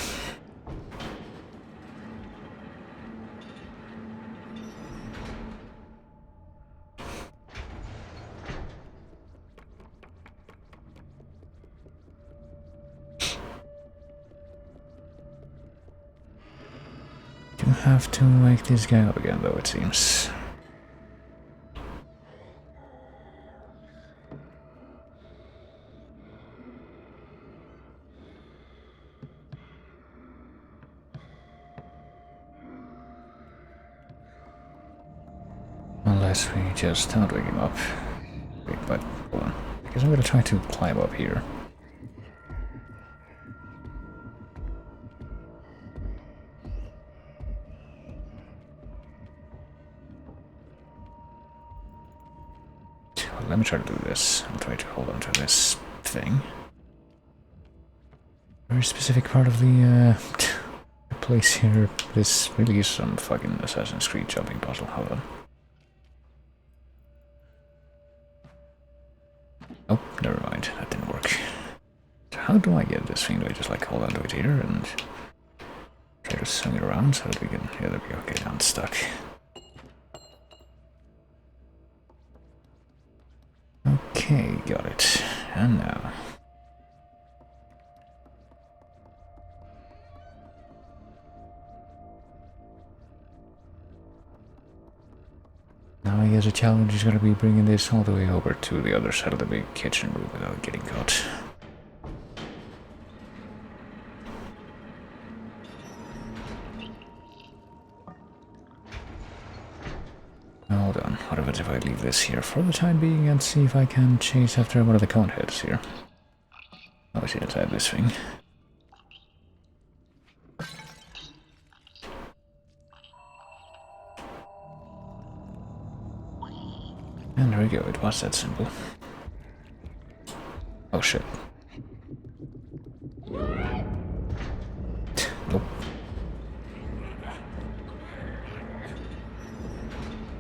Have to wake this guy up again, though, it seems. guess we just don't wake him up. Wait, but hold on. I guess I'm gonna try to climb up here. Let me try to do this. I'll try to hold on to this thing. Very specific part of the place here. This really is some fucking Assassin's Creed jumping puzzle. Hold on. Oh, never mind. That didn't work. So how do I get this thing? Do I just like hold on to it here and try to swing it around so that we can... Yeah, there we go. Okay, now it's stuck. Okay, got it. And now... Now I guess the challenge is gonna be bringing this all the way over to the other side of the big kitchen room without getting caught. Hold on, what happens if I leave this here for the time being and see if I can chase after one of the cone heads here? Oh, I see inside this thing. And there we go, it was that simple. Oh shit. Nope.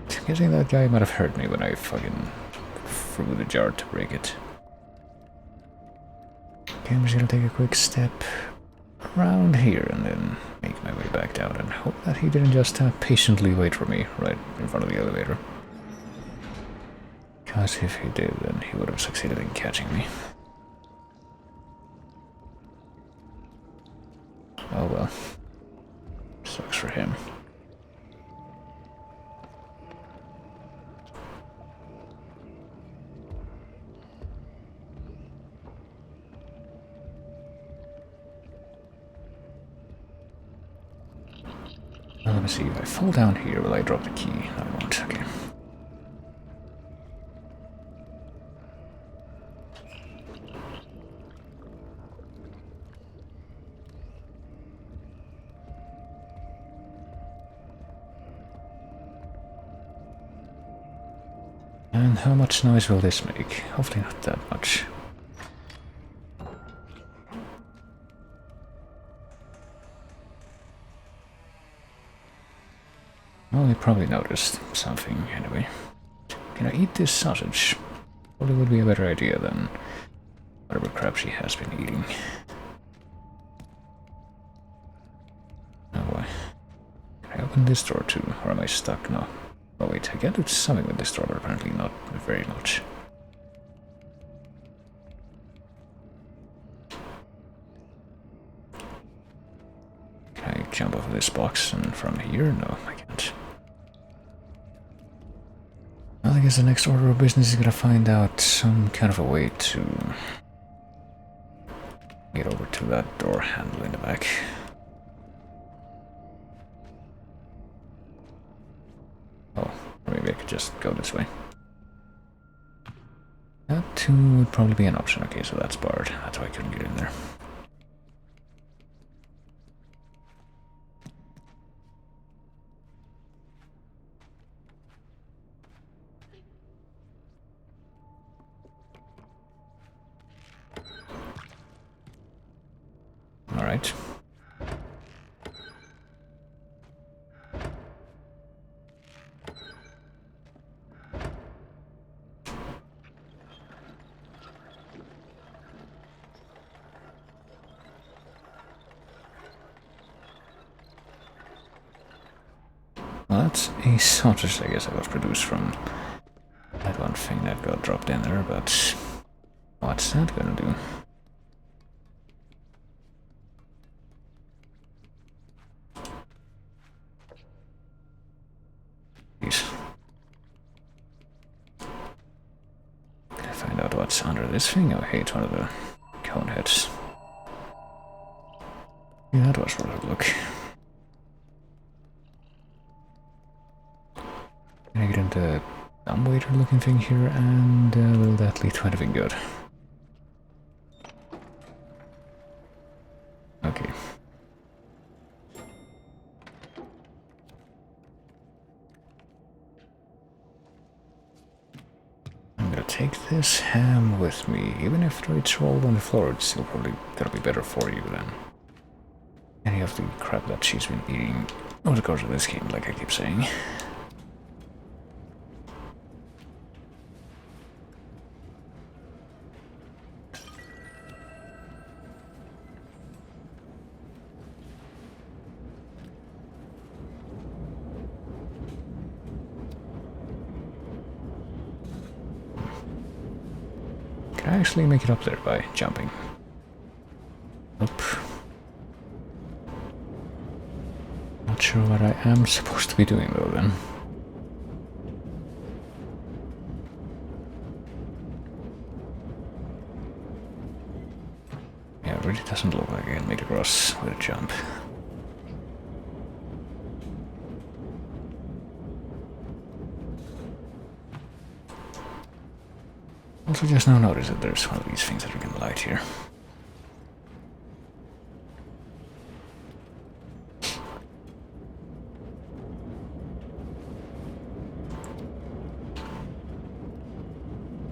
I'm guessing that guy might have hurt me when I fucking threw the jar to break it. Okay, I'm just gonna take a quick step around here and then make my way back down and hope that he didn't just patiently wait for me right in front of the elevator. Because if he did, then he would have succeeded in catching me. Oh well. Sucks for him. Well, let me see, if I fall down here, will I drop the key? No, I won't, okay. And how much noise will this make? Hopefully not that much. Well, you probably noticed something anyway. Can I eat this sausage? Probably would be a better idea than whatever crap she has been eating. Oh boy. Can I open this door too? Or am I stuck? No. Oh wait, I can do something with this door, but apparently not very much. Can I jump off of this box and from here? No, I can't. Well, I guess the next order of business is gonna find out some kind of a way to get over to that door handle in the back. Oh, maybe I could just go this way. That too would probably be an option. Okay, so that's barred. That's why I couldn't get in there. Alright. Well, that's a sausage, I guess, that was produced from that one thing that got dropped in there, but what's that gonna do? Jeez. Can I find out what's under this thing? Oh, hey, it's one of the cone heads. Yeah, that was worth a look. Can I get into dumbwaiter looking thing here, and will that lead to anything good? Okay. I'm gonna take this ham with me. Even if it's rolled on the floor, it's still probably gonna be better for you than any of the crap that she's been eating over the course of this game, like I keep saying. Can I actually make it up there by jumping? Nope. Not sure what I am supposed to be doing though then. Yeah, it really doesn't look like I can make it across with a jump. Also just now noticed that there's one of these things that we can light here.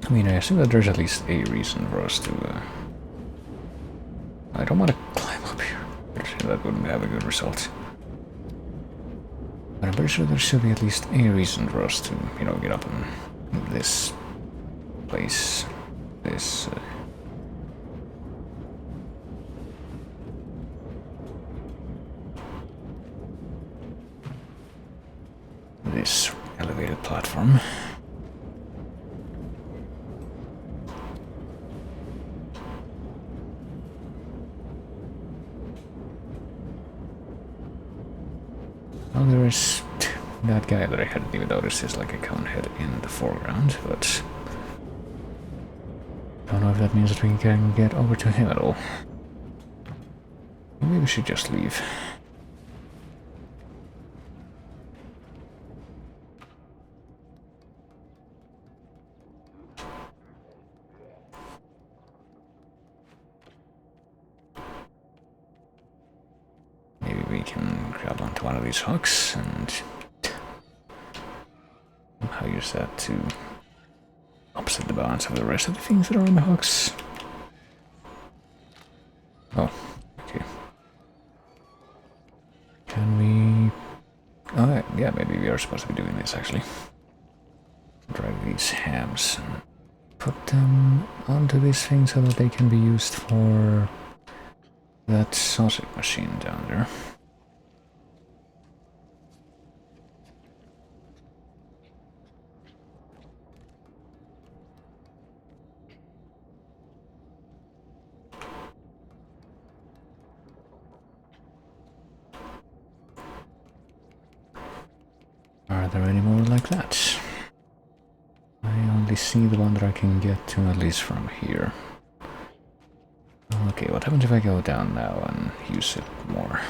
I mean, I assume that there's at least a reason for us to... I don't want to climb up here. That wouldn't have a good result. But I'm pretty sure there should be at least a reason for us to, you know, get up in this place. This... this elevated platform. Well, there is that guy that I hadn't even noticed is like a cone head in the foreground, but don't know if that means that we can get over to him at all. Maybe we should just leave. Maybe we can grab onto one of these hooks and somehow use that to upset the balance of the rest of the things that are on the hooks. Oh, okay. Can we... oh, yeah, maybe we are supposed to be doing this, actually. Drive these hams and put them onto this thing so that they can be used for that sausage machine down there. Are there any more like that? I only see the one that I can get to, at least from here. Okay, what happens if I go down now and use it more?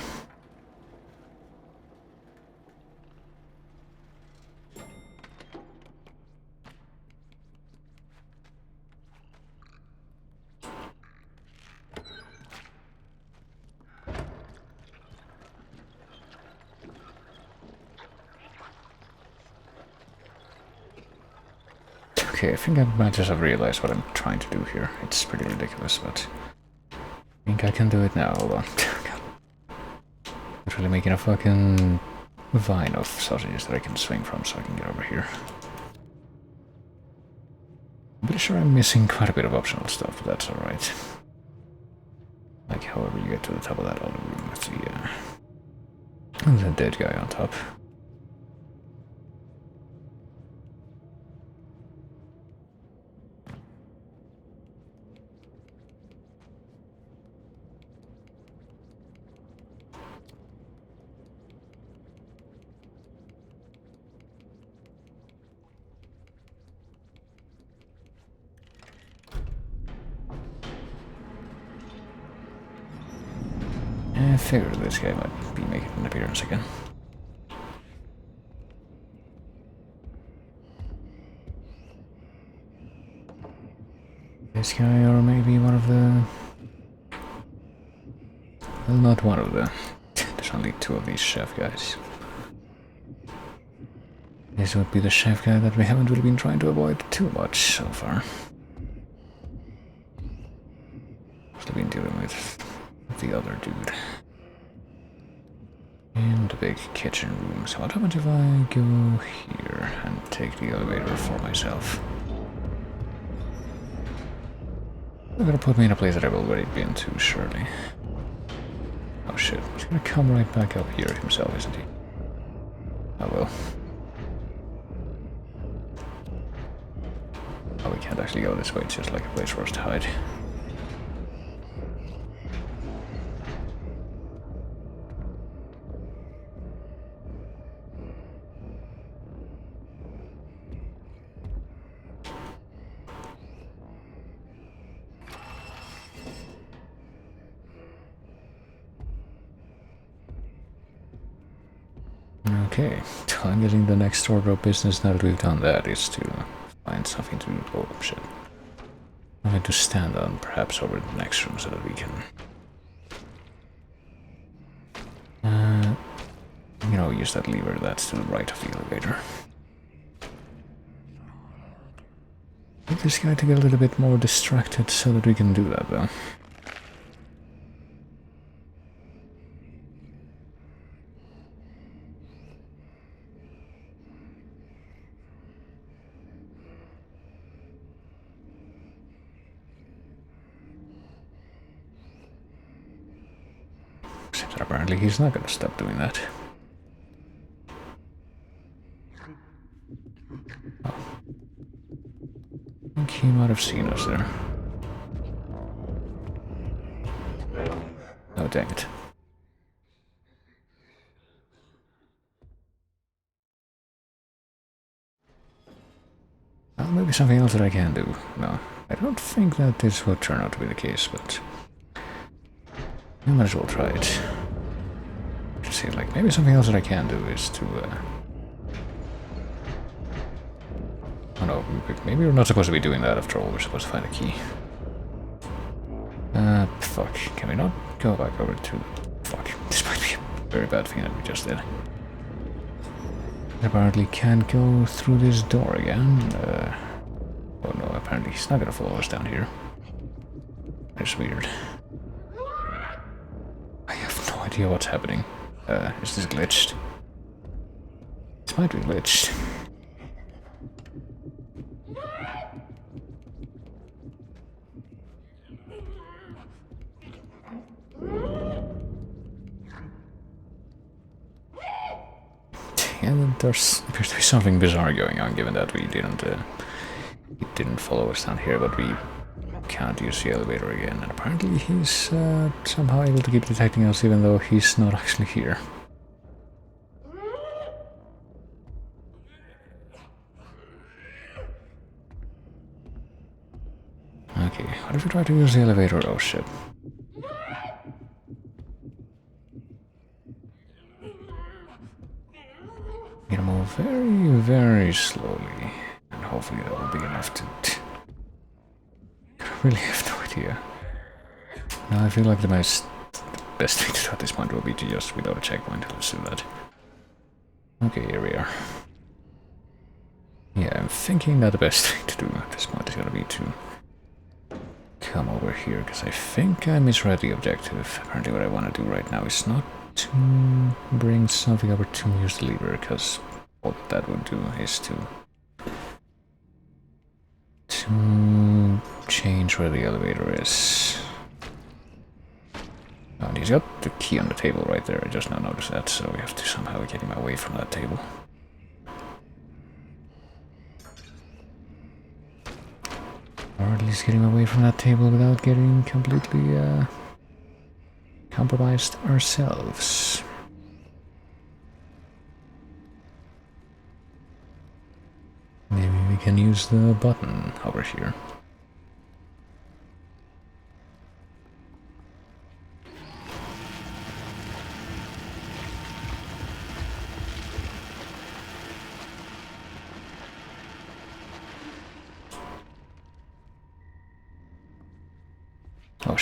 Okay, I think I might just have realized what I'm trying to do here. It's pretty ridiculous, but I think I can do it now. Hold on. Literally making a fucking vine of sausages that I can swing from so I can get over here. I'm pretty sure I'm missing quite a bit of optional stuff, but that's alright. Like, however you get to the top of that other room with the dead guy on top. I figured this guy might be making an appearance again. this guy, or maybe one of the... Well, not one of the... There's only two of these chef guys. This would be the chef guy that we haven't really been trying to avoid too much so far. Mostly been dealing with the other dude. In the big kitchen room. So what happens if I go here and take the elevator for myself? They're gonna put me in a place that I've already been to, surely. Oh shit, he's gonna come right back up here himself, isn't he? Oh well. Oh, we can't actually go this way, it's just like a place for us to hide. Okay, I'm getting the next order of business now that we've done that is to find something to... oh shit. Something to stand on, perhaps over the next room so that we can... you know, use that lever that's to the right of the elevator. Get this guy to get a little bit more distracted so that we can do that though. Except that apparently he's not gonna stop doing that. Oh. I think he might have seen us there. Oh, dang it. Well, maybe something else that I can do. No, I don't think that this will turn out to be the case, but I might as well try it. Just see, like, maybe something else that I can do is to, oh no, maybe we're not supposed to be doing that after all, we're supposed to find a key. Fuck, can we not go back over to... Fuck, this might be a very bad thing that we just did. Apparently can't go through this door again. Oh no, apparently he's not gonna follow us down here. That's weird. I have no idea what's happening. Is this glitched? This might be glitched. And there appears to be something bizarre going on, given that we didn't follow us down here, but we can't use the elevator again. And apparently he's somehow able to keep detecting us, even though he's not actually here. Okay, what if we try to use the elevator? Oh shit. We're gonna move very, very slowly, and hopefully that will be enough to... I really have no idea. Now I feel like the best thing to do at this point will be to just without a checkpoint. Let's do that. Okay, here we are. Yeah, I'm thinking that the best thing to do at this point is gonna be to come over here, because I think I misread the objective. Apparently what I want to do right now is not to bring something over to use the lever, because what that would do is to change where the elevator is. Oh, and he's got the key on the table right there, I just now noticed that, so we have to somehow get him away from that table. Or at least get him away from that table without getting completely compromised ourselves. Maybe we can use the button over here.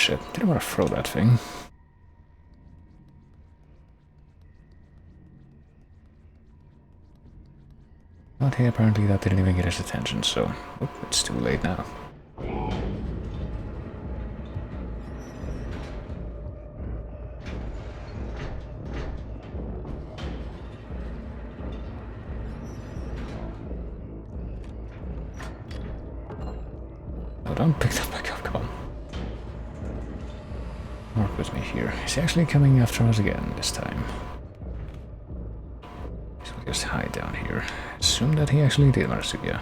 shit. Didn't want to throw that thing. But hey, apparently that didn't even get his attention, so it's too late now. Oh, don't pick that back up, come on. Work with me here. He's actually coming after us again this time. So we'll just hide down here. Assume that he actually did manage to, yeah.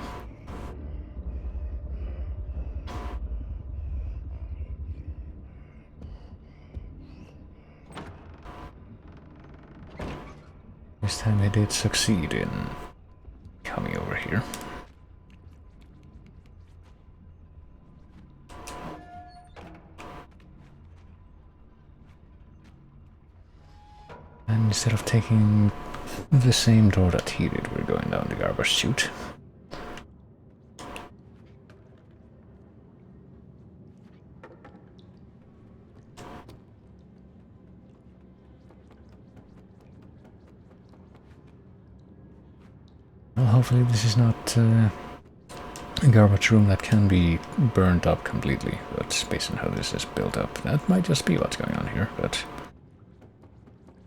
This time he did succeed in coming over here. And instead of taking the same door that he did, we're going down the garbage chute. Well, hopefully this is not a garbage room that can be burned up completely, but based on how this is built up, that might just be what's going on here, but...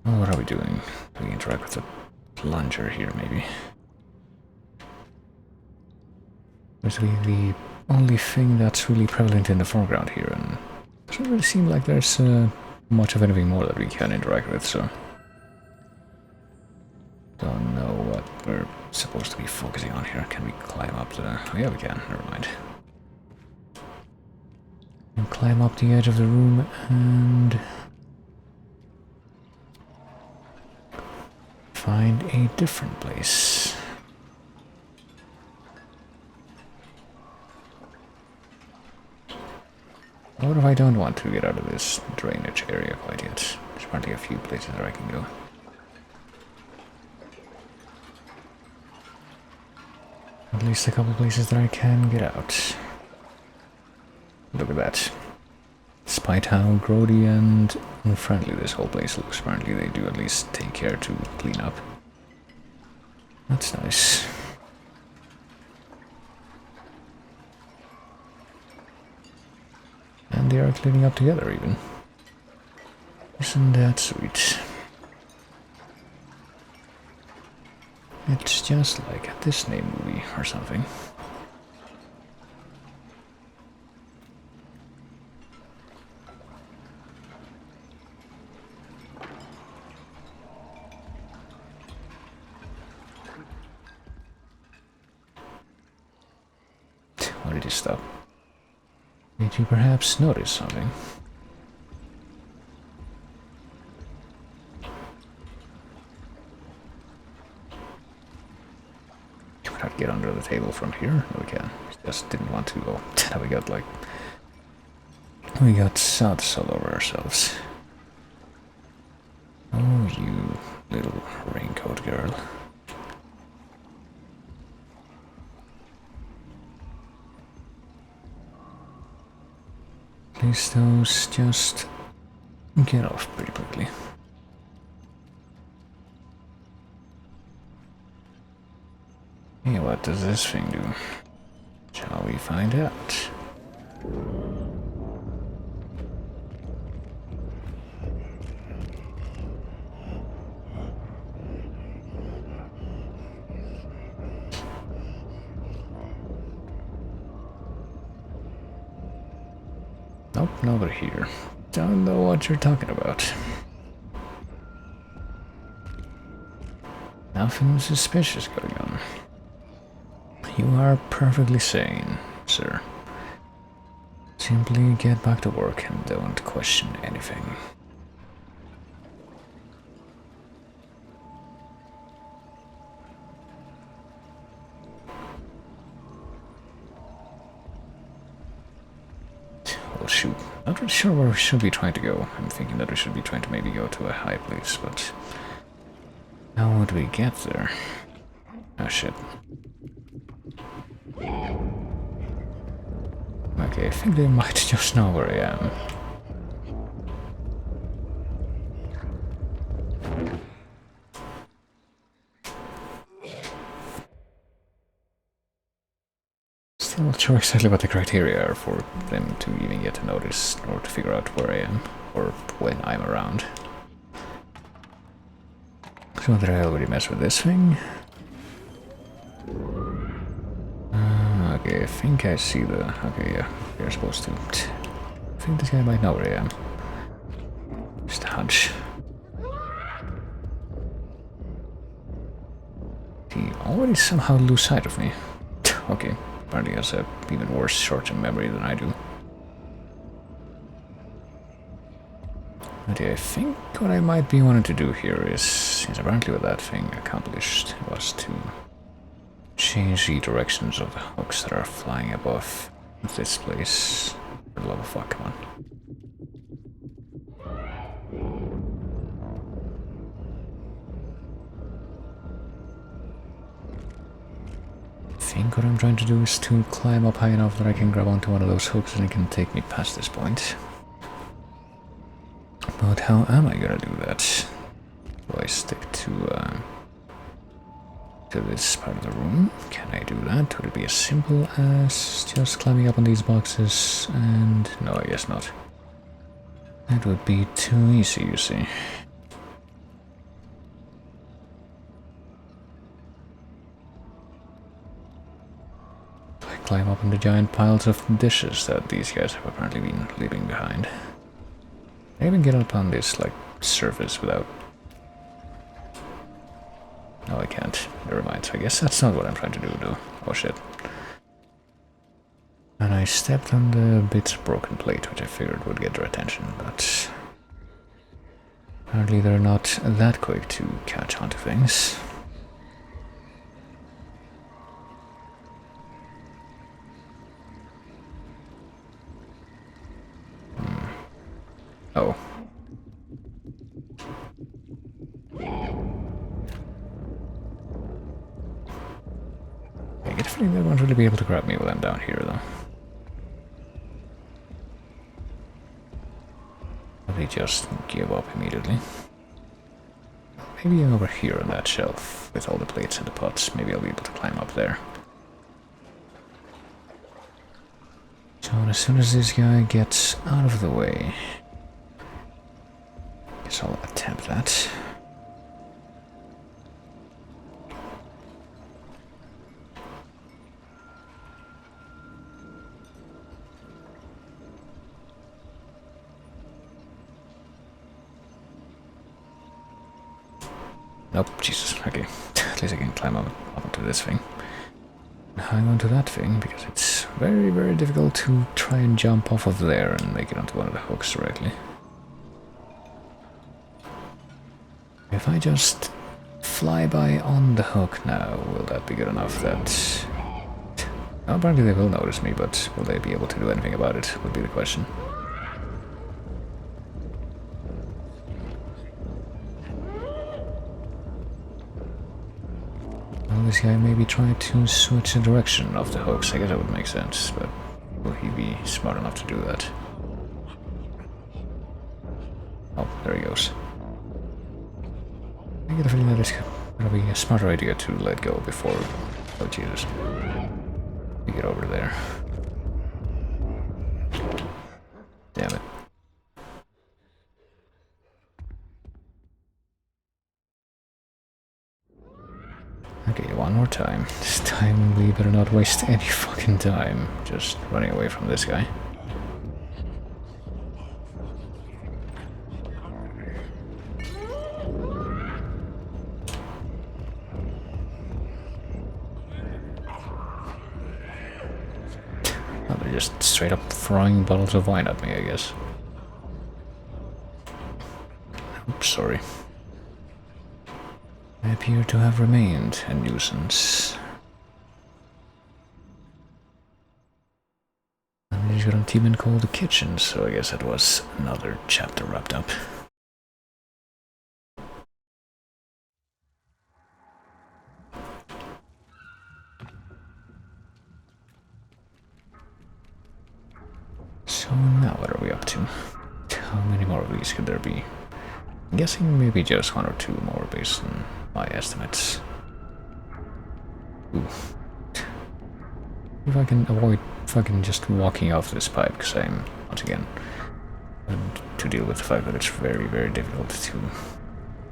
Well, what are we doing? Do we interact with the plunger here, maybe? There's really the only thing that's really prevalent in the foreground here, and it doesn't really seem like there's much of anything more that we can interact with, so... Don't know what we're supposed to be focusing on here. Can we climb up the... Oh yeah, we can. Never mind. And climb up the edge of the room and... find a different place. What if I don't want to get out of this drainage area quite yet? There's probably a few places where I can go. At least a couple places that I can get out. Look at that. Despite how grody and unfriendly this whole place looks, apparently they do at least take care to clean up. That's nice. And they are cleaning up together even. Isn't that sweet? It's just like a Disney movie or something. Why did you stop? Did you perhaps notice something? Can we not get under the table from here? No, we can. We just didn't want to. Oh, now we got like... we got suds all over ourselves. Oh, you little raincoat girl. At least those just get off pretty quickly. Hey, what does this thing do? Shall we find out? Nope, nobody here. Don't know what you're talking about. Nothing suspicious going on. You are perfectly sane, sir. Simply get back to work and don't question anything. Oh shoot, not really sure where we should be trying to go. I'm thinking that we should be trying to maybe go to a high place, but how would we get there? Oh shit. Okay, I think they might just know where I am. Still not sure exactly what the criteria are for them to even get to notice or to figure out where I am or when I'm around. So did I already mess with this thing? Okay, I think I see the... Okay, yeah, you're supposed to... I think this guy might know where I am. Just a hunch. He already somehow lose sight of me. Okay, apparently has a even worse short-term memory than I do. But yeah, I think what I might be wanting to do here is apparently what that thing accomplished was to change the directions of the hooks that are flying above this place. For the love of fuck, come on. I think what I'm trying to do is to climb up high enough that I can grab onto one of those hooks and it can take me past this point. But how am I gonna do that? Do I stick to this part of the room? Can I do that? Would it be as simple as just climbing up on these boxes and... No, I guess not. That would be too easy, you see. I climb up on the giant piles of dishes that these guys have apparently been leaving behind. I even get up on this, like, surface without... No, I can't. Never mind. So I guess that's not what I'm trying to do, though. Oh, shit. And I stepped on the bits of broken plate, which I figured would get their attention, but... apparently they're not that quick to catch onto things. Oh. I get a feeling they won't really be able to grab me while I'm down here, though. Probably just give up immediately. Maybe over here on that shelf, with all the plates and the pots, maybe I'll be able to climb up there. So as soon as this guy gets out of the way, I guess I'll attempt that. Nope, Jesus, okay. At least I can climb up onto this thing. And hang onto that thing, because it's very, very difficult to try and jump off of there and make it onto one of the hooks directly. If I just fly by on the hook now, will that be good enough that... Well, apparently they will notice me, but will they be able to do anything about it, would be the question. This guy maybe try to switch the direction of the hooks. I guess that would make sense, but will he be smart enough to do that? Oh, there he goes. I get a feeling that it's gonna be a smarter idea to let go before... Oh, Jesus. We get over there. Damn it. Okay, one more time. This time we better not waste any fucking time just running away from this guy. Oh, they're just straight up throwing bottles of wine at me, I guess. Oops, sorry. I appear to have remained a nuisance. And there's a team called the kitchen, so I guess that was another chapter wrapped up. So now what are we up to? How many more of these could there be? I'm guessing maybe just one or two more based on my estimates. Ooh. If I can avoid fucking just walking off this pipe, because I'm, once again, to deal with the fact that it's very, very difficult to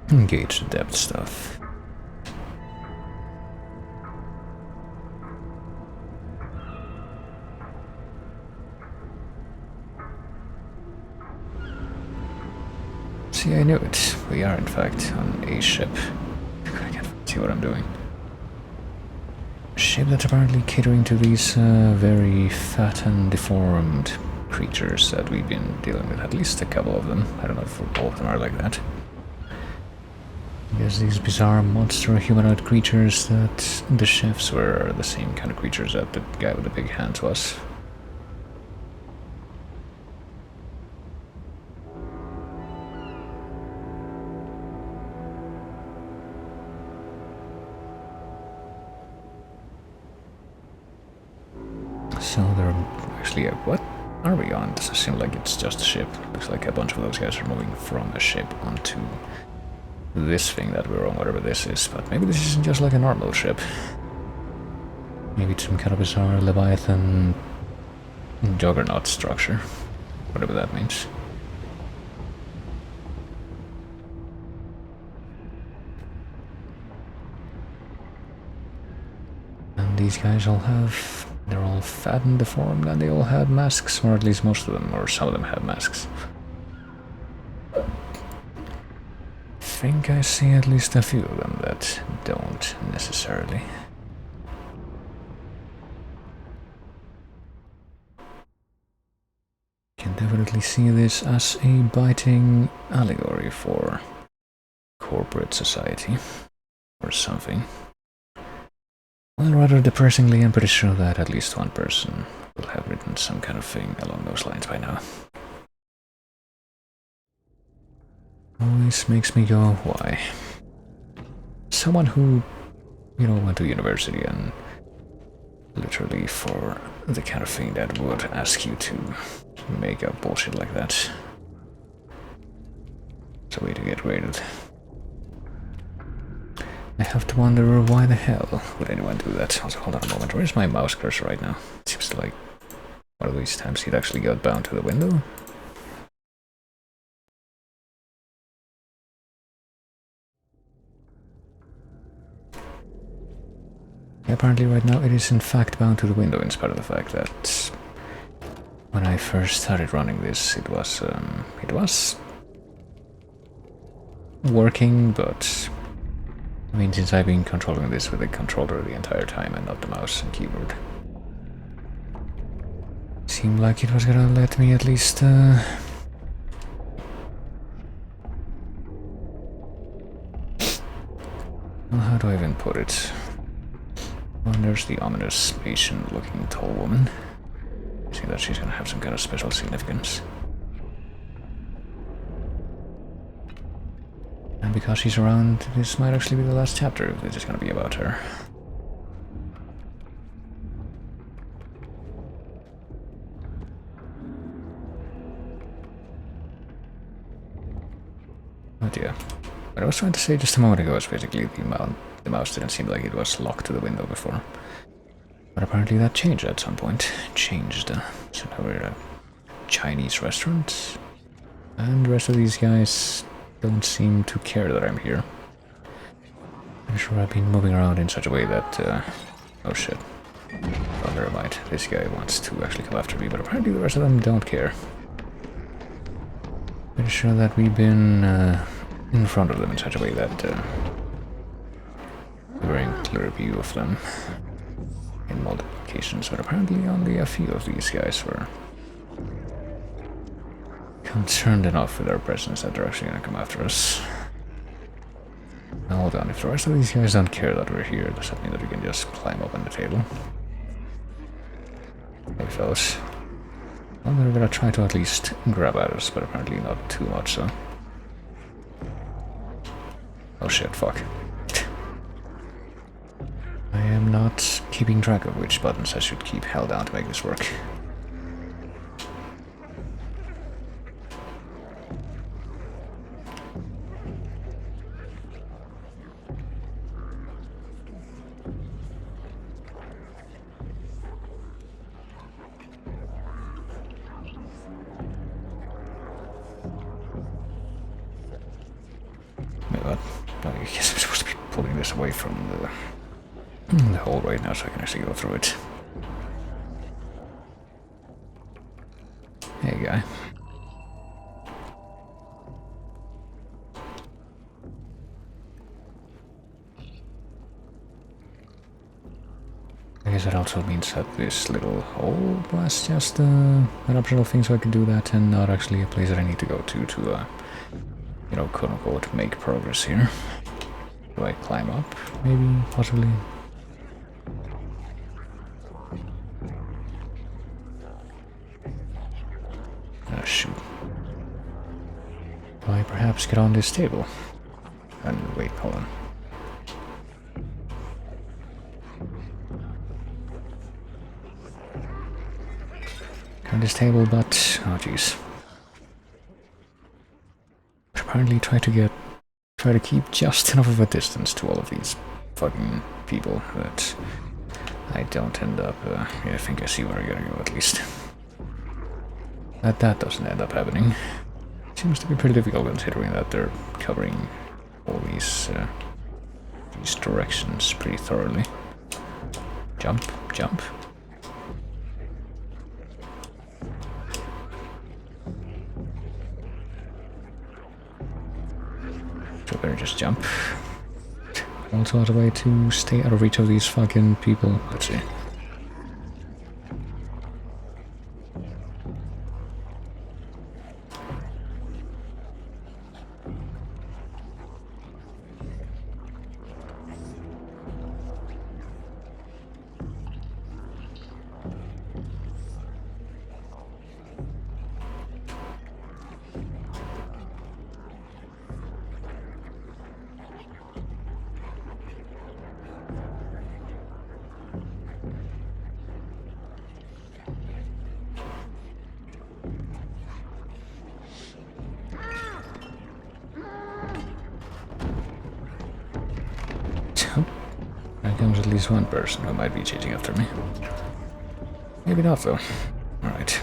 engage the depth stuff. See, I knew it. We are, in fact, on a ship. I can't see what I'm doing. A ship that's apparently catering to these very fat and deformed creatures that we've been dealing with. At least a couple of them. I don't know if all of them are like that. I guess these bizarre monster humanoid creatures that the chefs were are the same kind of creatures that the guy with the big hands was. So they're actually what are we on? Doesn't seem like it's just a ship. Looks like a bunch of those guys are moving from a ship onto this thing that we're on, whatever this is. But maybe this isn't just like a normal ship. Maybe it's some kind of bizarre Leviathan juggernaut structure. Whatever that means. And these guys all have... they're all fat and deformed, and they all have masks, or at least most of them, or some of them have masks. I think I see at least a few of them that don't necessarily. Can definitely see this as a biting allegory for corporate society, or something. Well, rather depressingly, I'm pretty sure that at least one person will have written some kind of thing along those lines by now. Always makes me go, why? Someone who, you know, went to university and literally for the kind of thing that would ask you to make up bullshit like that. It's a way to get graded. I have to wonder why the hell would anyone do that. Also, hold on a moment, where's my mouse cursor right now? It seems like one of these times he'd actually got bound to the window. Apparently right now it is in fact bound to the window, in spite of the fact that when I first started running this it was working, but I mean, since I've been controlling this with a controller the entire time and not the mouse and keyboard, seemed like it was gonna let me at least well, how do I even put it? Well, there's the ominous Asian-looking tall woman. I see that she's gonna have some kind of special significance. And because she's around, this might actually be the last chapter if this is gonna be about her. But yeah, what I was trying to say just a moment ago is basically the mouse didn't seem like it was locked to the window before. But apparently that changed at some point. Changed. So now we're at a Chinese restaurant. And the rest of these guys don't seem to care that I'm here. I'm sure I've been moving around in such a way that, oh shit. Oh, never mind. This guy wants to actually come after me, but apparently the rest of them don't care. Pretty sure that we've been in front of them in such a way that we're in clear view of them in multiple occasions, but apparently only a few of these guys were concerned enough with our presence that they're actually gonna come after us. Now hold on, if the rest of these guys don't care that we're here, does that mean that we can just climb up on the table? Hey fellas. Well, they're gonna try to at least grab at us, but apparently not too much so. Oh shit, fuck. I am not keeping track of which buttons I should keep held down to make this work. pulling this away from the hole right now so I can actually go through it. Hey, guy. I guess that also means that this little hole was just an optional thing, so I can do that and not actually a place that I need to go to, you know, quote-unquote, make progress here. Do I climb up? Maybe, possibly. Oh, shoot. Do I perhaps get on this table? And wait, hold on. On this table, but oh jeez. Apparently try to keep just enough of a distance to all of these fucking people that I don't end up yeah, I think I see where I gotta go at least. That doesn't end up happening. Seems to be pretty difficult considering that they're covering all these directions pretty thoroughly. Jump, jump. So better just jump. Also as a way to stay out of reach of these fucking people. Let's see. There comes at least one person who might be chasing after me. Maybe not, though. Alright.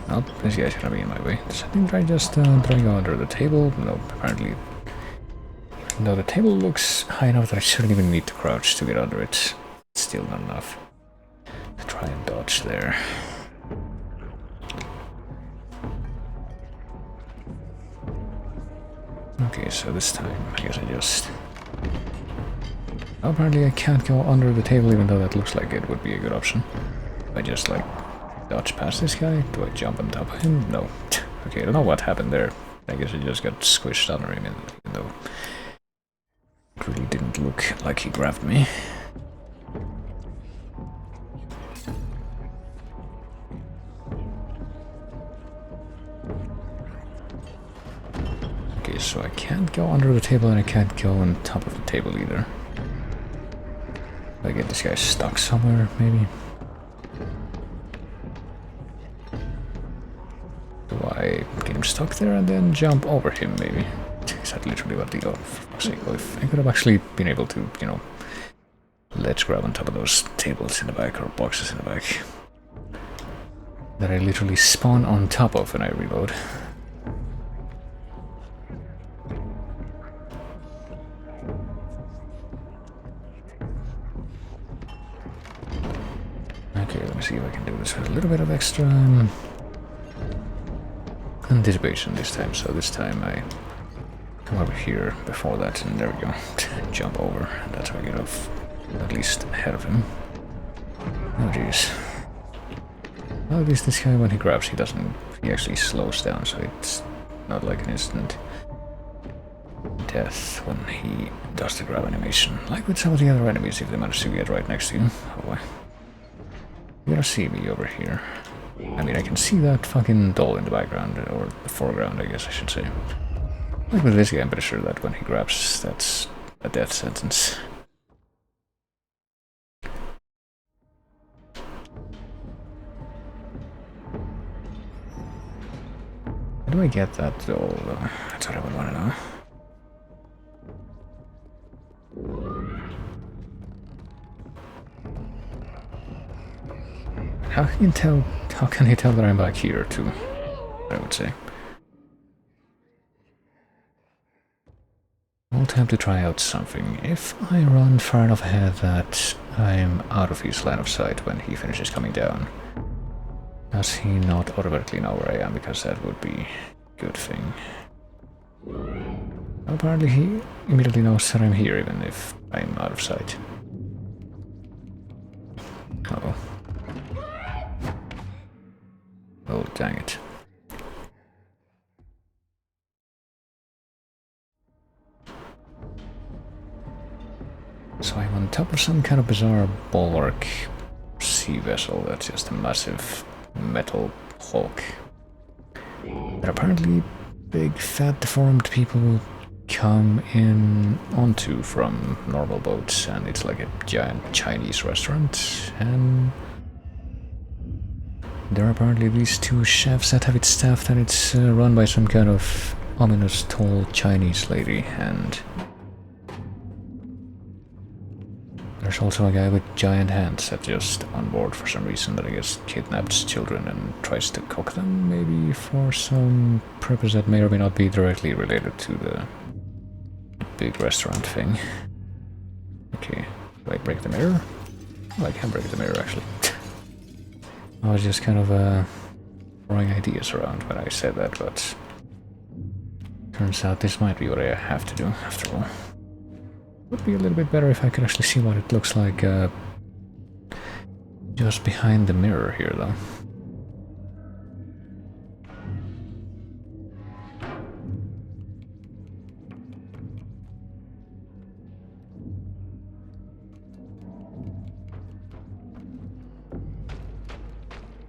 Well, this guy's gonna be in my way. Does I think I just try to go under the table? No, apparently. No, the table looks high enough that I shouldn't even need to crouch to get under it. It's still not enough to try and dodge there. Okay, so this time, I guess I just... Oh, apparently I can't go under the table, even though that looks like it would be a good option. I just, like, dodge past this guy? Do I jump on top of him? No. Okay, I don't know what happened there. I guess I just got squished under him, even though it really didn't look like he grabbed me. Okay, so I can't go under the table and I can't go on top of the table either. I get this guy stuck somewhere, maybe? Do I get him stuck there and then jump over him, maybe? Is that literally what the... Oh, for fuck's sake, well, if I could have actually been able to, you know, ledge grab on top of those tables in the back, or boxes in the back, that I literally spawn on top of when I reload. Okay, let me see if I can do this with a little bit of extra anticipation this time. So this time I come over here before that, and there we go. Jump over. That's how I get off, at least ahead of him. Oh jeez. Well, at least this guy, when he grabs, he actually slows down, so it's not like an instant death when he does the grab animation. Like with some of the other enemies, if they manage to get right next to you. Oh boy. You're gonna see me over here. I mean, I can see that fucking doll in the background, or the foreground, I guess I should say. Like with this guy, I'm pretty sure that when he grabs, that's a death sentence. How do I get that doll, though? That's what I would want to know. How can you tell that I'm back here too? I would say. I'll time to try out something. If I run far enough ahead that I'm out of his line of sight when he finishes coming down, does he not automatically know where I am? Because that would be a good thing. Apparently he immediately knows that I'm here even if I'm out of sight. Uh-oh. Oh, dang it. So I'm on top of some kind of bizarre bulwark sea vessel that's just a massive metal hulk that apparently big, fat, deformed people come in onto from normal boats, and it's like a giant Chinese restaurant, and there are apparently these two chefs that have it staffed, and it's run by some kind of ominous tall Chinese lady, and there's also a guy with giant hands that just on board for some reason that I guess kidnaps children and tries to cook them, maybe for some purpose that may or may not be directly related to the big restaurant thing. Okay, do I break the mirror? Oh, I can break the mirror actually. I was just kind of throwing ideas around when I said that, but turns out this might be what I have to do after all. Would be a little bit better if I could actually see what it looks like just behind the mirror here, though.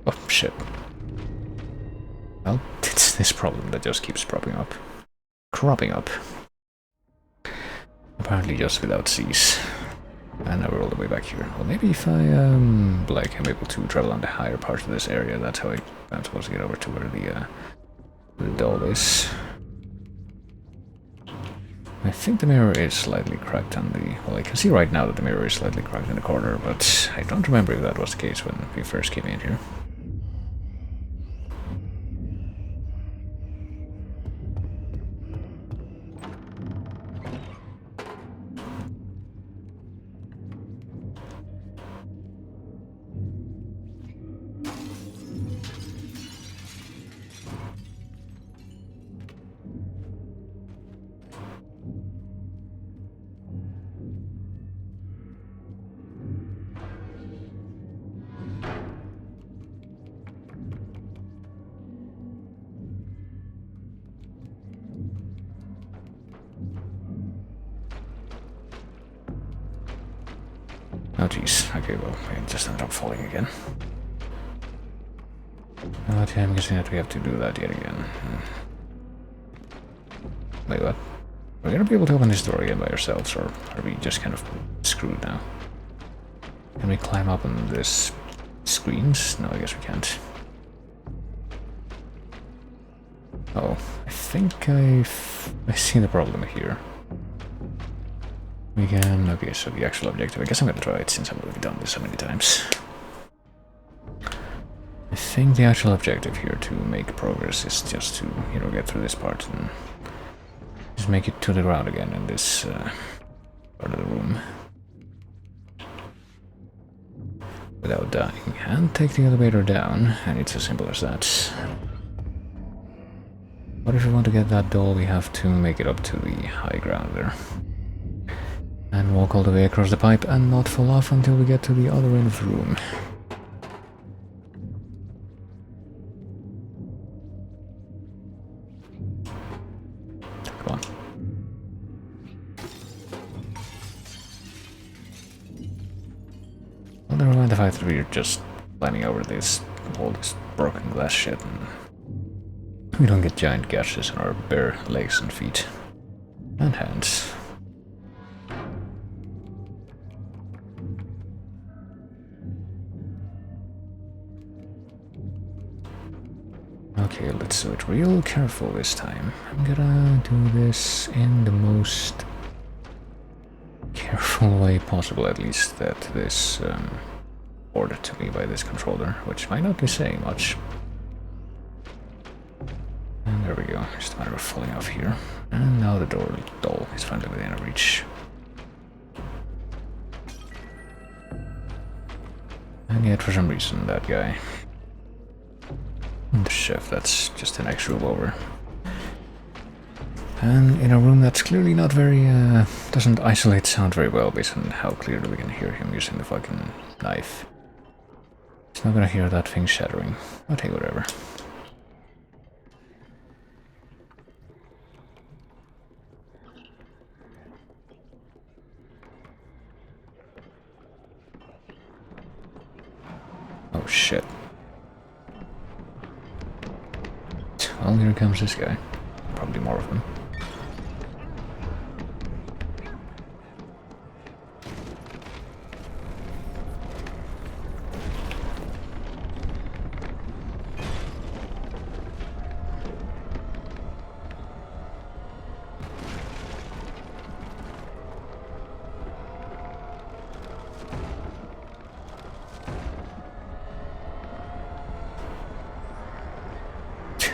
Oh, shit. Well, it's this problem that just keeps cropping up. Apparently just without cease. And now we're all the way back here. Well, maybe if I, like, am able to travel on the higher part of this area, that's how I'm supposed to get over to where the doll is. I think the mirror is slightly cracked on the... Well, I can see right now that the mirror is slightly cracked in the corner, but I don't remember if that was the case when we first came in here. Oh jeez, okay, well, I just ended up falling again. Okay, I'm guessing that we have to do that yet again. Wait, what? We're gonna be able to open this door again by ourselves, or are we just kind of screwed now? Can we climb up on this screens? No, I guess we can't. Oh, I think I see the problem here. We can... Okay, so the actual objective... I guess I'm gonna try it since I've already done this so many times. I think the actual objective here to make progress is just to, you know, get through this part and just make it to the ground again in this part of the room. Without dying. And take the elevator down, and it's as simple as that. But if we want to get that doll, we have to make it up to the high ground there. And walk all the way across the pipe and not fall off until we get to the other end of the room. Come on. Well, never mind the fact that we're just climbing over all this broken glass shit, and we don't get giant gashes on our bare legs and feet. And hands. Okay, let's do it real careful this time. I'm gonna do this in the most careful way possible, at least, that this ordered to me by this controller, which might not be saying much. There we go. Just a matter of falling off here. And now the doll is finally within our reach. And yet, for some reason, that guy... The chef, that's just the next room over. And in a room that's clearly not very... doesn't isolate sound very well based on how clearly we can hear him using the fucking knife. It's not gonna hear that thing shattering. But hey, whatever. Oh shit. Well, here comes this guy. Probably more of them.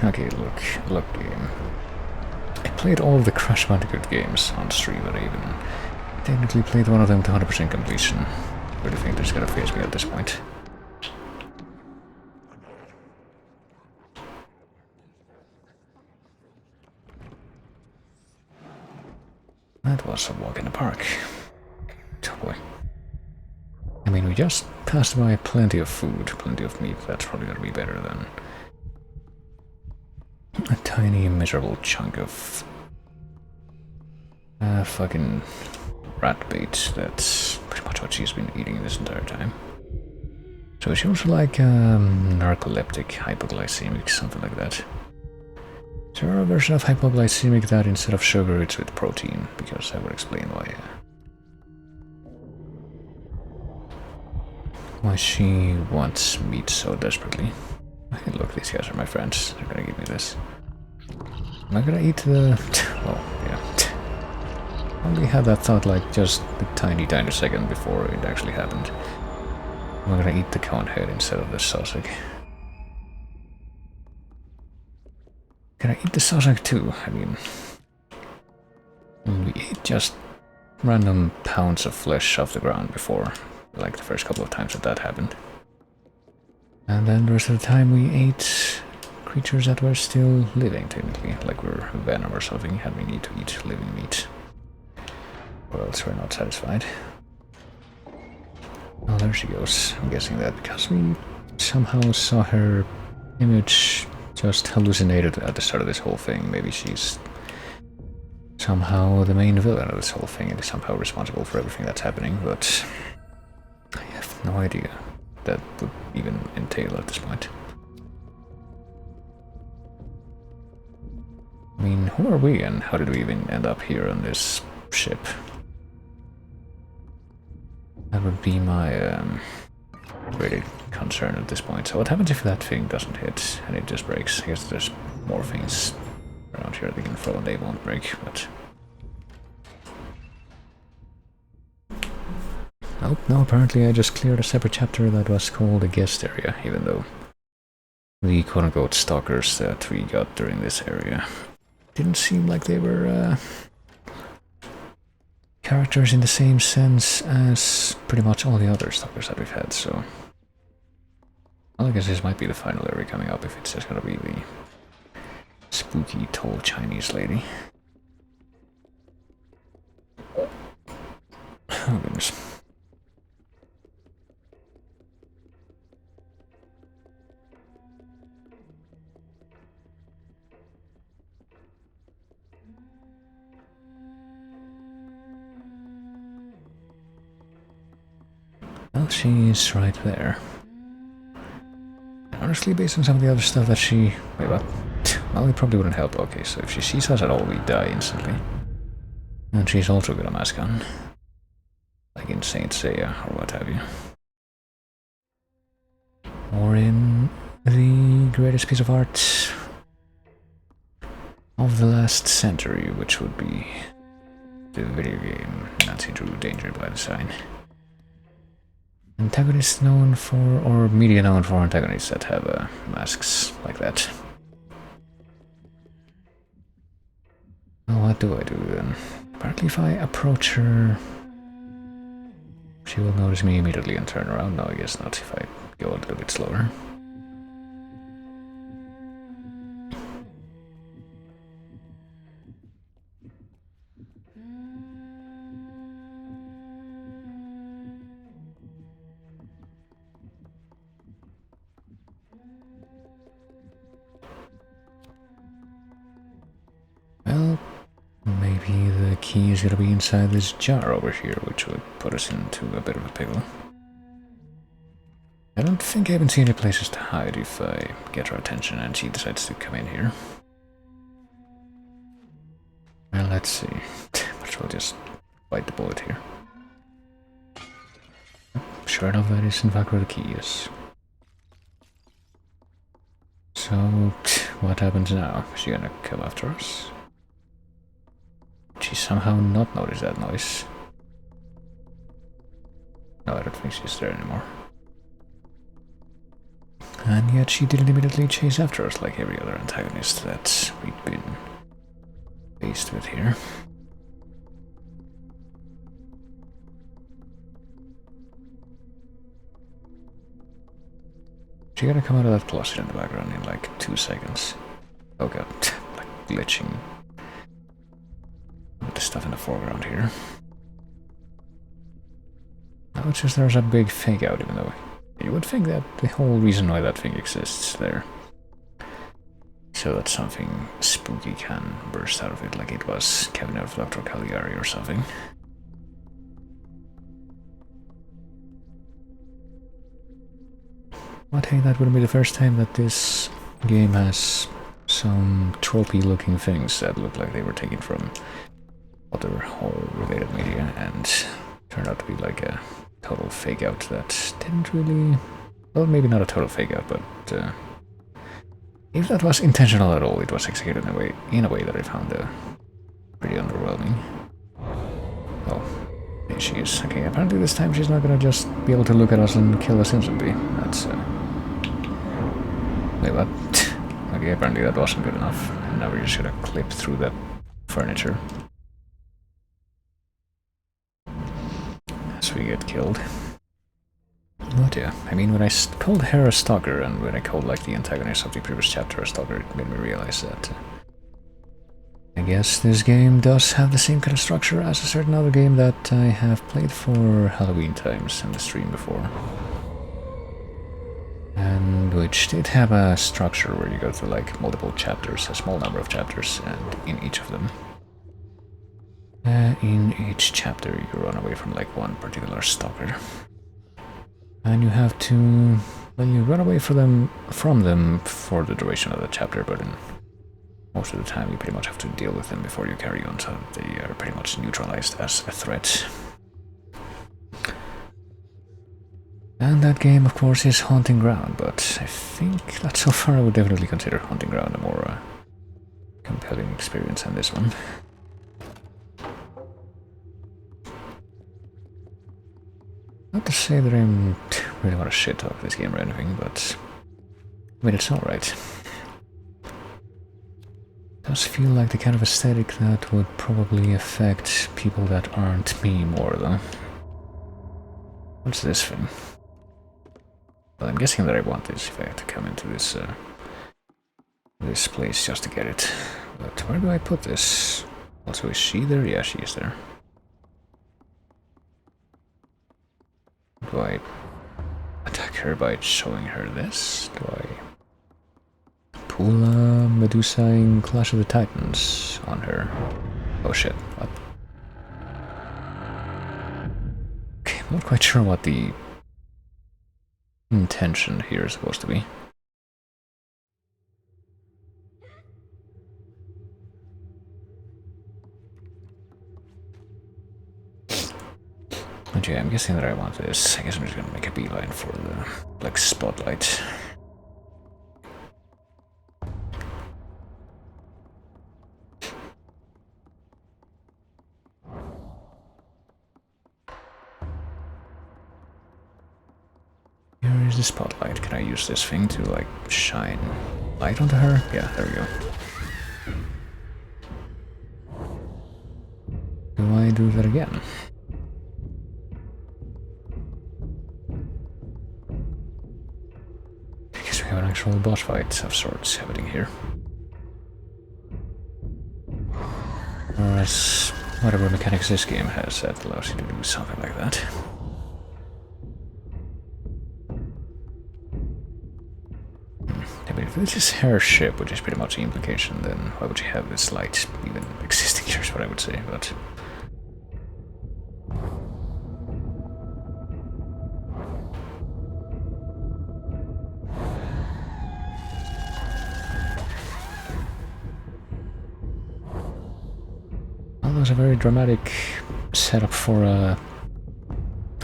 Okay, look game. I played all of the Crash Bandicoot games on stream, but I even technically played one of them to 100% completion. Where do you think this is gonna face me at this point? That was a walk in the park. Oh boy. I mean, we just passed by plenty of food, plenty of meat. That's probably gonna be better than a tiny, miserable chunk of fucking rat bait. That's pretty much what she's been eating this entire time. So she also like narcoleptic, hypoglycemic, something like that. Is there a version of hypoglycemic that instead of sugar it's with protein? Because that would explain why she wants meat so desperately. Hey, look, these guys are my friends. They're gonna give me this. Am I gonna eat the... Oh, yeah. I only had that thought like just a tiny second before it actually happened. I'm gonna eat the cone head instead of the sausage. Can I eat the sausage too? I mean... We ate just random pounds of flesh off the ground before. Like the first couple of times that happened. And then the rest of the time we ate creatures that were still living, technically, like we're venom or something, and we need to eat living meat. Or else we're not satisfied. Oh, there she goes. I'm guessing that because we somehow saw her image just hallucinated at the start of this whole thing, maybe she's somehow the main villain of this whole thing and is somehow responsible for everything that's happening, but I have no idea that would even entail at this point. I mean, who are we and how did we even end up here on this ship? That would be my great concern at this point. So what happens if that thing doesn't hit and it just breaks? I guess there's more things around here they can throw and they won't break, but... Nope, no, apparently I just cleared a separate chapter that was called a guest area, even though the quote-unquote stalkers that we got during this area didn't seem like they were characters in the same sense as pretty much all the other stalkers that we've had, so... Well, I guess this might be the final area coming up if it's just gonna be the spooky, tall Chinese lady. Oh goodness. Well, she's right there. Honestly, based on some of the other stuff that she... Wait, what? Well, it probably wouldn't help. Okay, so if she sees us at all, we die instantly. And she's also got a mask on. Like in Saint Seiya, or what have you. Or in the greatest piece of art of the last century, which would be the video game Nancy Drew Danger by Design. Antagonists known for, or media known for antagonists that have masks like that. do I do then? Apparently if I approach her, she will notice me immediately and turn around. No, I guess not if I go a little bit slower. Well, maybe the key is gonna be inside this jar over here, which would put us into a bit of a pickle. I don't think I even see any places to hide if I get her attention and she decides to come in here. Well, let's see. Might as well just bite the bullet here. Sure enough, that is in fact where the key is. So, what happens now? Is she gonna come after us? She somehow not notice that noise. No, I don't think she's there anymore. And yet she didn't immediately chase after us like every other antagonist that we've been faced with here. She's gonna come out of that closet in the background in like 2 seconds. Oh god, like glitching with the stuff in the foreground here. Now it's just there's a big fake out, even though you would think that the whole reason why that thing exists there, so that something spooky can burst out of it, like it was Cabinet of Dr. Caligari or something. But hey, that wouldn't be the first time that this game has some tropey looking things that look like they were taken from other horror-related media and turned out to be like a total fake-out that didn't really... Well, maybe not a total fake-out, but if that was intentional at all, it was executed in a way that I found pretty underwhelming. Oh, there she is. Okay, apparently this time she's not gonna just be able to look at us and kill us instantly. That's... Wait, what? Okay, apparently that wasn't good enough. Now we're just gonna clip through that furniture as we get killed. But yeah, I mean, when I called her a stalker and when I called like the antagonist of the previous chapter a stalker, it made me realize that I guess this game does have the same kind of structure as a certain other game that I have played for Halloween times in the stream before. And which did have a structure where you go through like multiple chapters, a small number of chapters, and in each of them, in each chapter you run away from like one particular stalker. And you have to, well, you run away from them for the duration of the chapter, but in most of the time you pretty much have to deal with them before you carry on, so they are pretty much neutralized as a threat. And that game, of course, is Haunting Ground, but I think that so far I would definitely consider Haunting Ground a more compelling experience than this one. Not to say that I really want to shit talk this game or anything, but I mean, it's alright. It does feel like the kind of aesthetic that would probably affect people that aren't me more, though. What's this thing? Well, I'm guessing that I want this if I have to come into this this place just to get it. But where do I put this? Also, is she there? Yeah, she is there. Do I attack her by showing her this? Do I pull a Medusa in Clash of the Titans on her? Oh shit, what? Okay, I'm not quite sure what the intention here is supposed to be. But yeah, I'm guessing that I want this. I guess I'm just gonna make a beeline for the, like, spotlight. Here is the spotlight. Can I use this thing to, like, shine light onto her? Yeah, there we go. Do I do that again? Because we have an actual boss fight of sorts happening here. Or as whatever mechanics this game has that allows you to do something like that. I mean, if this is her ship, which is pretty much the implication, then why would you have this light even existing? Here's what I would say, but... Well, that was a very dramatic setup for a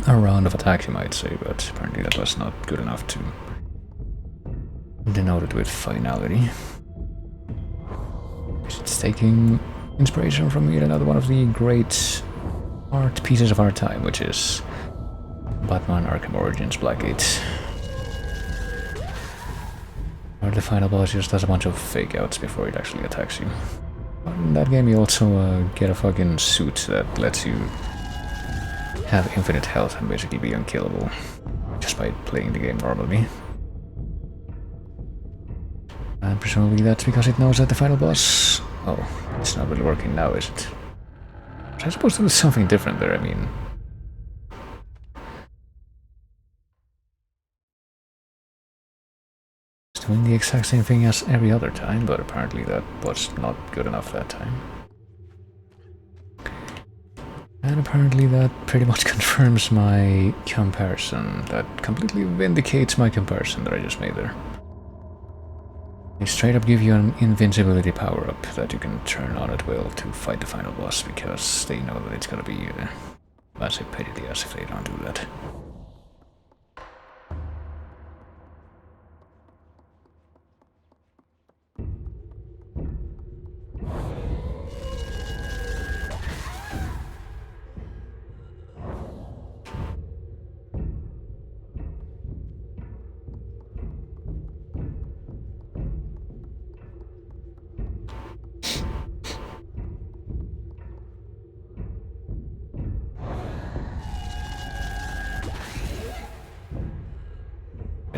round of attack, you might say, but apparently that was not good enough to denote it with finality. It's taking inspiration from yet another one of the great art pieces of our time, which is Batman Arkham Origins Blackgate. Where the final boss just does a bunch of fake outs before it actually attacks you. But in that game you also get a fucking suit that lets you have infinite health and basically be unkillable just by playing the game normally. And presumably that's because it knows that the final boss... Oh, it's not really working now, is it? Was I supposed to do something different there? I mean... It's doing the exact same thing as every other time, but apparently that was not good enough that time. And apparently that pretty much confirms my comparison. That completely vindicates my comparison that I just made there. They straight up give you an invincibility power-up that you can turn on at will to fight the final boss, because they know that it's gonna be a massive pain in the ass if they don't do that.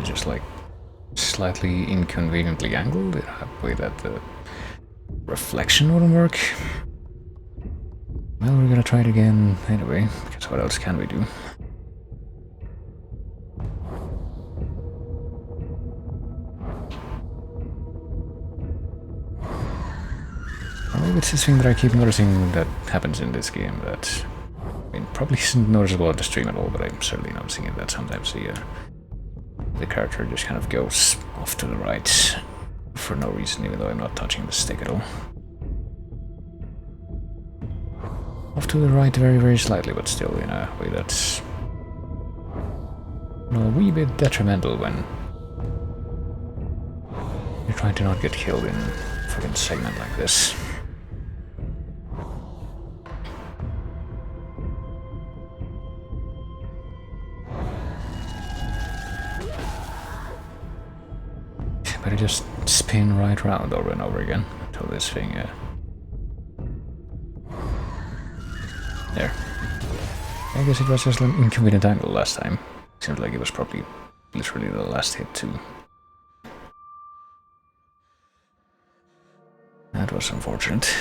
Just like slightly inconveniently angled in a way that the reflection wouldn't work. Well, we're gonna try it again anyway, because what else can we do? Or maybe it's this thing that I keep noticing that happens in this game that, I mean, probably isn't noticeable on the stream at all, but I'm certainly noticing it that sometimes the character just kind of goes off to the right for no reason, even though I'm not touching the stick at all. Off to the right very, very slightly, but still in a way that's a wee bit detrimental when you're trying to not get killed in a fucking segment like this. But I just spin right round over and over again until this thing... There. I guess it was just an inconvenient angle last time. Seems like it was probably literally the last hit too. That was unfortunate.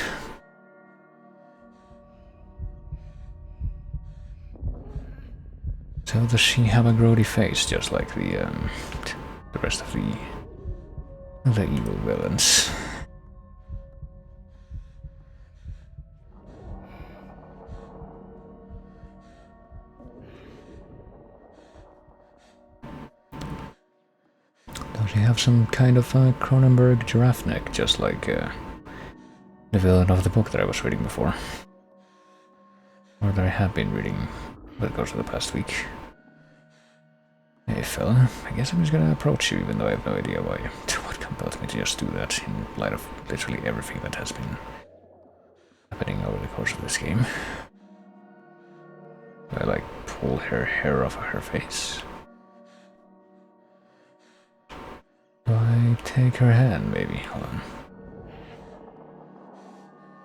So does she have a grody face, just like the rest of the evil villains? Does she have some kind of Cronenberg giraffe neck, just like the villain of the book that I was reading before? Or that I have been reading, but it goes to the past week. Hey fella, I guess I'm just gonna approach you even though I have no idea why. What compels me to just do that in light of literally everything that has been happening over the course of this game. Do I like pull her hair off of her face? Do I take her hand maybe? Hold on.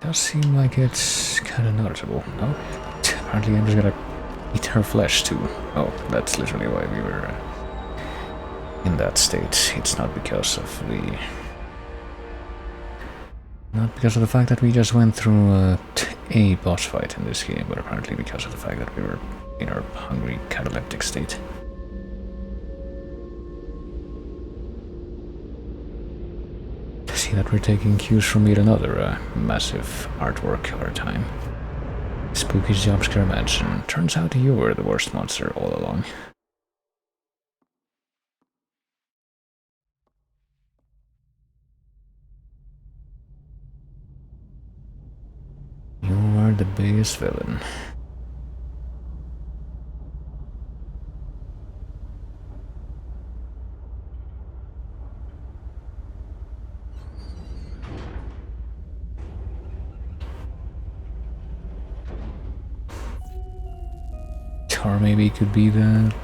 does seem like it's kind of noticeable. Oh, apparently I'm just gonna eat her flesh too. Oh, that's literally why we were in that state. It's not because of the... Not because of the fact that we just went through a boss fight in this game, but apparently because of the fact that we were in our hungry cataleptic state. See that we're taking cues from yet another massive artwork of our time. Spooky jumpscare mansion. Turns out you were the worst monster all along. You are the biggest villain. Or maybe it could be the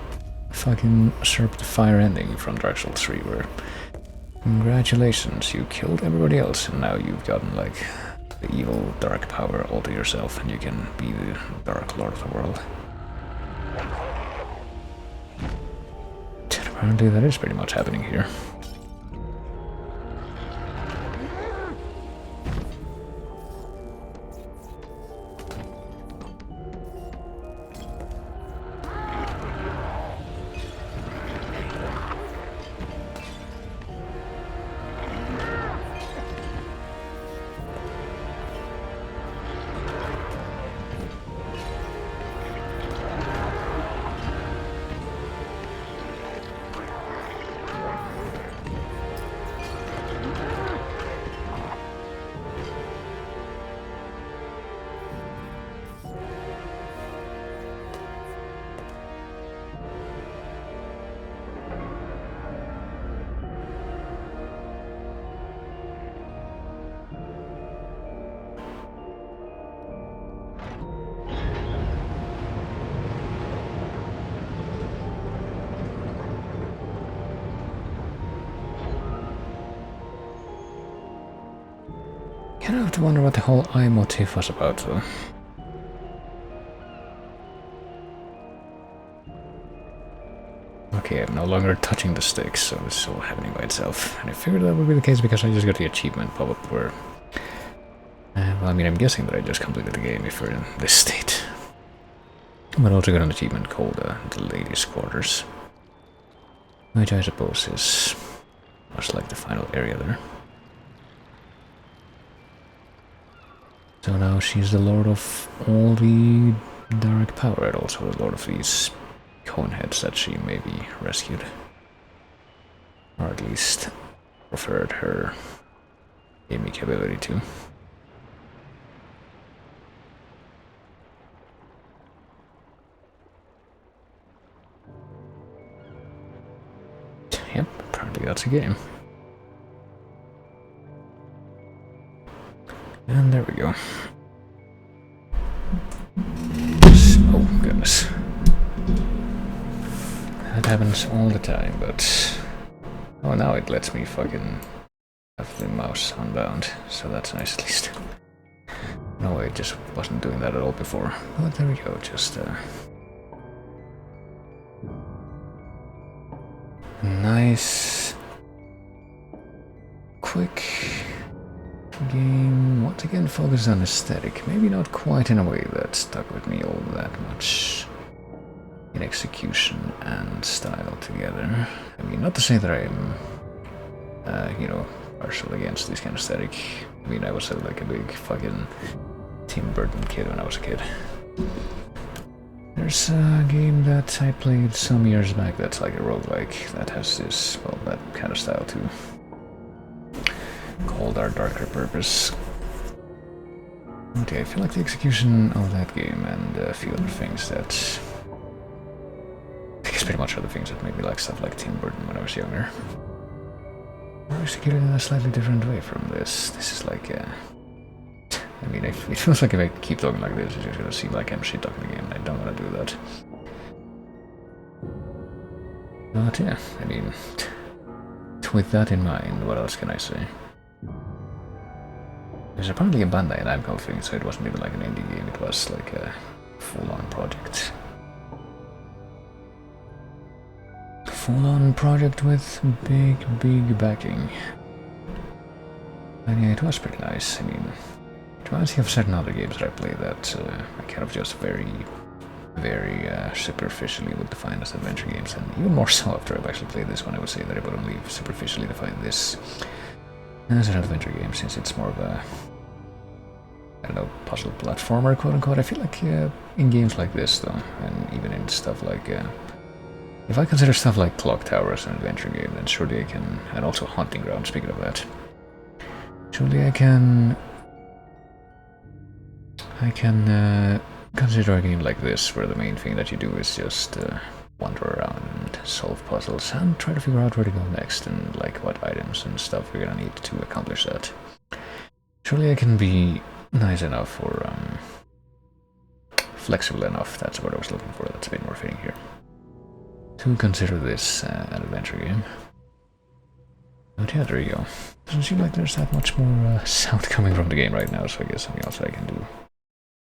fucking Serpent Fire ending from Dark Souls 3 where congratulations, you killed everybody else and now you've gotten like the evil dark power all to yourself and you can be the Dark Lord of the world. And apparently that is pretty much happening here. Kind of have to wonder what the whole eye motif was about, though. Okay, I'm no longer touching the sticks, so it's all happening by itself. And I figured that would be the case because I just got the achievement pop-up where... well, I mean, I'm guessing that I just completed the game if we're in this state. But I also got an achievement called the Ladies' Quarters. Which I suppose is much like the final area there. So now she's the lord of all the dark power and also the lord of these cone heads that she maybe rescued. Or at least referred her gimmick ability to. Yep, apparently that's a game. And there we go. Oh, goodness. That happens all the time, but... Oh, now it lets me fucking have the mouse unbound, so that's nice at least. No, it just wasn't doing that at all before. But there we go, just nice, quick game. Once again, focused on aesthetic. Maybe not quite in a way that stuck with me all that much in execution and style together. I mean, not to say that I'm, you know, partial against this kind of aesthetic. I mean, I was like a big fucking Tim Burton kid when I was a kid. There's a game that I played some years back that's like a roguelike that has this, well, that kind of style too. Called Our Darker Purpose. Okay, I feel like the execution of that game and a few other things that... I guess pretty much other things that made me like stuff like Tim Burton when I was younger. Are executed in a slightly different way from this. This is like I mean, it feels like if I keep talking like this, it's just gonna seem like I'm shit talking again. I don't wanna do that. But yeah, I mean, with that in mind, what else can I say? It was apparently a Bandai Namco thing, so it wasn't even like an indie game, it was like a full-on project. Full-on project with big backing. And yeah, it was pretty nice. I mean, it reminds me of certain other games that I played that I kind of just very superficially would define as adventure games, and even more so after I've actually played this one, I would say that I would only superficially define this as an adventure game, since it's more of a, I don't know, puzzle platformer, quote unquote. I feel like in games like this, though, and even in stuff like, if I consider stuff like Clock Tower as an adventure game, then surely I can, and also Hunting Ground, speaking of that, surely I can consider a game like this, where the main thing that you do is just wander around and solve puzzles and try to figure out where to go next and like what items and stuff you're gonna need to accomplish that. Surely I can be nice enough or flexible enough, that's what I was looking for, that's a bit more fitting here, to consider this an adventure game. But yeah, there you go. Doesn't seem like there's that much more sound coming from the game right now, so I guess something else I can do.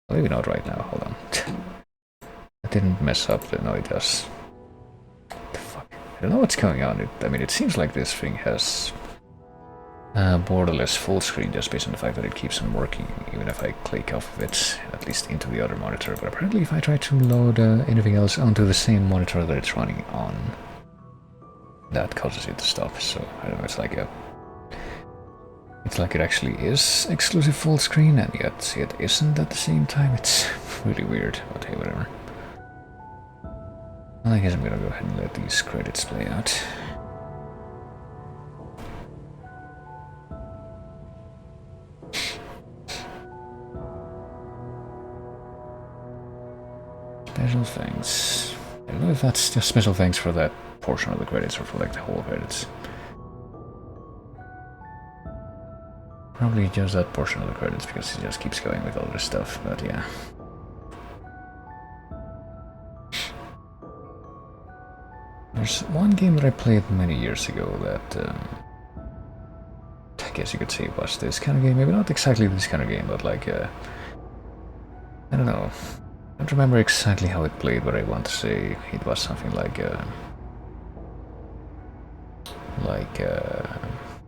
Well, maybe not right now, hold on. I didn't mess up the... no, it does. What the fuck? I don't know what's going on. I mean, it seems like this thing has borderless full screen just based on the fact that it keeps on working, even if I click off of it, at least into the other monitor. But apparently if I try to load anything else onto the same monitor that it's running on, that causes it to stop. So, I don't know, it's like a... it's like it actually is exclusive full screen, and yet it isn't at the same time. It's really weird, but hey, whatever. Well, I guess I'm gonna go ahead and let these credits play out. Special thanks. I don't know if that's just special thanks for that portion of the credits or for like the whole credits. Probably just that portion of the credits, because it just keeps going with all this stuff, but yeah. There's one game that I played many years ago that I guess you could say was this kind of game. Maybe not exactly this kind of game, but like, I don't know. I don't remember exactly how it played, but I want to say it was something like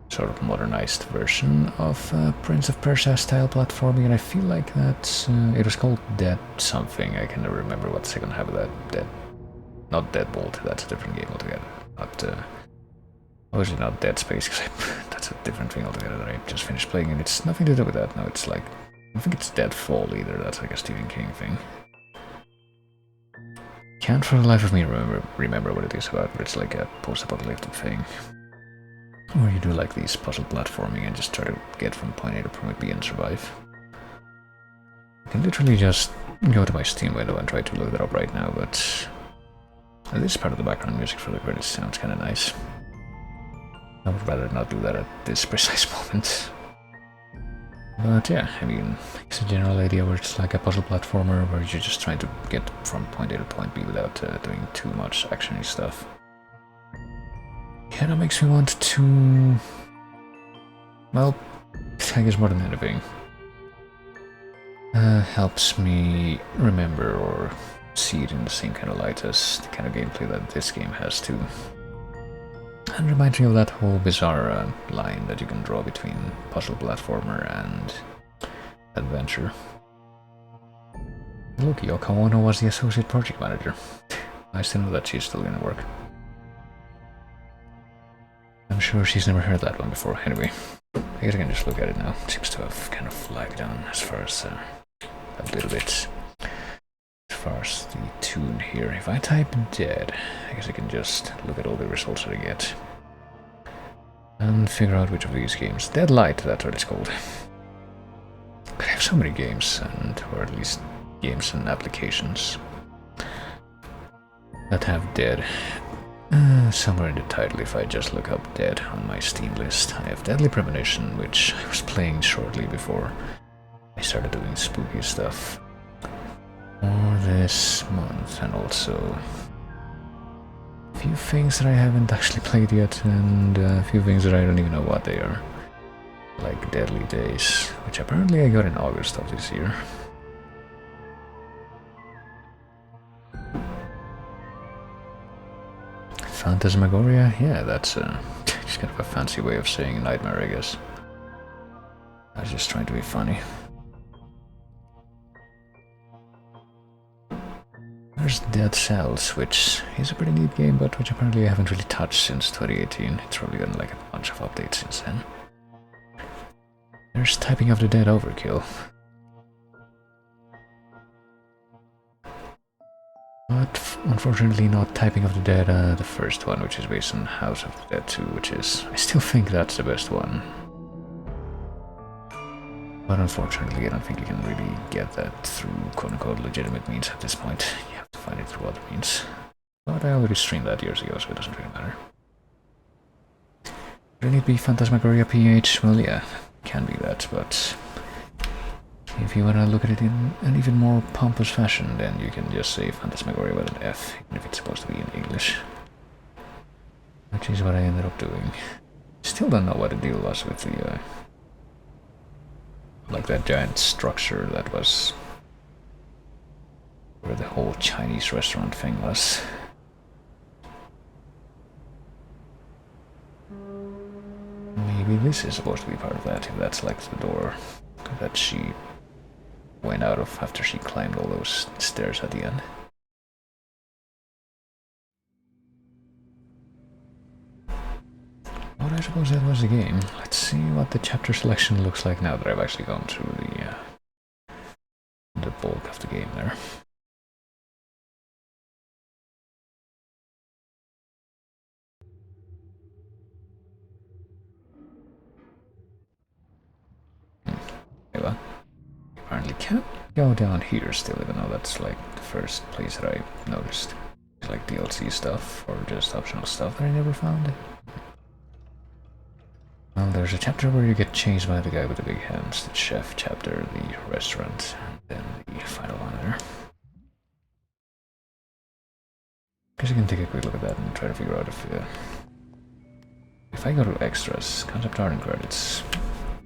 sort of modernized version of Prince of Persia style platforming, and I feel like that it was called Dead something. I can never remember what the second half of that. Not Deadbolt, that's a different game altogether. Not obviously not Dead Space, because that's a different thing altogether that I just finished playing, and it's nothing to do with that. No, it's like, I don't think it's Deadfall either. That's like a Stephen King thing. Can't for the life of me remember what it is about, but it's like a post-apocalyptic thing. Where you do like these puzzle platforming and just try to get from point A to point B and survive. I can literally just go to my Steam window and try to look that up right now, but this part of the background music for the credits sounds kind of nice. I would rather not do that at this precise moment. But yeah, I mean, it's a general idea where it's like a puzzle platformer where you're just trying to get from point A to point B without doing too much actiony stuff. Kinda makes me want to... well, I guess more than anything. Helps me remember or see it in the same kind of light as the kind of gameplay that this game has too. And reminds me of that whole bizarre line that you can draw between puzzle platformer and adventure. Look, Yoko Ono was the associate project manager. Nice to know that she's still gonna work. I'm sure she's never heard that one before. Anyway, I guess I can just look at it now. It seems to have kind of lagged down as far as a little bit. As far as the tune here, if I type dead, I guess I can just look at all the results that I get and figure out which of these games. Deadlight, that's what it's called. I have so many games, or at least games and applications that have dead. Somewhere in the title, if I just look up dead on my Steam list, I have Deadly Premonition, which I was playing shortly before I started doing spooky stuff for this month, and also a few things that I haven't actually played yet, and a few things that I don't even know what they are. like Deadly Days, which apparently I got in August of this year. Fantasmagoria? Yeah, that's just kind of a fancy way of saying nightmare, I guess. I was just trying to be funny. There's Dead Cells, which is a pretty neat game, but which apparently I haven't really touched since 2018. It's probably gotten like a bunch of updates since then. There's Typing of the Dead Overkill. But unfortunately not Typing of the Dead, the first one, which is based on House of the Dead 2, which is... I still think that's the best one. But unfortunately I don't think you can really get that through quote-unquote legitimate means at this point. You have to find it through other means. But I already streamed that years ago, so it doesn't really matter. Can it be Phantasmagoria PH? Well, yeah, can be that, but... if you want to look at it in an even more pompous fashion, then you can just say Phantasmagoria with an F, even if it's supposed to be in English. Which is what I ended up doing. Still don't know what the deal was with the... like that giant structure that was... where the whole Chinese restaurant thing was. Maybe this is supposed to be part of that, if that's like the door that she went out of after she climbed all those stairs at the end. But I suppose that was the game. Let's see what the chapter selection looks like now that I've actually gone through the bulk of the game there. Okay, well, apparently can't go down here still, even though that's like the first place that I noticed. It's like DLC stuff or just optional stuff that I never found. Well, there's a chapter where you get chased by the guy with the big hands, the chef chapter, the restaurant, and then the final one there. Guess you can take a quick look at that and try to figure out if I go to extras, concept art and credits.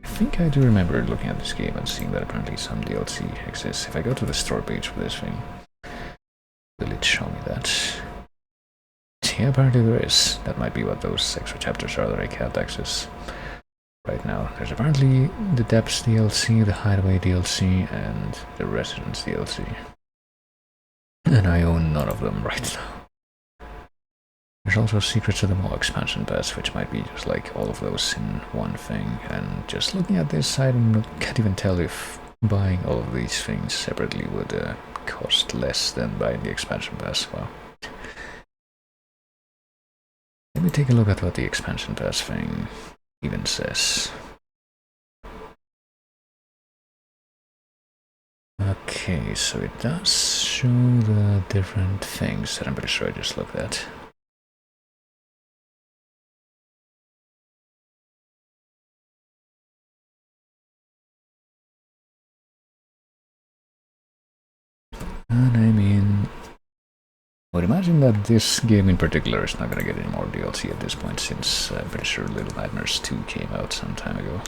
I think I do remember looking at this game and seeing that apparently some DLC exists. If I go to the store page for this thing, will it show me that? Yeah, apparently there is. That might be what those extra chapters are that I can't access right now. There's apparently the Depths DLC, the Hideaway DLC, and the Residence DLC. And I own none of them right now. There's also Secrets of the Maw expansion pass, which might be just like all of those in one thing. And just looking at this, I can't even tell if buying all of these things separately would cost less than buying the expansion pass. Wow. Let me take a look at what the expansion pass thing even says. Okay, so it does show the different things that I'm pretty sure I just looked at. And I mean, I would imagine that this game in particular is not going to get any more DLC at this point, since I'm pretty sure Little Nightmares 2 came out some time ago.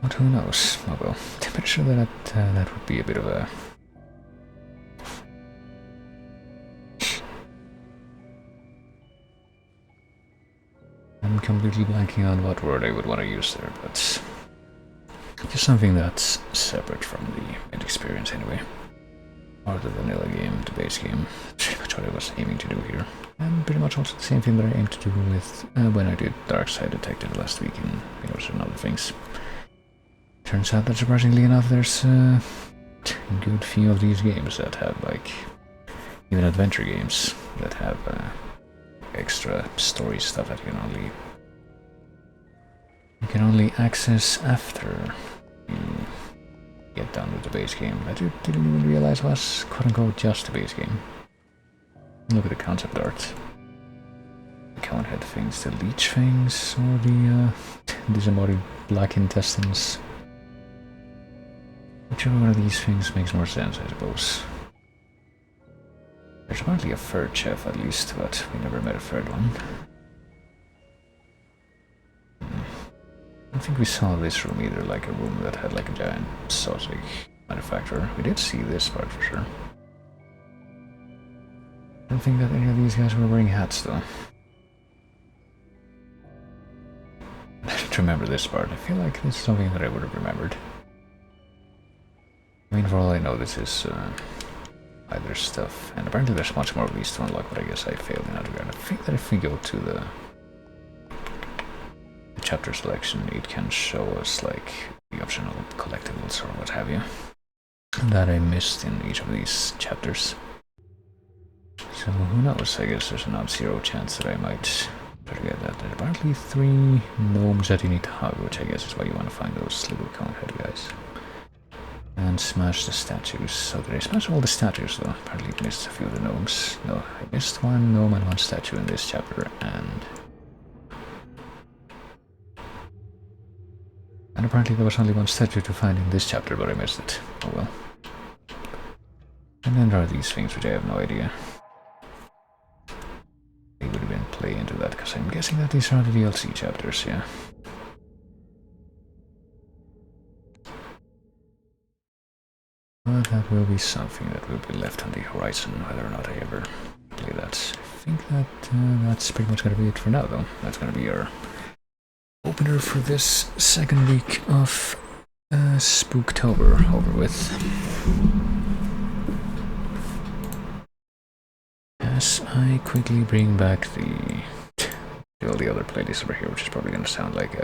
But who knows? Oh well, I'm pretty sure that that would be a bit of a... I'm completely blanking on what word I would want to use there, but... just something that's separate from the experience anyway. Or the vanilla game, the base game. Pretty much what I was aiming to do here. And pretty much also the same thing that I aimed to do with when I did Dark Side Detective last week in Minuscule and other things. Turns out that surprisingly enough there's a good few of these games that have like, even adventure games that have extra story stuff that you can only access after you get done with the base game. I didn't even realize was quote-unquote just the base game. Look at the concept art. The Conehead things, the leech things, or the disembodied black intestines. Whichever one of these things makes more sense, I suppose. There's apparently a third chef at least, but we never met a third one. don't think we saw this room either, like a room that had like a giant sausage manufacturer. We did see this part for sure. I don't think that any of these guys were wearing hats though. I don't remember this part. I feel like this is something that I would have remembered. I mean, for all I know, this is either stuff, and apparently there's much more of these to unlock, but I guess I failed in that regard. I think that if we go to the chapter selection, it can show us like the optional collectibles or what have you that I missed in each of these chapters. So who knows, I guess there's a non-zero chance that I might forget that. There's apparently 3 gnomes that you need to hug, which I guess is why you want to find those little cone head guys. And smash the statues. So did I smash all the statues though? Apparently I missed a few of the gnomes. No, I missed 1 gnome and 1 statue in this chapter, and apparently there was only 1 statue to find in this chapter, but I missed it. Oh well. And then there are these things which I have no idea. They would have been play into that, because I'm guessing that these are the DLC chapters, yeah. But that will be something that will be left on the horizon, whether or not I ever play that. I think that that's pretty much going to be it for now, though. That's going to be our opener for this second week of Spooktober over with. As I quickly bring back all the other playlists over here, which is probably going to sound like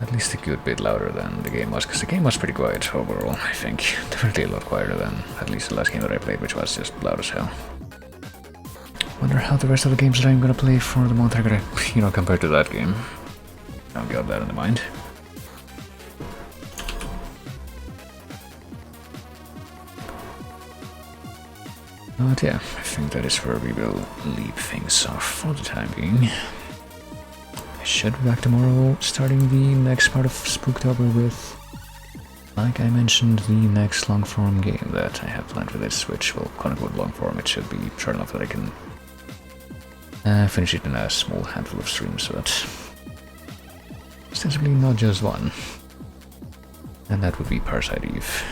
at least a good bit louder than the game was, because the game was pretty quiet overall, I think. Definitely a lot quieter than at least the last game that I played, which was just loud as hell. Wonder how the rest of the games that I'm gonna play for the month are gonna, compare to that game. I'll get that in mind. But yeah, I think that is where we will leave things off for the time being. I should be back tomorrow, starting the next part of Spooktober with, like I mentioned, the next long-form game that I have planned for this, which will quote-unquote long-form. It should be short enough that I can finish it in a small handful of streams, but ostensibly not just one. And that would be Parasite Eve.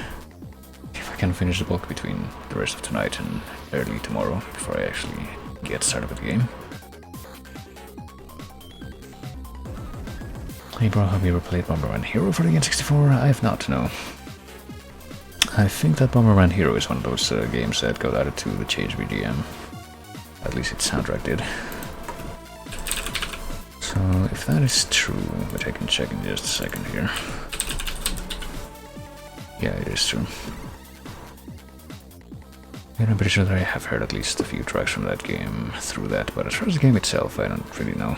If I can finish the book between the rest of tonight and early tomorrow, before I actually get started with the game. Hey bro, have you ever played Bomberman Hero for the N64? I have not, no. I think that Bomberman Hero is one of those games that got added to the Change BGM. At least its soundtrack did. So if that is true, which I can check in just a second here. Yeah, it is true. And I'm pretty sure that I have heard at least a few tracks from that game through that, but as far as the game itself, I don't really know.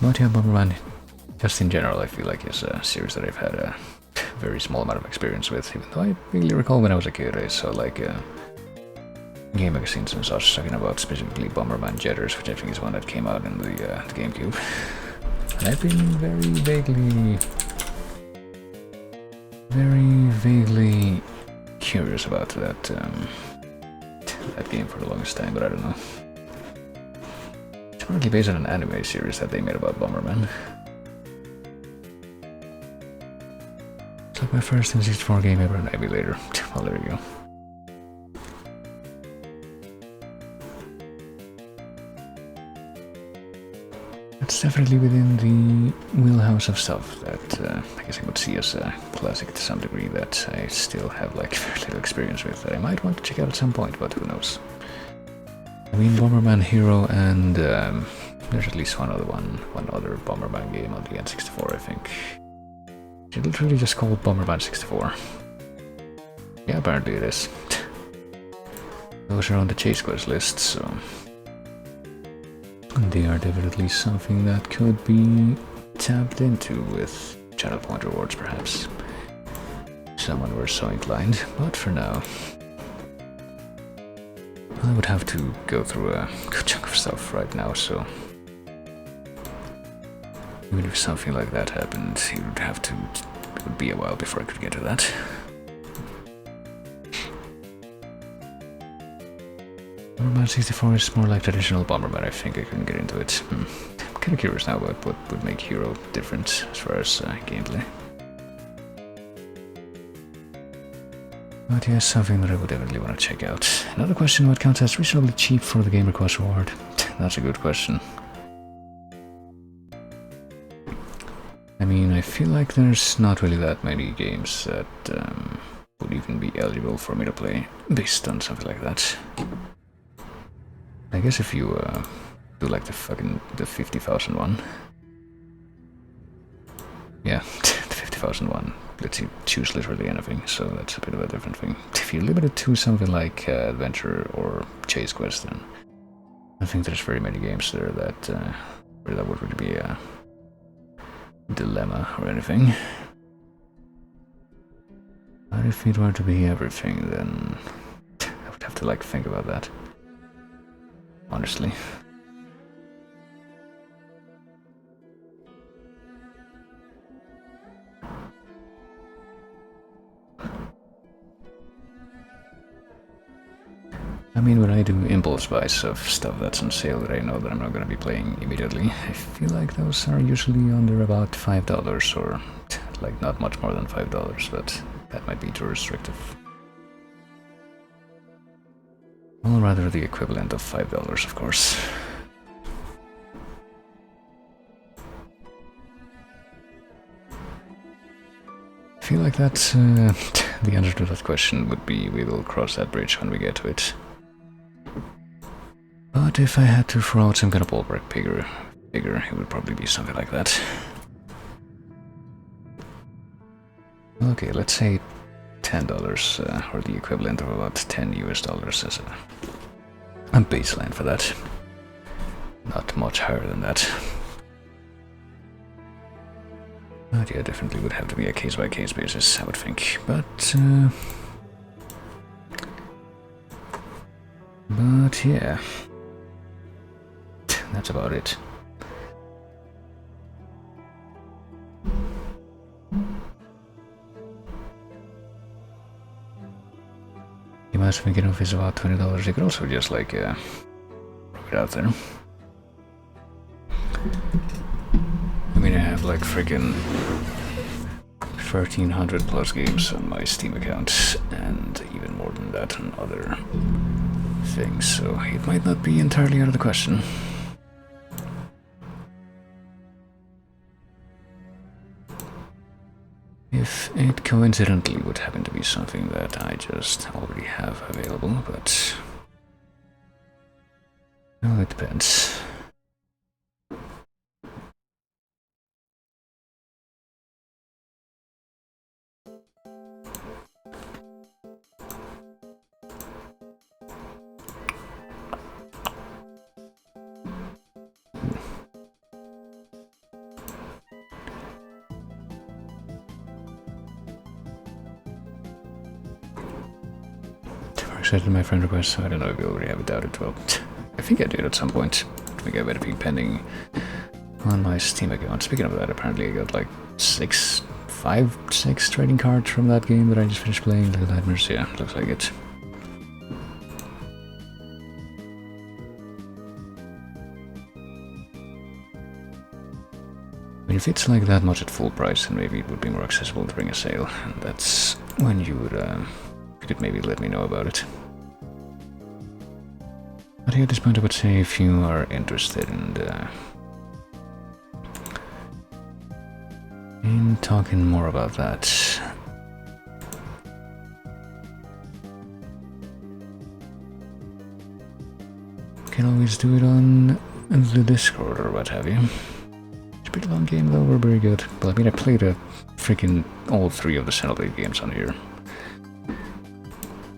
But yeah, Bomberman, just in general, I feel like is a series that I've had a very small amount of experience with, even though I really recall when I was a kid I saw like game magazines and such talking about specifically Bomberman Jetters, which I think is one that came out in the GameCube. And I've been very vaguely curious about that game for the longest time, but I don't know. It's apparently based on an anime series that they made about Bomberman. It's like my first N64 game ever on emulator. Well, there you go. It's definitely within the wheelhouse of stuff that I guess I would see as a classic to some degree that I still have like very little experience with that I might want to check out at some point, but who knows. I mean, Bomberman Hero and there's at least one other Bomberman game on the N64, I think. It's literally just called Bomberman 64. Yeah, apparently it is. Those are on the Chase Quest list, so they are definitely something that could be tapped into with channel point rewards, perhaps. Someone were so inclined, but for now, I would have to go through a good chunk of stuff right now, so even if something like that happened, it would be a while before I could get to that. Bomberman 64 is more like traditional Bomberman. I think I couldn't get into it. I'm kind of curious now about what would make Hero different as far as gameplay. But yes, something that I would definitely want to check out. Another question: what counts as reasonably cheap for the Game Request Award? That's a good question. I mean, I feel like there's not really that many games that would even be eligible for me to play based on something like that. I guess if you do like the 50,000 one. Yeah, the 50,000 one lets you choose literally anything, so that's a bit of a different thing. If you limit it to something like Adventure or Chase Quest, then I think there's very many games there that would really be a dilemma or anything. But if it were to be everything, then I would have to like think about that. Honestly. I mean, when I do impulse buys of stuff that's on sale that I know that I'm not going to be playing immediately, I feel like those are usually under about $5 or like not much more than $5, but that might be too restrictive. Well, rather the equivalent of $5, of course. I feel like that's the answer to that question would be we will cross that bridge when we get to it. But if I had to throw out some kind of ballpark figure, it would probably be something like that. Okay, let's say $10, or the equivalent of about $10 US as a baseline for that. Not much higher than that. But yeah, definitely would have to be a case-by-case basis, I would think. But yeah, that's about it. You might think if it's about $20, you could also just like throw it out there. I mean, I have like freaking 1,300 plus games on my Steam account, and even more than that on other things, so it might not be entirely out of the question. If it coincidentally would happen to be something that I just already have available, but well, it depends. Accepted my friend request, so I don't know if you already have it doubted. Well, I think I did at some point. I think I have everything pending on my Steam account. Speaking of that, apparently I got like 6 trading cards from that game that I just finished playing. Little Nightmares, yeah, looks like it. I mean, if it's like that much at full price, then maybe it would be more accessible during a sale, and that's when you would, you could maybe let me know about it. But here at this point I would say if you are interested in talking more about that, you can always do it on the Discord or what have you. It's a pretty long game though, we're very good. But I mean, I played freaking all 3 of the Xenoblade games on here.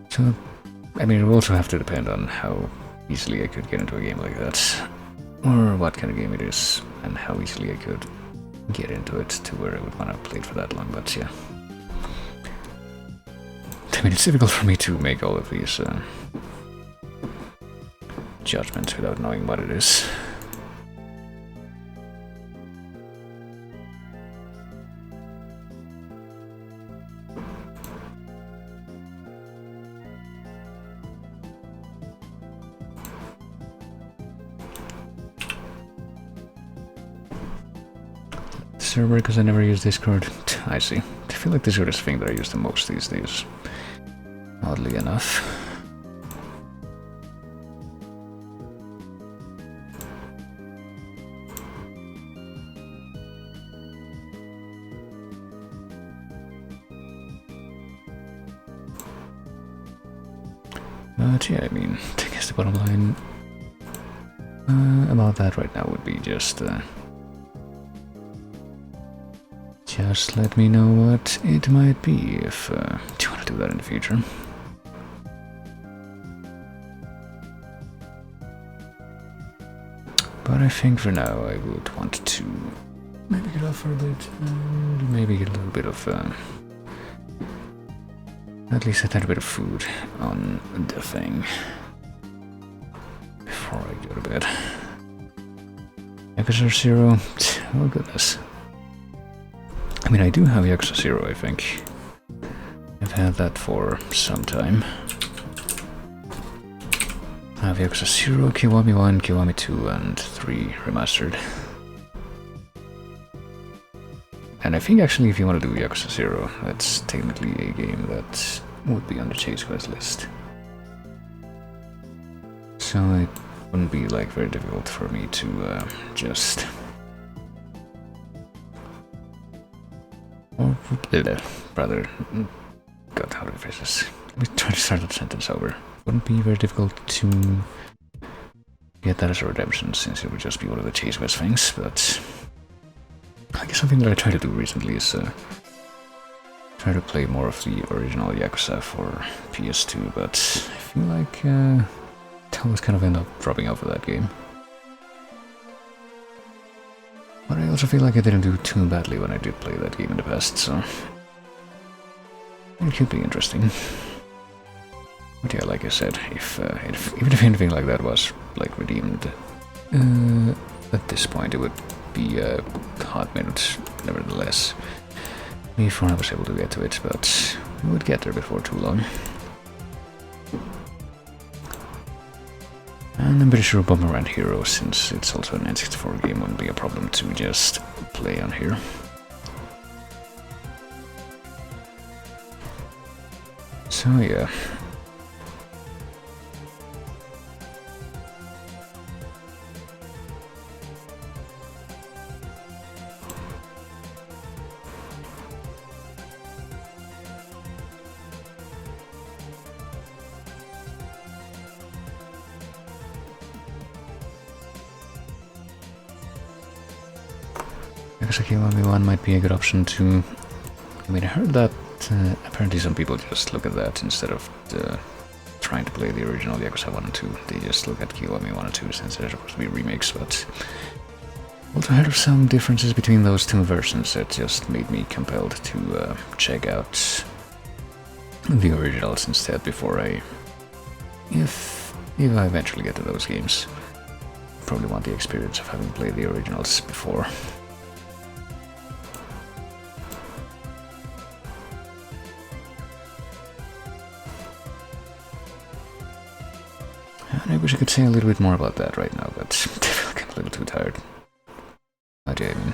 So, I mean, it will also have to depend on how easily I could get into a game like that, or what kind of game it is, and how easily I could get into it to where I would want to play it for that long, but yeah. I mean, it's difficult for me to make all of these judgments without knowing what it is. server because I never use Discord. I see. I feel like Discord is the thing that I use the most these days. Oddly enough. But yeah, I mean, I guess the bottom line about that right now would be just let me know what it might be if you want to do that in the future. But I think for now I would want to maybe get off for a bit and maybe get a little bit of at least a tiny bit of food on the thing before I go to bed. Yakuza 0, oh goodness. I mean, I do have Yakuza 0, I think. I've had that for some time. I have Yakuza 0, Kiwami 1, Kiwami 2, and 3 remastered. And I think actually if you want to do Yakuza 0, that's technically a game that would be on the Chase Quest list. So it wouldn't be like very difficult for me to just... Or rather... God, how do I phrase this? Let me try to start that sentence over. Wouldn't be very difficult to get that as a redemption, since it would just be one of the Chase Quest things, but... I guess something that I tried to do recently is try to play more of the original Yakuza for PS2, but I feel like I always kind of end up dropping off of that game. But I also feel like I didn't do too badly when I did play that game in the past, so it could be interesting. But yeah, like I said, even if anything like that was like redeemed at this point, it would be a hot minute, nevertheless, before I was able to get to it, but we would get there before too long. And I'm pretty sure Bomberman Hero, since it's also an N64 game, wouldn't be a problem to just play on here. So yeah. Kiwami 1 might be a good option too. I mean, I heard that apparently some people just look at that instead of trying to play the original Yakuza 1 and 2. They just look at Kiwami 1 and 2 since they're supposed to be remakes, but also heard of some differences between those two versions that just made me compelled to check out the originals instead before if I eventually get to those games. Probably want the experience of having played the originals before. I wish I could say a little bit more about that right now, but I feel like I'm a little too tired. But yeah, I mean,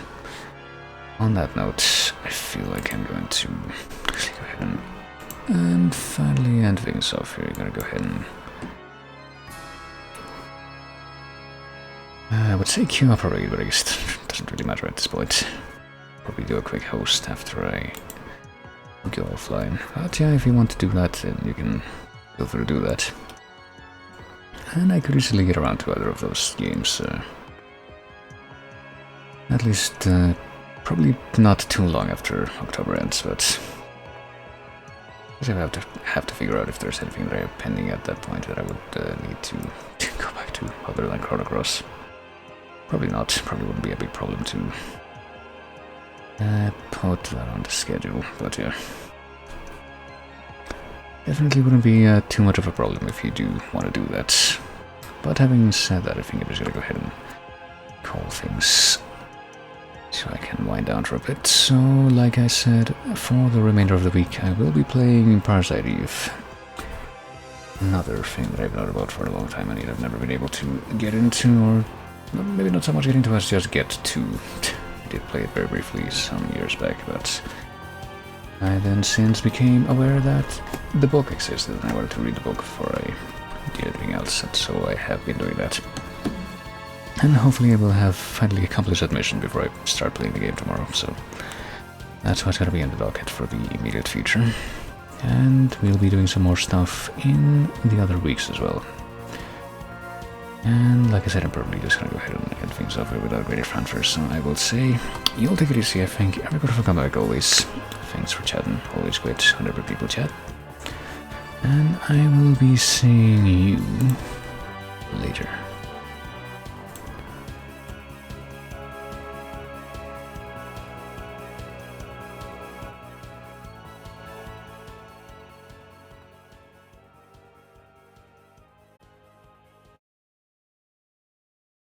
on that note, I feel like I'm going to go ahead and finally end things off here. I'm gonna go ahead and I would say queue up already, but I guess it doesn't really matter at this point. Probably do a quick host after I go offline. But yeah, if you want to do that, then you can feel free to do that. And I could easily get around to either of those games. At least, probably not too long after October ends, but I have to figure out if there's anything that I have pending at that point that I would need to go back to, other than Chrono Cross. Probably not. Probably wouldn't be a big problem to put that on the schedule, but yeah. Definitely wouldn't be too much of a problem if you do want to do that. But having said that, I think I'm just gonna go ahead and call things so I can wind down for a bit. So, like I said, for the remainder of the week, I will be playing Parasite Eve. Another thing that I've known about for a long time and yet I've never been able to get into, or maybe not so much get into as just get to. did play it very briefly some years back, but I then since became aware that the book existed and I wanted to read the book before I did anything else, and so I have been doing that. And hopefully I will have finally accomplished that mission before I start playing the game tomorrow, so that's what's gonna be in the docket for the immediate future. And we'll be doing some more stuff in the other weeks as well. And like I said, I'm probably just gonna go ahead and end things off without greater fanfare, so I will say, you'll take it easy, I think. Everybody for coming back always. Thanks for chatting, always great whenever people chat. And I will be seeing you later.